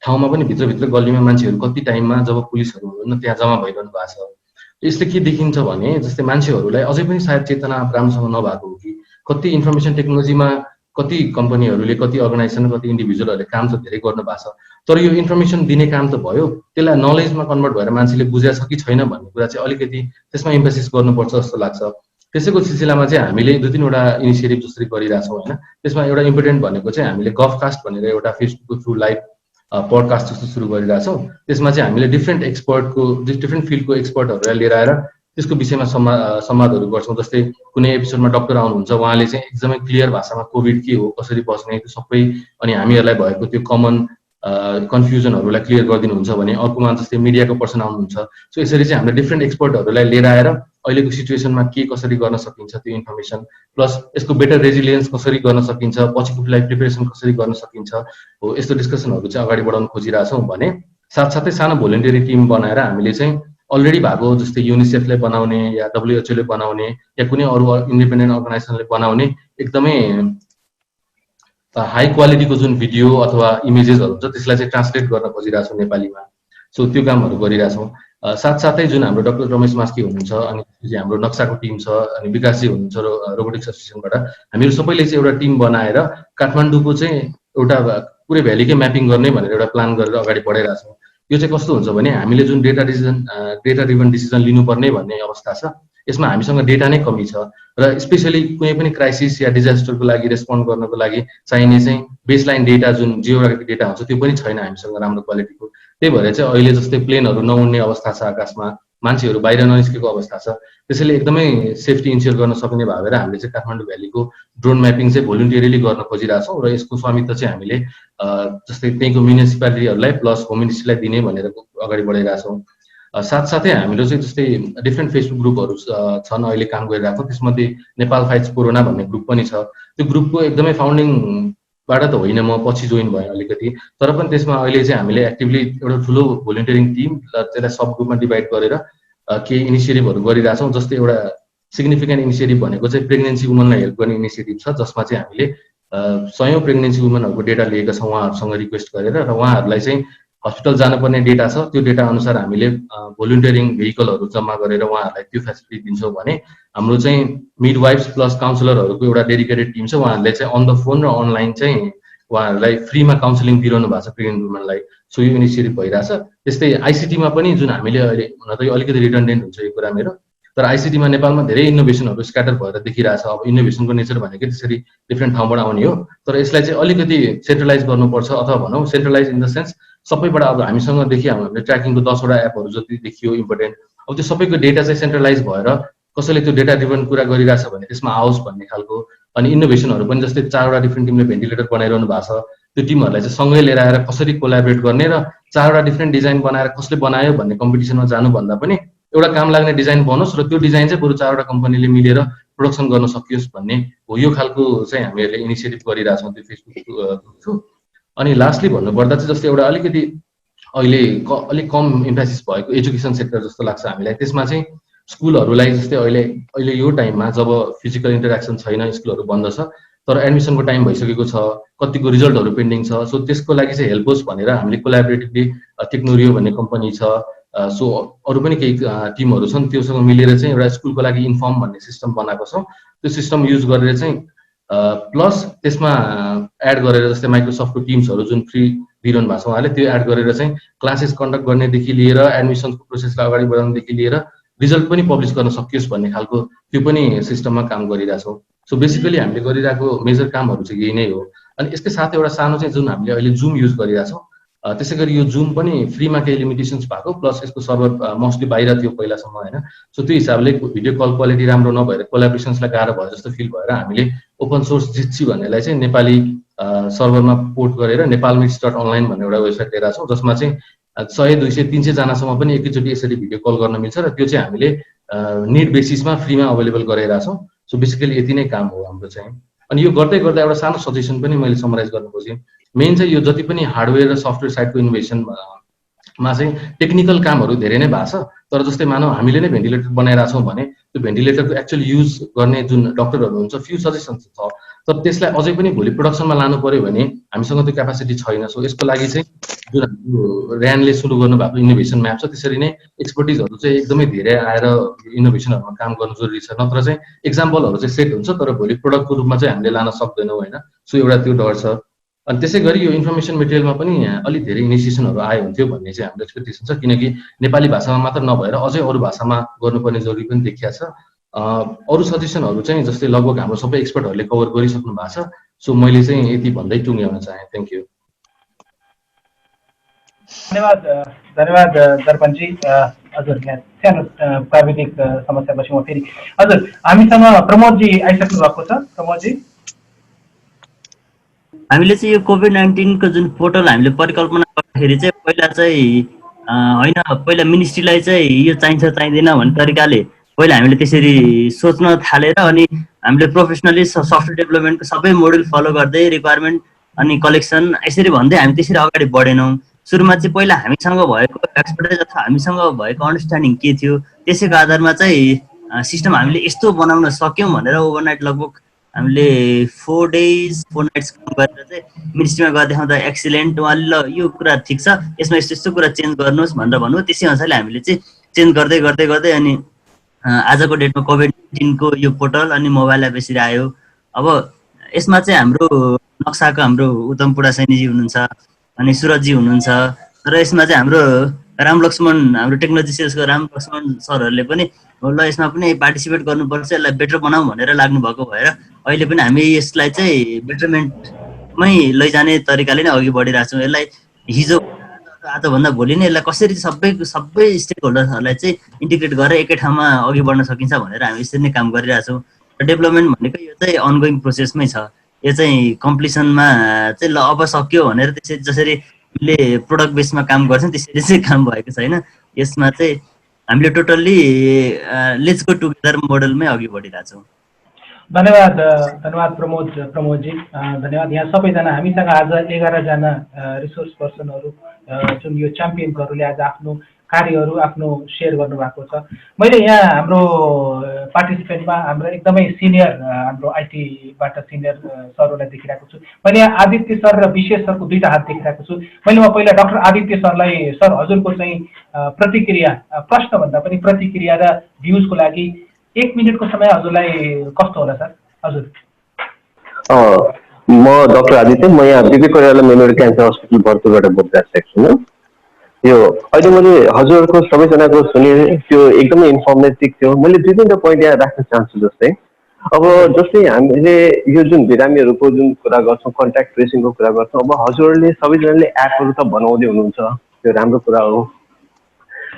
ठाउँमा पनि भित्रभित्र गल्लीमा मान्छेहरू कति टाइममा जब पुलिसहरू हुनुहुन्न त्यहाँ जम्मा भइरहनु भएको छ। यसले के देखिन्छ भने जस्तै मान्छेहरूलाई अझै पनि सायद चेतना राम्रोसँग नभएको हो कि कति इन्फर्मेसन टेक्नोलोजीमा कति कम्पनीहरूले कति अर्गनाइजेसन कति इन्डिभिजुअलहरूले काम त धेरै गर्नु भएको छ तर यो इन्फर्मेसन दिने काम त भयो त्यसलाई नलेजमा कन्भर्ट भएर मान्छेले बुझेको छ कि छैन भन्ने कुरा चाहिँ अलिकति त्यसमा इम्फेसिस गर्नुपर्छ जस्तो लाग्छ। त्यसैको सिलसिलामा चाहिँ हामीले 2-3वटा इनिसिएटिभ जसरी गरिरहेछौँ होइन। त्यसमा एउटा इम्पोर्टेन्ट भनेको चाहिँ हामीले गफकास्ट भनेर एउटा फेसबुकको थ्रु लाइभ पडकास्ट जस्तो सुरु गरिरहेछौँ। त्यसमा चाहिँ हामीले डिफ्रेन्ट फिल्डको एक्सपर्टहरूलाई लिएर आएर त्यसको विषयमा संवादहरू गर्छौँ। जस्तै कुनै एपिसोडमा डक्टर आउनुहुन्छ उहाँले चाहिँ एकदमै क्लियर भाषामा कोभिड के हो कसरी बस्ने त्यो सबै अनि हामीहरूलाई भएको त्यो कमन कन्फ्युजनहरूलाई क्लियर गरिदिनुहुन्छ भने अर्कोमा जस्तै मिडियाको पर्सन आउनुहुन्छ। सो यसरी चाहिँ हामीले डिफ्रेन्ट एक्सपर्टहरूलाई लिएर आएर अहिलेको सिचुएसनमा के कसरी गर्न सकिन्छ त्यो इन्फर्मेसन प्लस यसको बेटर रेजिलियन्स कसरी गर्न सकिन्छ पछिको लागि प्रिपेरेसन कसरी गर्न सकिन्छ हो यस्तो डिस्कसनहरू चाहिँ अगाडि बढाउन खोजिरहेछौँ भने साथसाथै सानो भोलिन्टियरी टिम बनाएर हामीले चाहिँ अलरेडी भएको जस्तै युनिसेफले बनाउने या डब्ल्युएचओले बनाउने या कुनै अरू इन्डिपेन्डेन्ट अर्गनाइजेसनले बनाउने एकदमै हाई क्वालिटीको जुन भिडियो अथवा इमेजेसहरू हुन्छ त्यसलाई चाहिँ ट्रान्सलेट गर्न खोजिरहेछौँ नेपालीमा। सो त्यो कामहरू गरिरहेछौँ। साथसाथै जुन हाम्रो डाक्टर रमेश मास्की हुनुहुन्छ अनि हाम्रो नक्साको टिम छ अनि विकासजी हुनुहुन्छ रोबोटिक्स एसोसिएसनबाट हामीहरू सबैले चाहिँ एउटा टिम बनाएर काठमाडौँको चाहिँ एउटा पुरै भ्यालीकै म्यापिङ गर्ने भनेर एउटा प्लान गरेर अगाडि बढाइरहेछौँ। यो चाहिँ कस्तो हुन्छ भने हामीले जुन डेटा ड्रिभन डिसिजन लिनुपर्ने भन्ने अवस्था छ यसमा हामीसँग डेटा नै कमी छ र स्पेसली कुनै पनि क्राइसिस या डिजास्टरको लागि रेस्पोन्ड गर्नको लागि चाहिने चाहिँ बेसलाइन डेटा जुन जियोग्राफिक डेटा हुन्छ त्यो पनि छैन हामीसँग राम्रो क्वालिटीको। त्यही भएर चाहिँ अहिले जस्तै प्लेनहरू नउड्ने अवस्था छ आकाशमा मान्छेहरू बाहिर ननिस्केको अवस्था छ। त्यसैले एकदमै सेफ्टी इन्स्योर गर्न सक्ने भएर हामीले चाहिँ काठमाडौँ भ्यालीको ड्रोन म्यापिङ चाहिँ भोलिन्टियरली गर्न खोजिरहेछौँ र यसको स्वामित्व चाहिँ हामीले जस्तै त्यहीँको म्युनिसिपालिटीहरूलाई प्लस होम मिनिस्ट्रीलाई दिने भनेर अगाडि बढाइरहेछौँ। साथसाथै हाम्रो चाहिँ जस्तै डिफ्रेन्ट फेसबुक ग्रुपहरू छन् अहिले काम गरिरहेको त्यसमध्ये नेपाल फाइट्स कोरोना भन्ने ग्रुप पनि छ। त्यो ग्रुपको एकदमै फाउन्डिङ बाट त होइन, म पछि जोइन भएँ अलिकति, तर पनि त्यसमा अहिले चाहिँ हामीले एक्टिभली एउटा ठुलो भोलिन्टियरिङ टिम त्यसलाई सब ग्रुपमा डिभाइड गरेर केही इनिसिएटिभहरू गरिरहेछौँ। जस्तै एउटा सिग्निफिकेन्ट इनिसिएटिभ भनेको चाहिँ प्रेग्नेन्सी वुमनलाई हेल्प गर्ने इनिसिएटिभ छ, जसमा चाहिँ हामीले 100 प्रेग्नेन्सी वुमनहरूको डेटा लिएका छौँ उहाँहरूसँग रिक्वेस्ट गरेर, र उहाँहरूलाई चाहिँ हस्पिटल जानुपर्ने डेटा छ, त्यो डेटा अनुसार हामीले भोलिन्टियरिङ भेहिकलहरू जम्मा गरेर उहाँहरूलाई त्यो फेसिलिटी दिन्छौँ भने हाम्रो चाहिँ मिडवाइफ्स प्लस काउन्सिलरहरूको एउटा डेडिकेटेड टिम छ, उहाँहरूले चाहिँ अन द फोन र अनलाइन चाहिँ उहाँहरूलाई फ्रीमा काउन्सिलिङ दिइरहनु भएको छ प्रेग्नेन्ट वुमनलाई। सो यो इनिसिएटिभ भइरहेछ। त्यस्तै आइसिटीमा पनि जुन हामीले अहिले, हुन त यो अलिकति रिडन्डेन्ट हुन्छ यो कुरा मेरो, तर आइसिटीमा नेपालमा धेरै इनोभेसनहरू स्क्याटर भएर देखिरहेछ। अब इनोभेसनको नेचर भनेकै त्यसरी डिफ्रेन्ट ठाउँबाट आउने हो, तर यसलाई चाहिँ अलिकति सेन्ट्रलाइज गर्नुपर्छ, अथवा भनौँ सेन्ट्रलाइज इन द सेन्स सबैबाट। अब हामीसँग देखियो हामीले ट्र्याकिङको 10वटा एपहरू जति देखियो इम्पोर्टेन्ट, अब त्यो सबैको डेटा चाहिँ सेन्ट्रलाइज भएर कसैले त्यो डेटा ड्रिभन कुरा गरिरहेछ भने त्यसमा आओस् भन्ने खालको। अनि इनोभेसनहरू पनि जस्तै 4वटा डिफ्रेन्ट टिमले भेन्टिलेटर बनाइरहनु भएको छ, त्यो टिमहरूलाई चाहिँ सँगै लिएर आएर कसरी कोलाबरेट गर्ने र 4वटा डिफ्रेन्ट डिजाइन बनाएर कसले बनायो भन्ने कम्पिटिसनमा जानुभन्दा पनि एउटा काम लाग्ने डिजाइन बनोस् र त्यो डिजाइन चाहिँ बरु 4वटा कम्पनीले मिलेर प्रोडक्सन गर्न सकियोस् भन्ने हो। यो खालको चाहिँ हामीहरूले इनिसिएटिभ गरिरहेछौँ त्यो फेसबुक थ्रु। अनि लास्टली भन्नुपर्दा चाहिँ जस्तै एउटा अलिकति अहिले अलिक कम इम्फेसिस भएको एजुकेसन सेक्टर जस्तो लाग्छ हामीलाई। त्यसमा चाहिँ स्कुलहरूलाई जस्तै अहिले यो टाइममा जब फिजिकल इन्टरेक्सन छैन, स्कुलहरू बन्द छ, तर एडमिसनको टाइम भइसकेको छ, कतिको रिजल्टहरू पेन्डिङ छ। सो त्यसको लागि चाहिँ हेल्प होस् भनेर हामीले कोलाबोरेटिभली टेक्नोरियो भन्ने कम्पनी छ, सो अरू पनि केही टिमहरू छन्, त्योसँग मिलेर चाहिँ एउटा स्कुलको लागि इन्फर्म भन्ने सिस्टम बनाएको छौँ। त्यो सिस्टम युज गरेर चाहिँ प्लस त्यसमा एड गरेर जस्तै माइक्रोसफ्टको टिम्सहरू जुन फ्री दिइरहनु भएको छ उहाँले, त्यो एड गरेर चाहिँ क्लासेस कन्डक्ट गर्नेदेखि लिएर एडमिसनको प्रोसेसलाई अगाडि बढाउनेदेखि लिएर रिजल्ट पनि पब्लिस गर्न सकियोस् भन्ने खालको त्यो पनि सिस्टममा काम गरिरहेछौँ। सो बेसिकली हामीले गरिरहेको मेजर कामहरू चाहिँ यही नै हो। अनि यसकै साथ एउटा सानो चाहिँ जुन हामीले अहिले जुम युज गरिरहेछौँ, त्यसै गरी यो जुम पनि फ्रीमा केही लिमिटेसन्स भएको, प्लस यसको सर्भर मोस्टली बाहिर थियो पहिलासम्म होइन। सो त्यो हिसाबले भिडियो कल क्वालिटी राम्रो नभएर कोलाबोरेसन्सलाई गाह्रो भयो जस्तो फिल भएर हामीले ओपन सोर्स जित्सी भन्नेलाई चाहिँ नेपाली सर्भरमा पोर्ट गरेर नेपालमिट्स.अनलाइन भन्ने एउटा वेबसाइट लिएर छौँ, जसमा चाहिँ 100, 200, 300 जनासम्म पनि एकैचोटि यसरी भिडियो कल गर्न मिल्छ र त्यो चाहिँ हामीले निड बेसिसमा फ्रीमा अभाइलेबल गराइरहेछौँ। सो बेसिकली यति नै काम हो हाम्रो चाहिँ। अनि यो गर्दै गर्दा एउटा सानो सजेसन पनि मैले समराइज गर्न खोजेँ। मेन चाहिँ यो जति पनि हार्डवेयर र सफ्टवेयर साइडको इनोभेसनमा चाहिँ टेक्निकल कामहरू धेरै नै भएको छ, तर जस्तै मानव हामीले नै भेन्टिलेटर बनाइरहेछौँ भने त्यो भेन्टिलेटरको एक्चुअल युज गर्ने जुन डक्टरहरू हुन्छ फ्यु सजेसन्स छ, तर त्यसलाई अझै पनि भोलि प्रोडक्सनमा लानु पर्यो भने हामीसँग त्यो क्यापासिटी छैन। सो यसको लागि चाहिँ जुन ऱ्यानले सुरु गर्नुभएको इनोभेसन म्याप छ, त्यसरी नै एक्सपर्टिजहरू चाहिँ एकदमै धेरै आएर इनोभेसनहरूमा काम गर्नु जरुरी छ, नत्र चाहिँ एक्जाम्पलहरू चाहिँ सेट हुन्छ तर भोलि प्रडक्टको रूपमा चाहिँ हामीले लान सक्दैनौँ होइन। सो एउटा त्यो डर छ। अनि त्यसै गरी यो इन्फर्मेसन मेटेरियलमा पनि अलिक धेरै इनिसिएसनहरू आयो हुन्थ्यो भन्ने चाहिँ हाम्रो एक्सपेक्टेसन छ, किनकि नेपाली भाषामा मात्र नभएर अझै अरू भाषामा गर्नुपर्ने जरुरी पनि देखिया छ। अरू सजेसनहरू चाहिँ जस्तै लगभग हाम्रो सबै एक्सपर्टहरूले कभर गरिसक्नु भएको छ। सो मैले चाहिँ यति भन्दै टुङ्ग्याउन चाहेँ। Thank you. धन्यवाद दर्पणजी। हजुर यहाँ सानो प्राविधिक समस्या पछि म फेरि हजुर हामीसँग प्रमोदजी आइसक्नु भएको छ। प्रमोदजी, हामीले चाहिँ यो कोभिड-19 को जुन पोर्टल हामीले परिकल्पना गर्दाखेरि चाहिँ पहिला चाहिँ होइन, पहिला मिनिस्ट्रीलाई चाहिँ यो चाहिन्छ चाहिँदैन भन्ने तरिकाले पहिला हामीले त्यसरी सोच्न थालेर अनि हामीले प्रोफेसनली सफ्टवेयर डेभलपमेन्टको सबै मोडल फलो गर्दै रिक्वायरमेन्ट अनि कलेक्सन यसरी भन्दै हामी त्यसरी अगाडि बढेनौँ। सुरुमा चाहिँ पहिला हामीसँग भएको एक्सपर्टाइज अथवा हामीसँग भएको अन्डरस्ट्यान्डिङ के थियो त्यसैको आधारमा चाहिँ सिस्टम हामीले यस्तो बनाउन सक्यौँ भनेर ओभरनाइट लगभग हामीले 4 days 4 nights काम गरेर चाहिँ मिनिस्ट्रीमा गएर देखाउँदा एक्सिलेन्ट, उहाँले ल यो कुरा ठिक छ, यसमा यस्तो यस्तो कुरा चेन्ज गर्नुहोस् भनेर भन्नु। त्यसै अनुसारले हामीले चाहिँ चेन्ज गर्दै गर्दै गर्दै अनि आजको डेटमा कोभिड-19 को यो पोर्टल अनि मोबाइल एप यसरी आयो। अब यसमा चाहिँ हाम्रो नक्साको हाम्रो उत्तम पुडासैनीजी हुनुहुन्छ अनि सुरजजी हुनुहुन्छ, र यसमा चाहिँ हाम्रो रामलक्ष्मण हाम्रो टेक्नोलोजी सेल्सको रामलक्ष्मण सरहरूले पनि ल यसमा पनि पार्टिसिपेट गर्नुपर्छ, यसलाई बेटर बनाऊ भनेर लाग्नु भएको भएर अहिले पनि हामी यसलाई चाहिँ बेटरमेन्टमै लैजाने तरिकाले नै अघि बढिरहेछौँ। यसलाई हिजो आजभन्दा भोलि नै यसलाई कसरी सबै स्टेक होल्डरहरूलाई चाहिँ इन्टिग्रेट गरेर एकै ठाउँमा अघि बढ्न सकिन्छ भनेर हामी यसरी नै काम गरिरहेछौँ। र डेभलपमेन्ट भनेको यो चाहिँ अनगोइङ प्रोसेसमै छ। यो चाहिँ कम्प्लिसनमा चाहिँ ल अब सक्यो भनेर त्यसरी जसरी हामीले प्रोडक्ट बेसमा काम गर्छौँ त्यसरी चाहिँ काम भएको छैन। यसमा चाहिँ हामीले टोटल्ली लेट्स गो टुगेदर मोडलमै अघि बढिरहेछौँ। धन्यवाद धन्यवाद प्रमोदजी धन्यवाद। यहाँ सबैजना हामीसँग आज 11 जना रिसोर्स पर्सनहरू जुन यो च्याम्पियन्सहरूले आज आफ्नो कार्यहरू आफ्नो सेयर गर्नुभएको छ। मैले यहाँ हाम्रो पार्टिसिपेन्टमा हाम्रो एकदमै सिनियर हाम्रो आइटीबाट सिनियर सरहरूलाई देखिरहेको छु। मैले यहाँ आदित्य सर र विशेष सरको दुईटा हात देखिरहेको छु। मैले पहिला डाक्टर आदित्य सरलाई सर हजुरको चाहिँ प्रतिक्रिया प्रश्नभन्दा पनि प्रतिक्रिया र भ्युजको लागि 1 मिनटको समय हजुरलाई कस्तो होला सर? हजुर। म डाक्टर आदित्य, म यहाँ BP Koirala memorial cancer hospital भरतपुरबाट बोलिरहेको छु। यो अहिले मैले हजुरहरूको सबैजनाको सुने त्यो एकदमै इन्फर्मेटिभ थियो। मैले 2-3 पोइन्ट यहाँ राख्न चाहन्छु। जस्तै अब जस्तै हामीले यो जुन बिरामीहरूको जुन कुरा गर्छौँ, कन्ट्याक्ट ट्रेसिङको कुरा गर्छौँ, अब हजुरहरूले सबैजनाले एपहरू त बनाउँदै हुनुहुन्छ, त्यो राम्रो कुरा हो।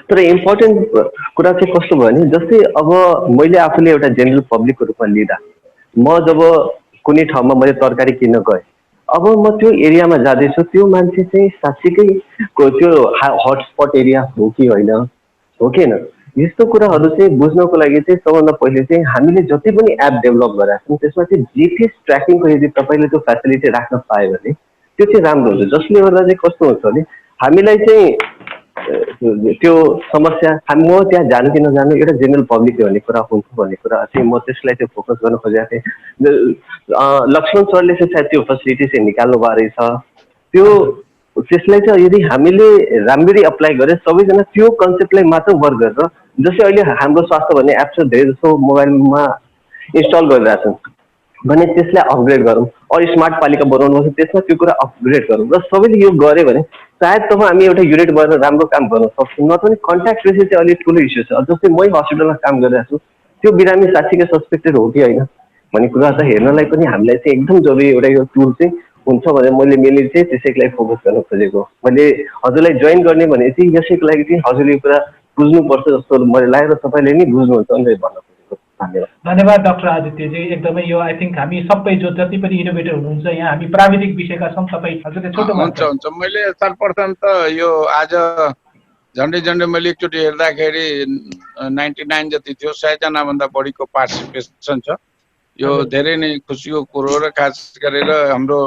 तर इम्पोर्टेन्ट कुरा चाहिँ कस्तो भयो भने जस्तै अब मैले आफूले एउटा जेनरल पब्लिकको रूपमा लिँदा म जब कुनै ठाउँमा मैले तरकारी किन्न गएँ, अब म त्यो एरियामा जाँदैछु, त्यो मान्छे चाहिँ साँच्चीकै त्यो हटस्पट एरिया हो कि होइन, हो कि होइन, यस्तो कुराहरू चाहिँ बुझ्नको लागि चाहिँ सबभन्दा पहिले चाहिँ हामीले जति पनि एप डेभलप गरेका छौँ त्यसमा चाहिँ जिपिएस ट्र्याकिङको यदि तपाईँले त्यो फेसिलिटी राख्न पायो भने त्यो चाहिँ राम्रो हुन्छ। जसले गर्दा चाहिँ कस्तो हुन्छ भने हामीलाई चाहिँ त्यो समस्या म त्यहाँ जानु कि नजानु एउटा जेनरल पब्लिक भन्ने कुरा हुन्छ भन्ने कुरा चाहिँ म त्यसलाई चाहिँ फोकस गर्न खोजेको थिएँ। लक्ष्मण सरले चाहिँ सायद त्यो फेसिलिटी चाहिँ निकाल्नु भएको रहेछ। त्यो त्यसलाई चाहिँ यदि हामीले राम्ररी अप्लाई गरे सबैजना त्यो कन्सेप्टलाई मात्र वर्क गरेर, जस्तै अहिले हाम्रो स्वास्थ्य भन्ने एप छ धेरै जस्तो मोबाइलमा इन्स्टल गरिरहेछौँ भने त्यसलाई अपग्रेड गरौँ। अरू स्मार्ट पालिका बनाउनुपर्छ, त्यसमा त्यो कुरा अपग्रेड गरौँ र सबैले यो गऱ्यो भने सायद तब हामी एउटा युनिट गरेर राम्रो काम गर्न सक्छौँ। नत्र भने कन्ट्याक्ट ट्रेसिङ चाहिँ अलिक ठुलो इस्यु छ। जस्तै मै हस्पिटलमा काम गरिरहेको छु, त्यो बिरामी साँच्चीकै सस्पेक्टेड हो कि होइन भन्ने कुरा त हेर्नलाई पनि हामीलाई चाहिँ एकदम जरुरी एउटा यो टुल चाहिँ हुन्छ भने मैले चाहिँ त्यसैको लागि फोकस गर्न खोजेको। मैले हजुरलाई जोइन गर्ने भने चाहिँ यसैको लागि चाहिँ हजुरले यो कुरा बुझ्नुपर्छ जस्तो मैले लाग्यो र तपाईँले नै बुझ्नुहुन्छ भनेर भन्न खोजेको। धन्यवाद। धन्यवाद डाक्टर आदित्यजी। एकदमै यो आई थिङ्क हामी सबै जो जति पनि इनोभेटर हुनुहुन्छ यहाँ हामी प्राविधिक विषयका छौँ। तपाईँ हजुरले छोटो हुन्छ। मैले सर्वप्रथम त यो आज झन्डै मैले एकचोटि हेर्दाखेरि 99 जति थियो, 100 जनाभन्दा बढीको पार्टिसिपेसन छ। यो धेरै नै खुसीको कुरो र खास गरेर हाम्रो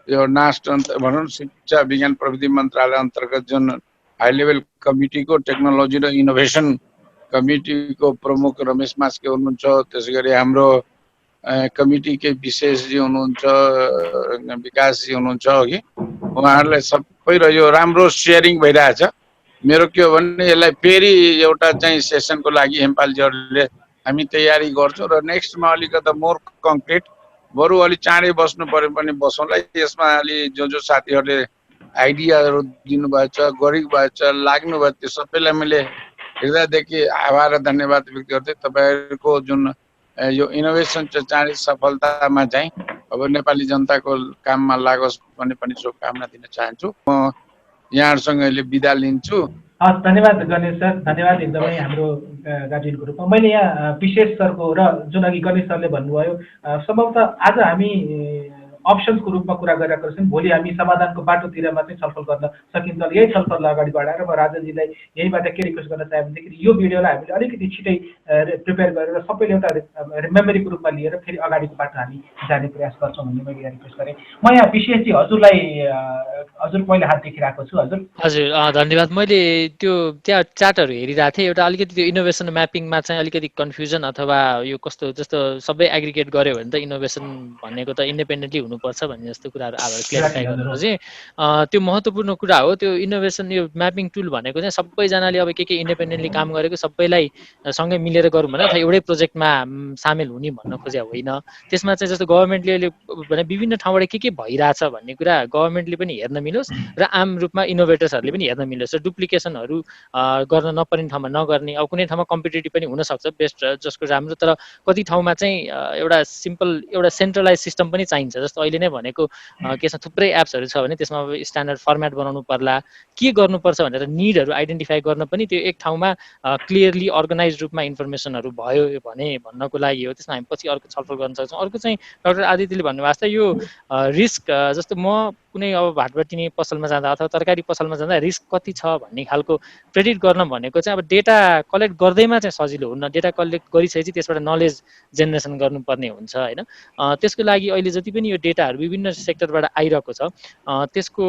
यो नास्ट भनौँ शिक्षा विज्ञान प्रविधि मन्त्रालय अन्तर्गत जुन हाई लेभल कमिटीको टेक्नोलोजी र इनोभेसन कमिटीको प्रमुख रमेश मास्के हुनुहुन्छ, त्यसै गरी हाम्रो कमिटीकै विशेषजी हुनुहुन्छ, विकासजी हुनुहुन्छ कि उहाँहरूलाई सबै र यो राम्रो सेयरिङ भइरहेछ। मेरो के हो भने यसलाई फेरि एउटा चाहिँ सेसनको लागि हेमपालजीहरूले हामी तयारी गर्छौँ र नेक्स्टमा अलिकति मोर कङ्क्रिट बरु अलि चाँडै बस्नु पर्यो भने बसौँला। यसमा अलि जो साथीहरूले आइडियाहरू दिनुभएछ, गरिभएछ, लाग्नुभयो त्यो सबैलाई मैले हृदयदेखि आभार र धन्यवाद व्यक्त गर्दै तपाईँहरूको जुन यो इनोभेसन चाहिँ चाँडै सफलतामा चाहिँ अब नेपाली जनताको काममा लागोस् भन्ने पनि शुभकामना दिन चाहन्छु। म यहाँहरूसँग अहिले बिदा लिन्छु। हस्, धन्यवाद गणेश सर, धन्यवाद एकदमै हाम्रो गार्जियनको रूपमा। मैले यहाँ विशेष सरको र जुन अघि गणेश सरले भन्नुभयो सम्भवतः आज हामी अप्सन्सको रूपमा कुरा गरिरहेको छौँ, भोलि हामी समाधानको बाटोतिरमा चाहिँ छलफल गर्न सकिन्छ। यही छलफललाई अगाडि बढाएर म राजनजीलाई यहीबाट के रिक्वेस्ट गर्न चाहे भनेदेखि यो भिडियोलाई हामीले अलिकति छिटै प्रिपेयर गरेर सबैले एउटा मेमोरीको रूपमा लिएर फेरि अगाडिको बाटो हामी जाने प्रयास गर्छौँ भन्ने मैले रिक्वेस्ट गरेँ। म यहाँ विशेषजी हजुरलाई हजुर पहिला हात देखिरहेको छु। हजुर धन्यवाद। मैले त्यो त्यहाँ चार्टहरू हेरिरहेको थिएँ, एउटा अलिकति त्यो इनोभेसन म्यापिङमा चाहिँ अलिकति कन्फ्युजन अथवा यो कस्तो जस्तो सबै एग्रिगेट गऱ्यो भने त इनोभेसन भनेको त इन्डिपेन्डेन्टली हुनुपर्छ भन्ने जस्तो कुराहरू आएर क्लियरिफाई गर्नु चाहिँ त्यो महत्त्वपूर्ण कुरा हो। त्यो इनोभेसन यो म्यापिङ टुल भनेको चाहिँ सबैजनाले अब के इन्डिपेन्डेन्टली काम गरेको सबैलाई सँगै मिलेर गरौँ भने अथवा एउटै प्रोजेक्टमा सामेल हुने भन्न खोजे होइन। त्यसमा चाहिँ जस्तो गभर्मेन्टले अहिले भने विभिन्न ठाउँबाट के भइरहेछ भन्ने कुरा गभर्मेन्टले पनि हेर्न मिलोस् र आम रूपमा इनोभेटर्सहरूले पनि हेर्न मिलोस् र डुप्लिकेसनहरू गर्न नपर्ने ठाउँमा नगर्ने। अब कुनै ठाउँमा कम्पिटेटिभ पनि हुनसक्छ बेस्ट जसको राम्रो, तर कति ठाउँमा चाहिँ एउटा सिम्पल एउटा सेन्ट्रलाइज सिस्टम पनि चाहिन्छ। जस्तो अहिले नै भनेको केसमा थुप्रै एप्सहरू छ भने त्यसमा स्ट्यान्डर्ड फर्मेट बनाउनु पर्ला, के गर्नुपर्छ भनेर निडहरू आइडेन्टिफाई गर्न पनि त्यो एक ठाउँमा क्लियरली अर्गनाइज रूपमा इन्फर्मेसनहरू भयो भने भन्नको लागि हो। त्यसमा हामी पछि अर्को छलफल गर्न सक्छौँ। अर्को चाहिँ डाक्टर आदित्यले भन्नुभएको छ यो रिस्क, जस्तो म कुनै अब भाटबर्तिनी पसलमा जाँदा अथवा तरकारी पसलमा जाँदा रिस्क कति छ भन्ने खालको प्रेडिक्ट गर्न भनेको चाहिँ अब डेटा कलेक्ट गर्दैमा चाहिँ सजिलो हुन्न, डेटा कलेक्ट गरिसकेपछि त्यसबाट नलेज जेनेरेसन गर्नुपर्ने हुन्छ होइन। त्यसको लागि अहिले जति पनि यो डेटाहरू विभिन्न सेक्टरबाट आइरहेको छ त्यसको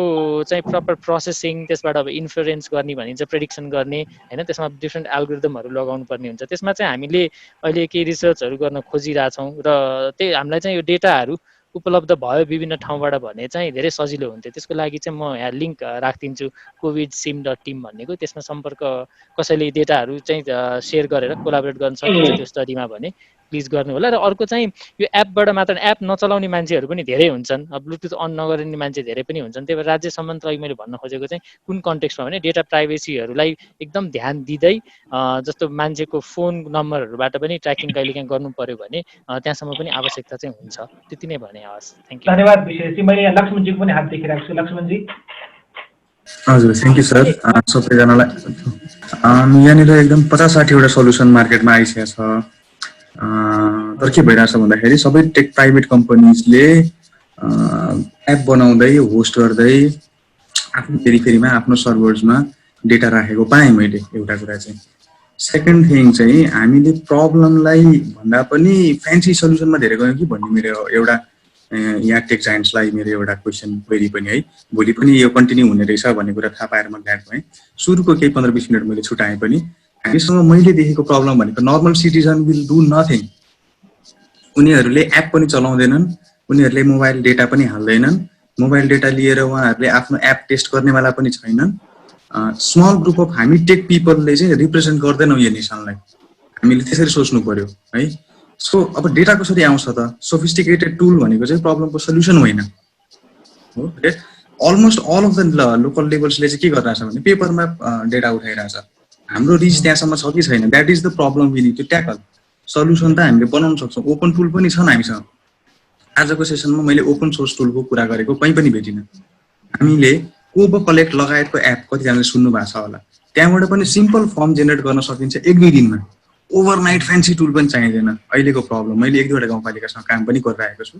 चाहिँ प्रपर प्रोसेसिङ, त्यसबाट अब इन्फ्लुएन्स गर्ने भनिन्छ, प्रेडिक्सन गर्ने होइन, त्यसमा डिफ्रेन्ट एल्गोरिदमहरू लगाउनु पर्ने हुन्छ। त्यसमा चाहिँ हामीले अहिले केही रिसर्चहरू गर्न खोजिरहेछौँ र त्यही हामीलाई चाहिँ यो डेटाहरू उपलब्ध भयो विभिन्न ठाउँबाट भने चाहिँ धेरै सजिलो हुन्थ्यो। त्यसको लागि चाहिँ म यहाँ लिङ्क राखिदिन्छु covidsim.team भन्नेको, त्यसमा सम्पर्क कसैले डेटाहरू चाहिँ सेयर गरेर कोलाबोरेट गर्न सकिन्छ त्यो स्टडीमा भने प्लिज गर्नु होला। र अर्को चाहिँ यो एपबाट मात्र एप नचलाउने मान्छेहरू पनि धेरै हुन्छन्, ब्लुटुथ अन नगर्ने मान्छे धेरै पनि हुन्छन्। त्यही भएर राज्य सम्बन्ध मैले भन्न खोजेको चाहिँ कुन कन्टेक्स्टमा भने डेटा प्राइभेसीहरूलाई एकदम ध्यान दिँदै जस्तो मान्छेको फोन नम्बरहरूबाट पनि ट्र्याकिङ कहिलेकाहीँ गर्नु पर्यो भने त्यहाँसम्म पनि आवश्यकता चाहिँ हुन्छ। त्यति नै भने हवस्, थ्याङ्क यू। धन्यवाद विशेषजी। मैले यहाँ लक्ष्मणजीको पनि हात देखिरहेको छु। लक्ष्मणजी। हजुर, थ्याङ्क यू सर। सबैजनालाई यहाँनिर एकदम 50-60वटा सल्युसन मार्केटमा आइसकेको छ। तर के भइरहेछ भन्दाखेरि सबै टेक प्राइभेट कम्पनीजले एप बनाउँदै होस्ट गर्दै आफ्नो फेरिमा आफ्नो सर्भर्समा डेटा राखेको पाएँ मैले एउटा कुरा चाहिँ। सेकेन्ड थिङ चाहिँ हामीले प्रब्लमलाई भन्दा पनि फ्यान्सी सल्युसनमा धेरै गयौँ कि भन्ने मेरो एउटा यहाँ टेक जायन्ट्सलाई मेरो एउटा क्वेसन क्वेरी पनि है। भोलि पनि यो कन्टिन्यू हुने रहेछ भन्ने कुरा थाहा पाएर म ग्ल्याड भएँ। सुरुको केही 15-20 मिनट मैले छुटाएँ पनि हामीसँग मैले देखेको प्रब्लम भनेको normal citizen will do nothing. उनीहरूले एप पनि चलाउँदैनन्, उनीहरूले मोबाइल डेटा पनि हाल्दैनन्, मोबाइल डेटा लिएर उहाँहरूले आफ्नो एप टेस्ट गर्नेवाला पनि छैनन्। स्मल ग्रुप अफ हामी टेक पिपलले चाहिँ रिप्रेजेन्ट गर्दैनौँ यो नेसनलाई, हामीले त्यसरी सोच्नु पर्यो है। सो अब डेटा कसरी आउँछ त? सोफिस्टिकेटेड टुल भनेको चाहिँ प्रब्लमको सल्युसन होइन हो। Almost all of the local लेभल्सले चाहिँ के गरिरहेछ भने पेपरमा डेटा उठाइरहेछ। हाम्रो रिच त्यहाँसम्म छ कि छैन, that is the problem we need to tackle. Solution त हामीले बनाउन सक्छौँ, ओपन टुल पनि छन् हामीसँग। आजको सेसनमा मैले ओपन सोर्स टुलको कुरा गरेको कहीँ पनि भेटिनँ। हामीले कोबो कलेक्ट लगायतको एप कतिजनाले सुन्नु भएको छ होला, त्यहाँबाट पनि सिम्पल फर्म जेनेरेट गर्न सकिन्छ 1-2 दिनमा। ओभरनाइट फ्यान्सी टुल पनि चाहिँदैन। अहिलेको प्रब्लम मैले 1-2वटा गाउँपालिकासँग काम पनि गरिरहेको छु,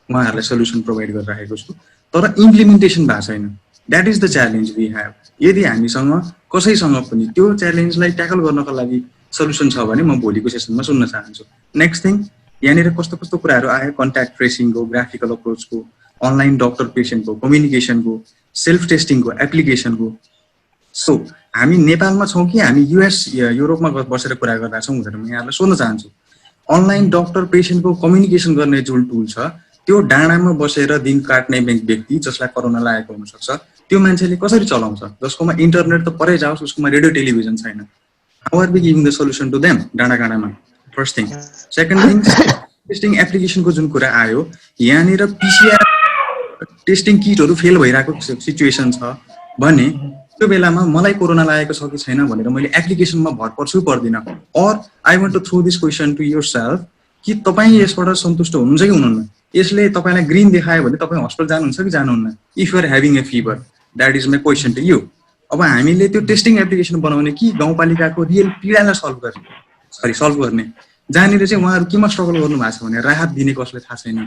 उहाँहरूलाई सल्युसन प्रोभाइड गरिरहेको छु, तर इम्प्लिमेन्टेसन भएको छैन। That is the challenge we have. यदि हामीसँग कसैसँग पनि त्यो च्यालेन्जलाई ट्याकल गर्नको लागि सल्युसन छ भने म भोलिको सेसनमा सुन्न चाहन्छु। नेक्स्ट थिङ, यहाँनिर कस्तो कस्तो कुराहरू आयो, कन्ट्याक्ट ट्रेसिङको, ग्राफिकल अप्रोचको, अनलाइन डक्टर पेसेन्टको, कम्युनिकेसनको, सेल्फ टेस्टिङको, एप्लिकेसनको। सो हामी नेपालमा छौँ कि हामी युरोपमा बसेर कुरा गर्दा छौँ भनेर म यहाँलाई सोध्न चाहन्छु। अनलाइन डक्टर पेसेन्टको कम्युनिकेसन गर्ने जुन टुल छ त्यो डाँडामा बसेर दिन काट्ने व्यक्ति जसलाई कोरोना लागेको हुनसक्छ त्यो मान्छेले कसरी चलाउँछ? जसकोमा इन्टरनेट त परै जाओस्, उसकोमा रेडियो टेलिभिजन छैन। How are we giving the solution to them डाँडाकाँडामा? First thing. Second thing, testing एप्लिकेसनको जुन कुरा आयो, यहाँनिर पिसिआर टेस्टिङ किटहरू फेल भइरहेको सिचुएसन छ भने त्यो बेलामा मलाई कोरोना लागेको छ कि छैन भनेर मैले एप्लिकेसनमा भर पर्छु पर्दिनँ। Or I want to throw this question to yourself कि तपाईँ यसबाट सन्तुष्ट हुनुहुन्छ कि हुनुहुन्न? यसले तपाईँलाई ग्रिन देखायो भने तपाईँ हस्पिटल जानुहुन्छ कि जानुहुन्न? If you are having a fever, that is my question to you. अब हामीले त्यो टेस्टिङ एप्लिकेसन बनाउने कि गाउँपालिकाको रियल पीडालाई सल्भ गर्ने, जहाँनिर चाहिँ उहाँहरू केमा स्ट्रगल गर्नु भएको छ भने राहत दिने कसले थाहा छैन,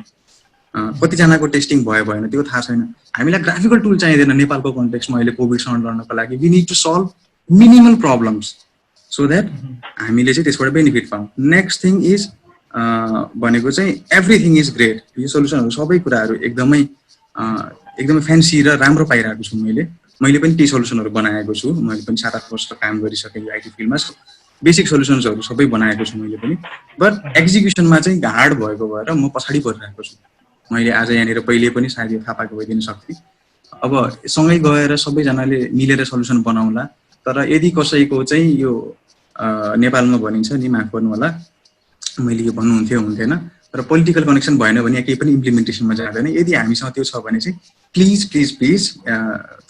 कतिजनाको टेस्टिङ भयो भएन त्यो थाहा छैन। हामीलाई ग्राफिकल टुल चाहिँदैन नेपालको कन्टेक्स्टमा अहिले कोभिडसँग लड्नको लागि। We need to solve minimal problems so that हामीले चाहिँ त्यसबाट बेनिफिट पाऊँ। नेक्स्ट थिङ इज भनेको चाहिँ एभ्रिथिङ इज ग्रेट। यो सल्युसनहरू सबै कुराहरू एकदमै फ्यान्सी र राम्रो पाइरहेको छु। मैले पनि ती सल्युसनहरू बनाएको छु। मैले पनि 7-8 वर्ष काम गरिसकेँ यो आइटी फिल्डमा। बेसिक सल्युसन्सहरू सबै बनाएको छु मैले पनि, बट एक्जिक्युसनमा चाहिँ हार्ड भएको भएर म पछाडि परिरहेको छु। मैले आज यहाँनिर पहिले पनि सायद यो थाहा पाएको भइदिन सक्थेँ। अब सँगै गएर सबैजनाले मिलेर सल्युसन बनाउला। तर यदि कसैको चाहिँ यो नेपालमा भनिन्छ नि, माफ गर्नु होला मैले यो हुन्थेन, तर पोलिटिकल कनेक्सन भएन भने केही पनि इम्प्लिमेन्टेसनमा जाँदैन। यदि हामीसँग त्यो छ भने चाहिँ प्लिज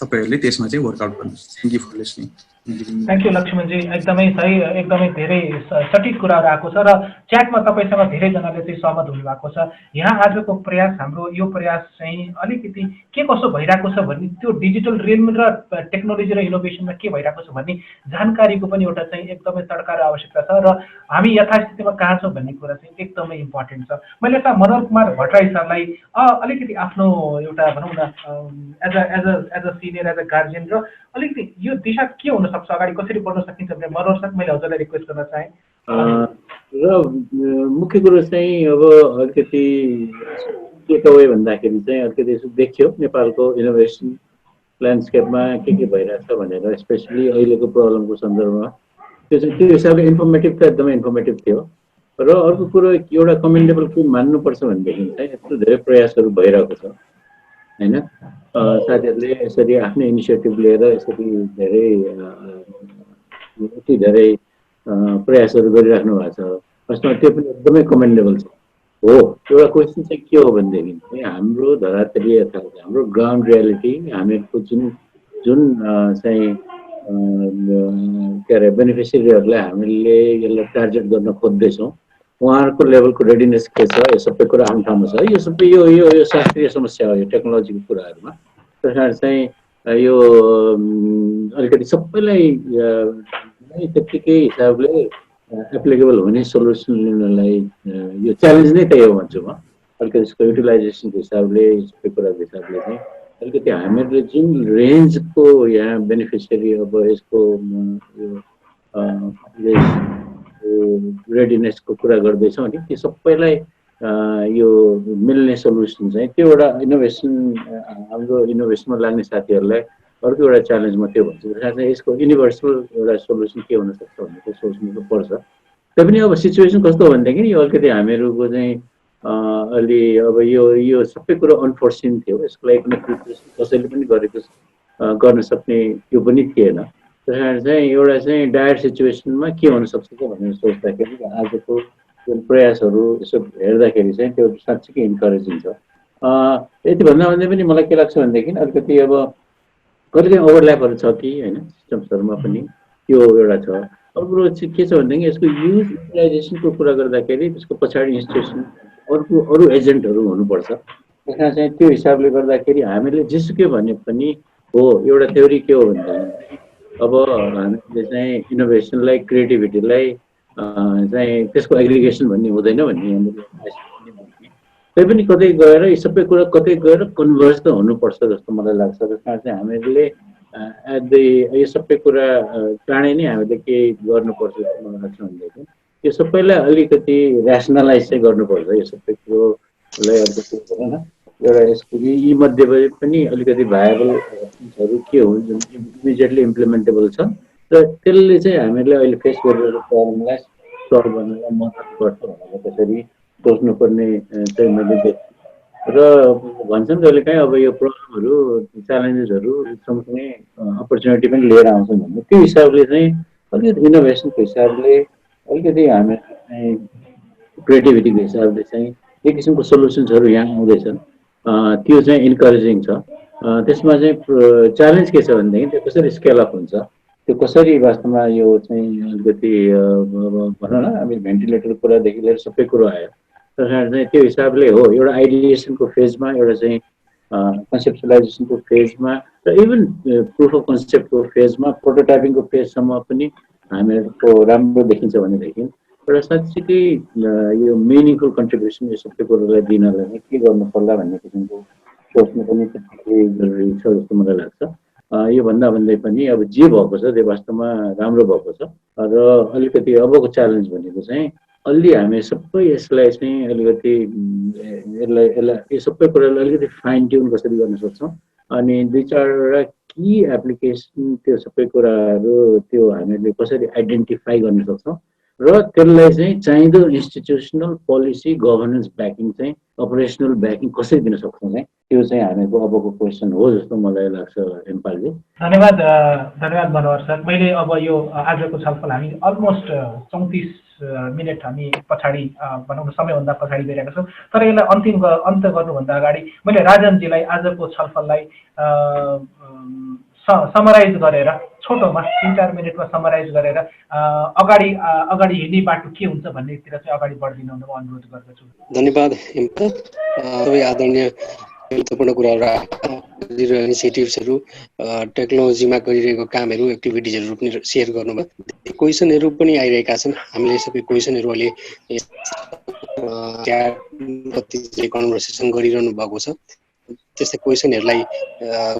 तपाईँहरूले त्यसमा चाहिँ वर्कआउट गर्नुहोस्। Thank you for listening. Thank you Laxmanji, एकदमै सही, एकदमै धेरै सठिक कुराहरू आएको छ र च्याटमा तपाईँसँग धेरैजनाले चाहिँ सहमत हुनुभएको छ। यहाँ आजको प्रयास, हाम्रो यो प्रयास चाहिँ अलिकति के कसो भइरहेको छ भन्ने, त्यो डिजिटल रियम र टेक्नोलोजी र इनोभेसनमा के भइरहेको छ भन्ने जानकारीको पनि एउटा चाहिँ एकदमै तड्कारो आवश्यकता छ र हामी यथास्थितिमा कहाँ छौँ भन्ने कुरा चाहिँ एकदमै इम्पोर्टेन्ट छ। मैले यता मनोहर कुमार भट्टराई सरलाई अलिकति आफ्नो एउटा भनौँ न as a senior, as a guardian र अलिकति यो दिशा के हुनसक्छ, अगाडि कसरी बढ्न सकिन्छ भने मनोहर सर मैले हजुरलाई रिक्वेस्ट गर्न चाहेँ। र मुख्य कुरो चाहिँ अब अलिकति टेकअवे भन्दाखेरि चाहिँ अलिकति यसो देखियो नेपालको इनोभेसन ल्यान्डस्केपमा के भइरहेछ भनेर, स्पेसली अहिलेको प्रब्लमको सन्दर्भमा त्यो चाहिँ त्यो हिसाबले इन्फर्मेटिभ त एकदमै इन्फर्मेटिभ थियो। र अर्को कुरो एउटा कमेन्डेबल के मान्नुपर्छ भनेदेखि चाहिँ यस्तो धेरै प्रयासहरू भइरहेको छ होइन, साथीहरूले यसरी आफ्नो इनिसिएटिभ लिएर यसरी धेरै प्रयासहरू गरिराख्नु भएको छ। वास्तवमा त्यो पनि एकदमै कमेन्डेबल छ। हो, एउटा क्वेसन चाहिँ के हो भनेदेखि चाहिँ हाम्रो धरातलीय यथार्थ, हाम्रो ग्राउन्ड रियालिटी, हामीहरूको जुन चाहिँ के अरे बेनिफिसियरीहरूलाई हामीले यसलाई टार्गेट गर्न खोज्दैछौँ, उहाँहरूको लेभलको रेडिनेस के छ, यो सबै कुरा आफ्नो ठाउँमा छ। यो सबै यो शास्त्रीय समस्या हो, यो टेक्नोलोजीको कुराहरूमा। त्यस कारण चाहिँ यो अलिकति सबैलाई त्यत्तिकै हिसाबले एप्लिकेबल हुने सोल्युसन लिनलाई यो च्यालेन्ज नै त्यही हो भन्छु म। अलिकति यसको युटिलाइजेसनको हिसाबले, सबै कुराको हिसाबले चाहिँ अलिकति हामीहरूले जुन रेन्जको यहाँ बेनिफिसियरी अब यसको रेडिनेसको कुरा गर्दैछौँ नि, त्यो सबैलाई यो मिल्ने सोल्युसन चाहिँ त्यो एउटा इनोभेसन, हाम्रो इनोभेसनमा लाग्ने साथीहरूलाई अर्को एउटा च्यालेन्ज म त्यो भन्छु। त्यसमा यसको युनिभर्सल एउटा सोल्युसन के हुनसक्छ भन्ने चाहिँ सोच्नु पर्छ। तैपनि अब सिचुएसन कस्तो हो भनेदेखि यो अलिकति हामीहरूको चाहिँ अलि अब यो सबै कुरो अनफोर्सिन थियो, यसको लागि कुनै प्रिपरेसन कसैले पनि गर्न सक्ने त्यो पनि थिएन। त्यस कारण चाहिँ एउटा चाहिँ डायर सिचुएसनमा के हुनसक्छ भनेर सोच्दाखेरि आजको जुन प्रयासहरू यसो हेर्दाखेरि चाहिँ त्यो साँच्चीकै इन्करेजिङ छ। यति भन्दा पनि मलाई के लाग्छ भनेदेखि अलिकति अब कहिले ओभरल्यापहरू छ कि होइन सिस्टम्सहरूमा पनि, त्यो एउटा छ। अर्को चाहिँ के छ भनेदेखि यसको युटिलाइजेसनको कुरा गर्दाखेरि त्यसको पछाडि इन्स्टिट्युसन अरू एजेन्टहरू हुनुपर्छ। त्यस कारण चाहिँ त्यो हिसाबले गर्दाखेरि हामीले जेसुकै भने पनि हो, एउटा थ्योरी के हो भनेदेखि अब हामीले चाहिँ इनोभेसनलाई, क्रिएटिभिटीलाई चाहिँ त्यसको एग्रिगेसन भन्ने हुँदैन भन्ने तैपनि कतै गएर यी सबै कुरा कतै गएर कन्भर्ज त हुनुपर्छ जस्तो मलाई लाग्छ। त्यस कारण चाहिँ हामीले यो सबै कुरा चाँडै नै हामीले के गर्नुपर्छ जस्तो मलाई लाग्छ भनेदेखि यो सबैलाई अलिकति ऱ्यासनलाइज चाहिँ गर्नुपर्छ। यो सबै कुरोलाई अलिकति होइन एउटा यसको यी मध्ये पनि अलिकति भायबल अप्सन्सहरू के हुन् जुन इमिडिएटली इम्प्लिमेन्टेबल छ र त्यसले चाहिँ हामीले अहिले फेस गरिरहेको प्रब्लमलाई सल्भ गर्नलाई मद्दत गर्छ भनेर त्यसरी सोच्नुपर्ने चाहिँ मैले देखेँ। र भन्छन् कहिलेकाहीँ अब यो प्रब्लमहरू, च्यालेन्जेसहरू सँगसँगै अपर्च्युनिटी पनि लिएर आउँछन् भन्ने, त्यो हिसाबले चाहिँ अलिकति इनोभेसनको हिसाबले, अलिकति हामी चाहिँ क्रिएटिभिटीको हिसाबले चाहिँ एक किसिमको सोल्युसन्सहरू यहाँ आउँदैछन्, त्यो चाहिँ इन्करेजिङ छ। त्यसमा चाहिँ च्यालेन्ज के छ भनेदेखि त्यो कसरी स्केल अप हुन्छ, त्यो कसरी वास्तवमा यो चाहिँ अलिकति भनौँ न हामी भेन्टिलेटरको कुरादेखि लिएर सबै कुरो आयो। त्यस कारण चाहिँ त्यो हिसाबले हो एउटा आइडिएसनको फेजमा, एउटा चाहिँ कन्सेप्चुलाइजेसनको फेजमा र इभन प्रुफ अफ कन्सेप्टको फेजमा, प्रोटोटाइपिङको फेजसम्म पनि हामीहरूको राम्रो देखिन्छ भनेदेखि एउटा साँच्चीकै यो मिनिङफुल कन्ट्रिब्युसन यो सबै कुरोलाई दिनलाई के गर्नु पर्ला भन्ने किसिमको सोच्नु पनि त्यतिकै जरुरी छ जस्तो मलाई लाग्छ। यो भन्दै पनि अब जे भएको छ त्यो वास्तवमा राम्रो भएको छ र अलिकति अबको च्यालेन्ज भनेको चाहिँ अलि हामी सबै यसलाई चाहिँ अलिकति यो सबै कुरालाई अलिकति फाइन ट्युन कसरी गर्न सक्छौँ, अनि दुई चारवटा की एप्लिकेसन त्यो सबै कुराहरू त्यो हामीले कसरी आइडेन्टिफाई गर्न सक्छौँ र त्यसलाई चाहिँ चाहिँदो इन्स्टिट्युसनल पोलिसी गभर्नेन्स ब्याकिङ चाहिँ अपरेसनल ब्याकिङ कसरी दिन सक्छौँ चाहिँ त्यो चाहिँ हामीको अबको क्वेसन हो जस्तो मलाई लाग्छ हेमपालजी। धन्यवाद मनोहर सर। मैले अब यो आजको छलफल हामी अलमोस्ट 34 मिनट हामी पछाडि भनौँ न समयभन्दा पछाडि गइरहेका छौँ, तर यसलाई अन्त गर्नुभन्दा अगाडि मैले राजनजीलाई आजको छलफललाई समराइज गरेर छोटोमा 3-4 मिनटमा समराइज गरेर अगाडि हिँड्ने बाटो के हुन्छ भन्नेतिर चाहिँ अगाडि बढिदिनु हुन म अनुरोध गर्दछु। धन्यवाद हेमप्रसाद। सबै आदरणीय महत्त्वपूर्ण कुराहरू इनिसिएटिभ्सहरू टेक्नोलोजीमा गरिरहेको कामहरू एक्टिभिटिजहरू पनि सेयर गर्नुभयो। क्वेसनहरू पनि आइरहेका छन्। हामीले सबै क्वेसनहरू अहिले च्याट कन्भर्सेसन गरिरहनु भएको छ। त्यस्तै क्वेसनहरूलाई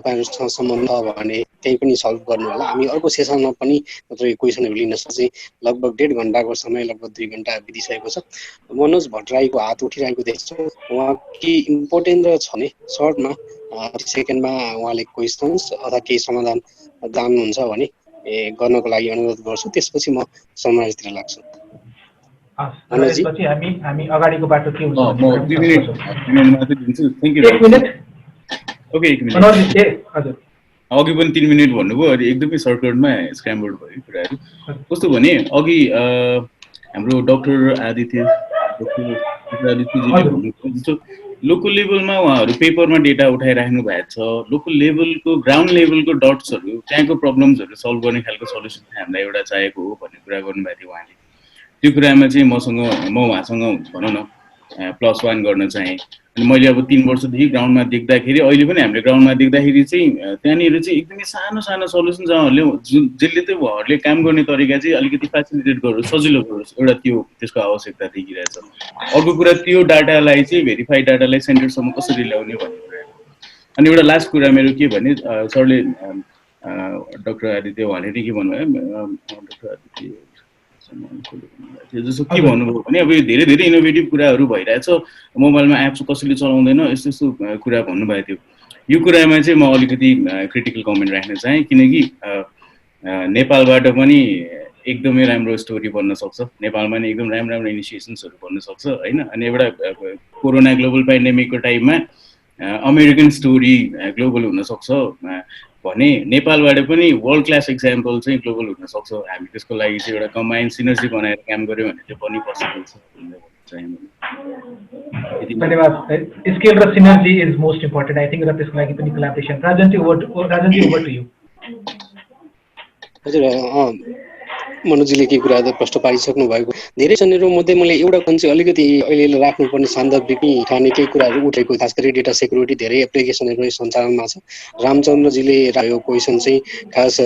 तपाईँहरूसँग सम्बन्ध छ भने त्यही पनि सल्भ गर्नु होला। हामी अर्को सेसनमा पनि तपाईँ क्वेसनहरू लिन सक्छौँ। लगभग 1.5 घन्टाको समय लगभग 2 घन्टा बितिसकेको छ। मनोज भट्टराईको हात उठिरहेको देख्छु। उहाँ के इम्पोर्टेन्ट छ भने सर्टमा 30 सेकेन्डमा उहाँले क्वेसन्स अथवा केही समाधान जान्नुहुन्छ भने गर्नको लागि अनुरोध गर्छु। त्यसपछि म समराइजतिर लाग्छु। त्यसपछि हामी अगाडिको बाटो के हुन्छ म 2 मिनेट मात्रै दिन्छु। Thank you. 1 minute okay 1 minute. हजुर अघि पनि 3 मिनेट भन्नुभयो। अनि एकदमै सर्टकटमा स्क्रैम्बल्ड भयो कुराहरू। कस्तो भने अघि हाम्रो डाक्टर आदित्यजीले भन्नुभयो जस्तो लोकल लेभलमा उहाँहरू पेपरमा डेटा उठाइराख्नु भएको छ। लोकल लेभलको ग्राउन्ड लेभलको डट्सहरू त्यहाँको प्रब्लम्सहरू सल्भ गर्ने खालको सल्युसन हामीलाई एउटा चाहिएको हो भन्ने कुरा गर्नुभएको थियो उहाँले। त्यो कुरामा चाहिँ म उहाँसँग भनौँ न +1 गर्न चाहेँ। अनि मैले अब 3 वर्षदेखि ग्राउन्डमा देख्दाखेरि अहिले पनि हामीले ग्राउन्डमा देख्दाखेरि चाहिँ त्यहाँनिर चाहिँ एकदमै सानो सानो सल्युसन जहाँहरूले जसले चाहिँ उहाँहरूले काम गर्ने तरिका चाहिँ अलिकति फेसिलिटेट गरोस्, सजिलो गरोस्, एउटा त्यसको आवश्यकता देखिरहेछ। अर्को कुरा त्यो डाटालाई चाहिँ भेरिफाइड डाटालाई सेन्टरसम्म कसरी ल्याउने भन्ने कुरा। अनि एउटा लास्ट कुरा मेरो के भने सरले डाक्टर आदित्य उहाँले के भन्नुभयो डाक्टर आदित्य जस्तो के भन्नुभयो भने अब यो धेरै धेरै इनोभेटिभ कुराहरू भइरहेछ। मोबाइलमा एप्स कसैले चलाउँदैन यस्तो यस्तो कुरा भन्नुभएको थियो। यो कुरामा चाहिँ म अलिकति क्रिटिकल कमेन्ट राख्न चाहेँ। किनकि नेपालबाट पनि एकदमै राम्रो स्टोरी बन्न सक्छ। नेपालमा नि एकदम राम्रो राम्रो इनिसिएसन्सहरू बन्न सक्छ होइन। अनि एउटा कोरोना ग्लोबल पेन्डेमिकको टाइममा अमेरिकन स्टोरी ग्लोबल हुनसक्छ भने नेपालबाट पनि वर्ल्ड क्लास एक्जाम्पल चाहिँ ग्लोबल हुनसक्छ। हामी त्यसको लागि चाहिँ एउटा कम्बाइन्ड सिनर्जी बनाएर काम गऱ्यौँ भने चाहिँ पनि पोसिबल छ। धन्यवाद। स्केल र synergy is most important I think र त्यसको लागि पनि कोलाबोरेसन। Rajanji over to you. हजुर मनोजीले के कुरा प्रश्न पारिसक्नु भएको धेरै छन् मध्ये मैले एउटा पनि चाहिँ अलिकति अहिले राख्नुपर्ने सान्दर्भिक ठाने केही कुराहरू उठेको खास गरी डेटा सेक्युरिटी धेरै एप्लिकेसनहरू सञ्चालनमा छ। रामचन्द्रजीले राखेको क्वेसन चाहिँ खास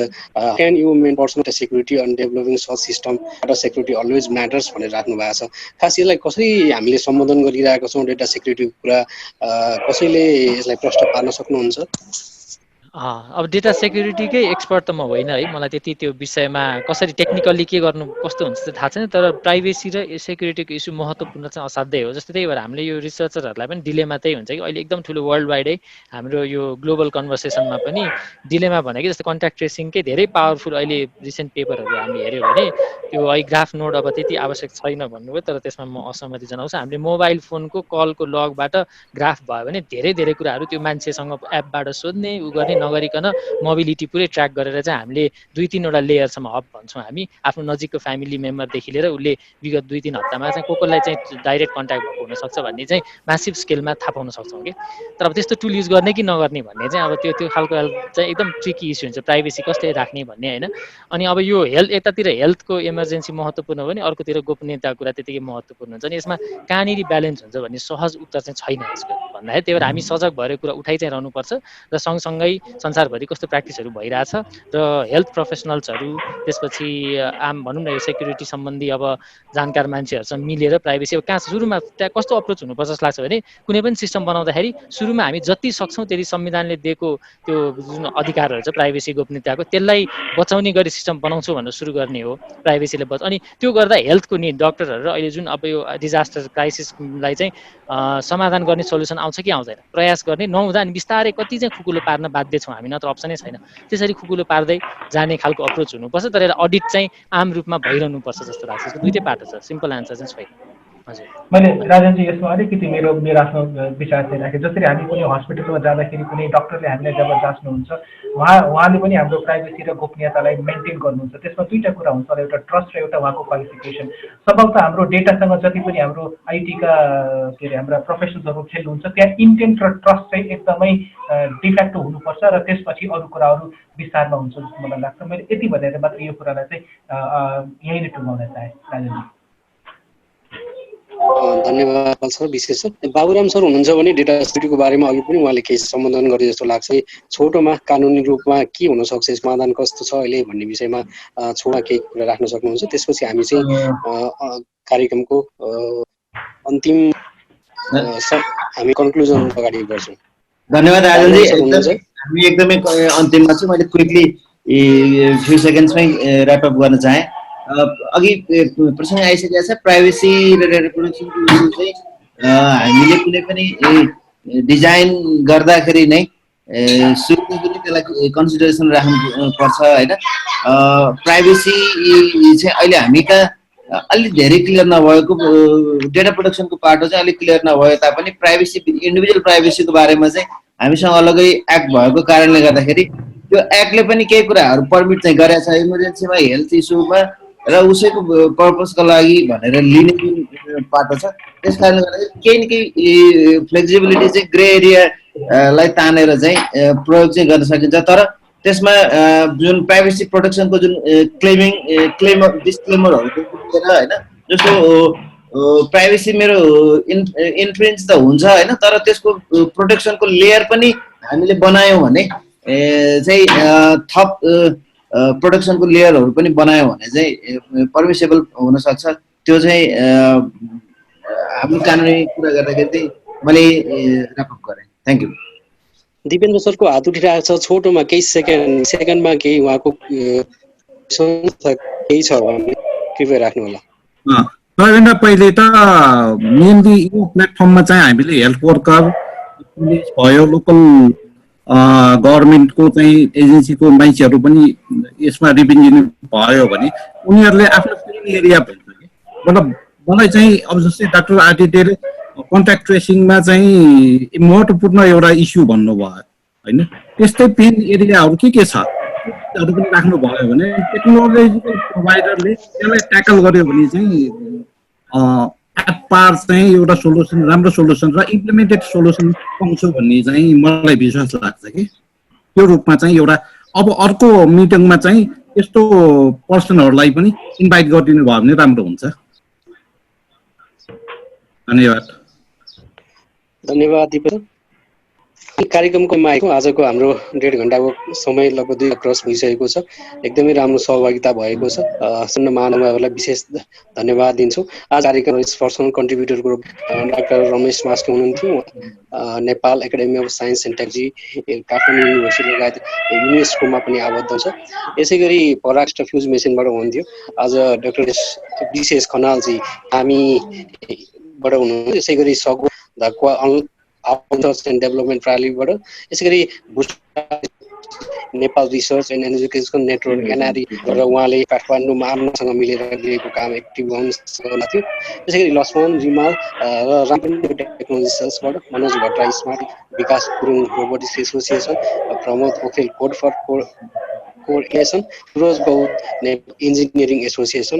can you main personal data security and developing such system data security always matters भनेर राख्नु भएको छ। खास यसलाई कसरी हामीले सम्बोधन गरिरहेका छौँ डेटा सेक्युरिटीको कुरा कसैले यसलाई प्रश्न पार्न सक्नुहुन्छ? अब डेटा सेक्युरिटीकै एक्सपर्ट त म होइन है। मलाई त्यति त्यो विषयमा कसरी टेक्निकल्ली के गर्नु कस्तो हुन्छ थाहा छैन। तर प्राइभेसी र सेक्युरिटीको इस्यु महत्त्वपूर्ण चाहिँ असाध्यै हो। जस्तै त्यही भएर हामीले यो रिसर्चरहरूलाई पनि डिलेमा त्यही हुन्छ कि अहिले एकदम ठुलो वर्ल्ड वाइडै हाम्रो यो ग्लोबल कन्भर्सेसनमा पनि डिलेमा भनेको जस्तो कन्ट्याक्ट ट्रेसिङकै धेरै पावरफुल अहिले रिसेन्ट पेपरहरू हामी हेऱ्यौँ भने त्यो अहिले ग्राफ नोड अब त्यति आवश्यक छैन भन्नुभयो। तर त्यसमा म असहमति जनाउँछु। हामीले मोबाइल फोनको कलको लगबाट ग्राफ भयो भने धेरै धेरै कुराहरू त्यो मान्छेसँग एपबाट सोध्ने उ गर्ने नगरिकन मोबिलिटी पुरै ट्र्याक गरेर चाहिँ हामीले 2-3 वटा लेयरसम्म हब भन्छौँ हामी। आफ्नो नजिकको फ्यामिली मेम्बरदेखि लिएर उसले विगत 2-3 हप्तामा चाहिँ कसलाई चाहिँ डाइरेक्ट कन्ट्याक्ट भएको हुनसक्छ भन्ने चाहिँ म्यासिभ स्केलमा थाहा पाउन सक्छौँ कि। तर अब त्यस्तो टुल युज गर्ने कि नगर्ने भन्ने चाहिँ अब त्यो खालको चाहिँ एकदम ट्रिकी इस्यु हुन्छ। प्राइभेसी कसले राख्ने भन्ने होइन। अनि अब यो हेल्थ यतातिर हेल्थको इमर्जेन्सी महत्त्वपूर्ण हो भने अर्कोतिर गोपनीयताको कुरा त्यतिकै महत्त्वपूर्ण हुन्छ। अनि यसमा कहाँनिर ब्यालेन्स हुन्छ भन्ने सहज उत्तर चाहिँ छैन यसको भन्दाखेरि। त्यही भएर हामी सजग भएर कुरा उठाइ चाहिँ रहनुपर्छ र सँगसँगै संसारभरि कस्तो प्र्याक्टिसहरू भइरहेछ र हेल्थ प्रोफेसनल्सहरू त्यसपछि आम भनौँ न यो सेक्युरिटी सम्बन्धी अब जानकार मान्छेहरूसँग मिलेर प्राइभेसी अब कहाँ सुरुमा त्यहाँ कस्तो अप्रोच हुनुपर्छ जस्तो लाग्छ भने कुनै पनि सिस्टम बनाउँदाखेरि सुरुमा हामी जति सक्छौँ त्यति संविधानले दिएको त्यो जुन अधिकारहरू छ प्राइभेसी गोपनीयताको त्यसलाई बचाउने गरी सिस्टम बनाउँछु भनेर सुरु गर्ने हो प्राइभेसीले अनि त्यो गर्दा हेल्थको नि डक्टरहरू र अहिले जुन अब यो डिजास्टर क्राइसिसलाई चाहिँ समाधान गर्ने सोल्युसन आउँछ कि आउँदैन प्रयास गर्ने नहुँदा अनि बिस्तारै कति चाहिँ खुकुलो पार्न बाध्य छौँ हामी नत्र अप्सनै छैन। त्यसरी खुकुलो पार्दै जाने खालको अप्रोच हुनुपर्छ। तर एउटा अडिट चाहिँ आम रूपमा भइरहनुपर्छ जस्तो लाग्छ। दुईटै पाटो छ। सिम्पल एन्सर चाहिँ छैन। मैले राजनजी यसमा अलिकति मेरो आफ्नो विचार चाहिँ राखेँ। जसरी हामी कुनै हस्पिटलमा जाँदाखेरि कुनै डक्टरले हामीलाई जब जाँच्नुहुन्छ उहाँले पनि हाम्रो प्राइभेसी र गोपनीयतालाई मेन्टेन गर्नुहुन्छ। त्यसमा दुईवटा कुरा हुन्छ, एउटा ट्रस्ट र एउटा उहाँको क्वालिफिकेसन। सम्भवतः हाम्रो डेटासँग जति पनि हाम्रो आइटीका के अरे हाम्रा प्रोफेसनल्सहरू खेल्नुहुन्छ त्यहाँ इन्टेन्ट र ट्रस्ट चाहिँ एकदमै डिफेक्टो हुनुपर्छ र त्यसपछि अरू कुराहरू विस्तारमा हुन्छ जस्तो मलाई लाग्छ। मैले यति भनेर मात्र यो कुरालाई चाहिँ यहीँ नै टुङ्गाउन चाहेँ। राजनजी धन्यवाद सर। विशेष बाबुराम सर हुनुहुन्छ भने डेटा सिक्युरिटीको बारेमा अघि पनि उहाँले केही सम्बोधन गरे जस्तो लाग्छ। छोटोमा कानुनी रूपमा के हुन सक्छ, समाधान कस्तो छ अहिले भन्ने विषयमा छोटा केही कुरा राख्न सक्नुहुन्छ। त्यसपछि हामी चाहिँ कार्यक्रमको अन्तिम हामी कन्क्लुजन अगाडि बढ्छौँ। धन्यवाद राजनजी। हामी एकदमै अन्तिममा चाहिँ मैले क्विकली फ्यु सेकेन्ड्समै ऱ्याप अप गर्न चाहेँ। अघि प्रसङ्ग आइसकेको छ प्राइभेसी र रिप्रोडक्सनको इस्यु चाहिँ हामीले कुनै पनि डिजाइन गर्दाखेरि नै सुरुमा पनि त्यसलाई कन्सिडरेसन राख्नु पर्छ होइन। प्राइभेसी चाहिँ अहिले हामी कहाँ अलिक धेरै क्लियर नभएको, डेटा प्रोटेक्सनको पाटो चाहिँ अलिक क्लियर नभए तापनि प्राइभेसी इन्डिभिजुअल प्राइभेसीको बारेमा चाहिँ हामीसँग अलग्गै एक्ट भएको कारणले गर्दाखेरि त्यो एक्टले पनि केही कुराहरू पर्मिट चाहिँ गरेको छ इमर्जेन्सीमा, हेल्थ इस्युमा र उसैको पर्पजको लागि भनेर लिने जुन पाटो छ। त्यस कारणले गर्दाखेरि केही न केही फ्लेक्सिबिलिटी चाहिँ ग्रे एरियालाई तानेर चाहिँ प्रयोग चाहिँ गर्न सकिन्छ। तर त्यसमा जुन प्राइभेसी प्रोटेक्सनको जुन डिस्क्लेमरहरू दिएर होइन, जस्तो प्राइभेसी मेरो इन्फ्लुएन्स त हुन्छ होइन, तर त्यसको प्रोटेक्सनको लेयर पनि हामीले बनायौँ भने चाहिँ थप प्रोडक्सनको लेयरहरू पनि बनायो भने चाहिँ पर्मिसेबल हुनसक्छ। त्यो चाहिँ हाम्रो कानुनी कुरा गर्दाखेरि चाहिँ मैले ऱ्यापअप गरेँ। Thank you. दिपेन्द्र सरको हात उठिरहेको छ, छोटोमा केही सेकेन्डमा केही उहाँको केही छ भने कृपया राख्नु होला। सबैभन्दा पहिले त मेनली यो प्लेटफर्ममा चाहिँ हामीले हेल्थ वर्कर, पुलिस भयो, लोकल गभर्मेन्टको चाहिँ एजेन्सीको मान्छेहरू पनि यसमा रिप्रेजेन्टेटिभ भयो भने उनीहरूले आफ्नो क्लिन एरिया भन्छ कि। मतलब मलाई चाहिँ अब जस्तै डाक्टर आदित्यले कन्ट्याक्ट ट्रेसिङमा चाहिँ महत्त्वपूर्ण एउटा इस्यु भन्नुभयो होइन, त्यस्तै पेन एरियाहरू के छ त्योहरू पनि राख्नुभयो भने टेक्नोलोजिकल प्रोभाइडरले त्यसलाई ट्याकल गर्यो भने चाहिँ एट पार चाहिँ एउटा सोल्युसन, राम्रो सोल्युसन र इम्प्लिमेन्टेड सोल्युसन पाउँछु भन्ने चाहिँ मलाई विश्वास लाग्छ कि। त्यो रूपमा चाहिँ एउटा अब अर्को मिटिङमा चाहिँ यस्तो पर्सनहरूलाई पनि इन्भाइट गरिदिनु भयो भने राम्रो हुन्छ। धन्यवाद। धन्यवाद दिपेन्द्र। कार्यक्रमको आएको आजको हाम्रो 1.5 घण्टाको समय लगभग 2 क्रस भइसकेको छ। एकदमै राम्रो सहभागिता भएको छ। सुन्न महानुभावहरूलाई विशेष धन्यवाद दिन्छु। आज कार्यक्रम personal contributor group doctor Ramesh Maske हुनुहुन्थ्यो, Nepal academy of science and technology, Kathmandu university लगायत युनेस्कोमा पनि आबद्ध छ। यसै गरी पराष्ट्र फ्युज मेसिनबाट हुनुहुन्थ्यो आज डाक्टर विशेष खनालजी हामीबाट हुनुहुन्थ्यो। यसै गरी सगो रिसर्च एन्ड डेभलपमेन्ट प्रणालीबाट, यसै गरी Nepal research and education network NRE र उहाँले काठमाडौँमा आर्नसँग मिलेर लिएको काम एक्टिभ गर्नु थियो। यसै गरी लक्ष्मण रिमाल र रामपुर टेक्नोलोजी सेल्सबाट Manoj Bhattarai smart, Bikash Gurung robotics association, Pramod Pokharel code for कोअर्डिनेसन, फिरोज गौत इन्जिनियरिङ एसोसिएसन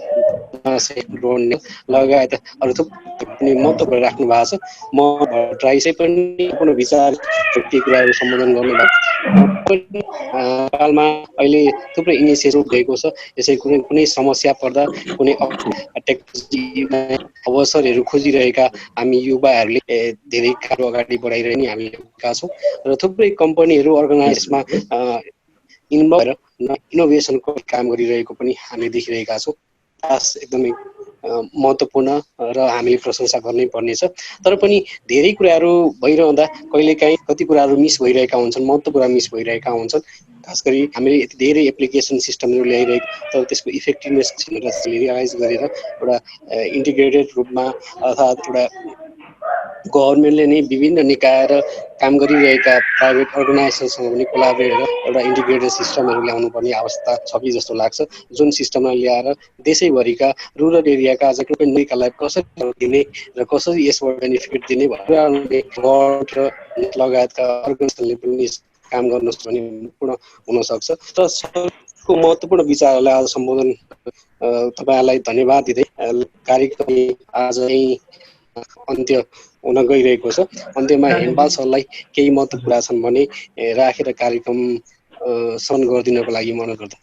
लगायत अरू थुप्रै महत्त्व राख्नु भएको छ। म भट्टराई चाहिँ पनि आफ्नो विचार केही कुराहरू सम्बोधन गर्नुभएको। नेपालमा अहिले थुप्रै इनिसिएटिभ गएको छ। यसै कुनै समस्या पर्दा, कुनै टेक्नोलोजीमा अवसरहरू खोजिरहेका हामी युवाहरूले धेरै कार्य अगाडि बढाइरहने हामी देखेका छौँ र थुप्रै कम्पनीहरू अर्गनाइजमा इन्भल्भ भएर इनोभेसनको काम गरिरहेको पनि हामी देखिरहेका छौँ। एकदमै महत्त्वपूर्ण र हामीले प्रशंसा गर्नै पर्नेछ। तर पनि धेरै कुराहरू भइरहँदा कहिलेकाहीँ कति कुराहरू मिस भइरहेका हुन्छन्, महत्त्व कुरा मिस भइरहेका हुन्छन्। खास गरी हामीले यति धेरै एप्लिकेसन सिस्टमहरू ल्याइरहेको तर त्यसको इफेक्टिभनेस रियलाइज गरेर एउटा इन्टिग्रेटेड रूपमा अर्थात् एउटा गभर्मेन्टले नै विभिन्न निकाय र काम गरिरहेका प्राइभेट अर्गनाइजेसनसँग पनि कोलाबोरेट गरेर एउटा इन्टिग्रेटेड सिस्टमहरू ल्याउनु पर्ने आवश्यकता छ कि जस्तो लाग्छ, जुन सिस्टमलाई ल्याएर देशैभरिका रुरल एरियाका आज नागरिकहरूलाई कसरी दिने र कसरी यसबाट बेनिफिट दिने भनेर गभर्मेन्ट र लगायतका अर्गनाइजेसनले पनि काम गर्नुहोस् भन्ने पूर्ण हुन सक्छ। र सरको महत्त्वपूर्ण विचारहरूलाई आज सम्बोधन तपाईँलाई धन्यवाद दिँदै कार्यक्रम आज अन्त्य हुन गइरहेको छ। अन्त्यमा हेमपाल सरलाई केही महत्त्वपूर्ण कुरा छन् भने राखेर कार्यक्रम सम्पन्न गरिदिनको लागि अनुरोध गर्दा।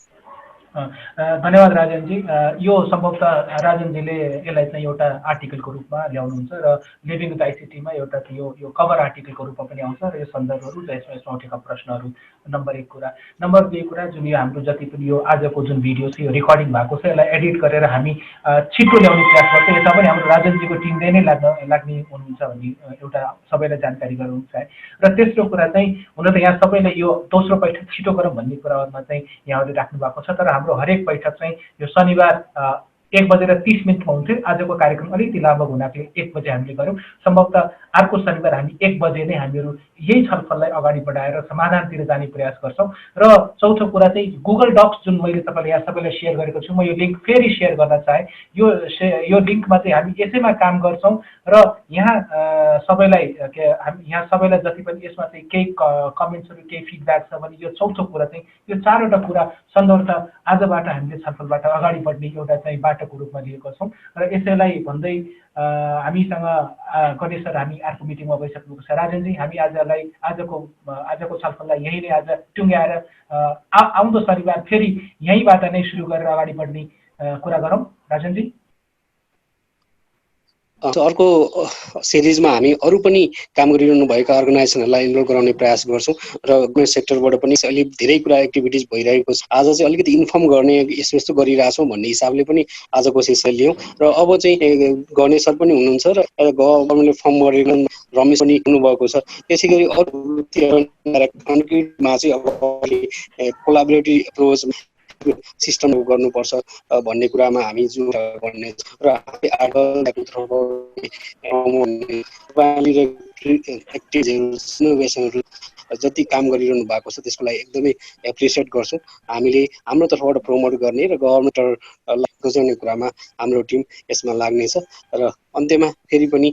धन्यवाद राजनजी। यो सम्भवतः राजनजीले यसलाई चाहिँ एउटा आर्टिकलको रूपमा ल्याउनुहुन्छ र लिभिङ विथ आइसिटीमा एउटा यो कभर आर्टिकलको रूपमा पनि आउँछ र यो सन्दर्भहरू र यसमा उठेका प्रश्नहरू नम्बर 1 कुरा। नम्बर 2 कुरा, जुन यो हाम्रो जति पनि यो आजको जुन भिडियो छ यो रेकर्डिङ भएको छ, यसलाई एडिट गरेर हामी छिटो ल्याउने प्रयास गर्छौँ। यसमा पनि हाम्रो राजनजीको टिमले नै लाग्ने हुनुहुन्छ भन्ने एउटा सबैलाई जानकारी गराउनु चाहे। र तेस्रो कुरा चाहिँ, हुन त यहाँ सबैले यो दोस्रो बैठक छिटो गरौँ भन्ने कुरामा चाहिँ यहाँहरूले राख्नु भएको छ, तर हाम्रो हरेक बैठक चाहिँ यो शनिबार 1:30 हुन्थ्यो। आजको कार्यक्रम अलिकति लामो हुनाले 1 बजे हामीले गऱ्यौँ। सम्भवतः अर्को शनिबार हामी 1 बजे नै हामीहरू यही छलफललाई अगाडि बढाएर समाधानतिर जाने प्रयास गर्छौँ। र चौथो कुरा चाहिँ गुगल डक्स जुन मैले तपाईँलाई यहाँ सबैलाई सेयर गरेको छु, म यो लिङ्क फेरि सेयर गर्न चाहे। यो लिङ्कमा चाहिँ हामी यसैमा काम गर्छौँ र यहाँ सबैलाई जति पनि यसमा चाहिँ केही कमेन्ट्सहरू केही फिडब्याक छ भने यो चौथो कुरा चाहिँ यो 4वटा कुरा सन्दर्भतः आजबाट हामीले छलफलबाट अगाडि बढ्ने एउटा चाहिँ बाटोको रूपमा लिएको छौँ। र यसैलाई भन्दै हामीसँग गणेश सर हामी अर्को मिटिङमा गइसक्नुभएको छ। राजनजी, हामी आजको छलफललाई यही नै आज टुङ्ग्याएर आउँदो शनिबार फेरि यहीँबाट नै सुरु गरेर अगाडि बढ्ने कुरा गरौँ। राजनजी, अर्को सिरिजमा हामी अरू पनि काम गरिरहनु भएका अर्गनाइजेसनहरूलाई इनरोल गराउने प्रयास गर्छौँ र गभर्मेन्ट सेक्टरबाट पनि अलि धेरै कुरा एक्टिभिटिज भइरहेको छ। आज चाहिँ अलिकति इन्फर्म गर्ने यस्तो यस्तो गरिरहेछौँ भन्ने हिसाबले पनि आजको सेसन लियौँ। र अब चाहिँ गणेश सर पनि हुनुहुन्छ र गभर्मेन्टले फर्म गरेर रमेश पनि हुनुभएको छ। त्यसै गरी अरू कन्क्रिटमा चाहिँ अब कोलाबोरेटिभ एप्रोच सिस्टम गर्नुपर्छ भन्ने कुरामा हामी जोड गर्ने र इनोभेसनहरू जति काम गरिरहनु भएको छ त्यसको लागि एकदमै एप्रिसिएट गर्छौँ। हामीले हाम्रो तर्फबाट प्रमोट गर्ने र गभर्मेन्टलाई बुझाउने कुरामा हाम्रो टिम यसमा लाग्नेछ। र अन्त्यमा फेरि पनि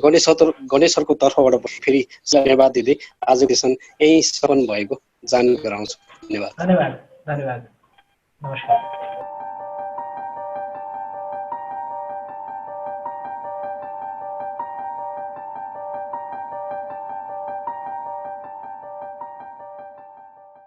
गणेश सरको तर्फबाट फेरि धन्यवाद दिँदै आजको सेसन यही सफल भएको जानकारी गराउँछु। धन्यवाद। धन्यवाद। नमस्कार।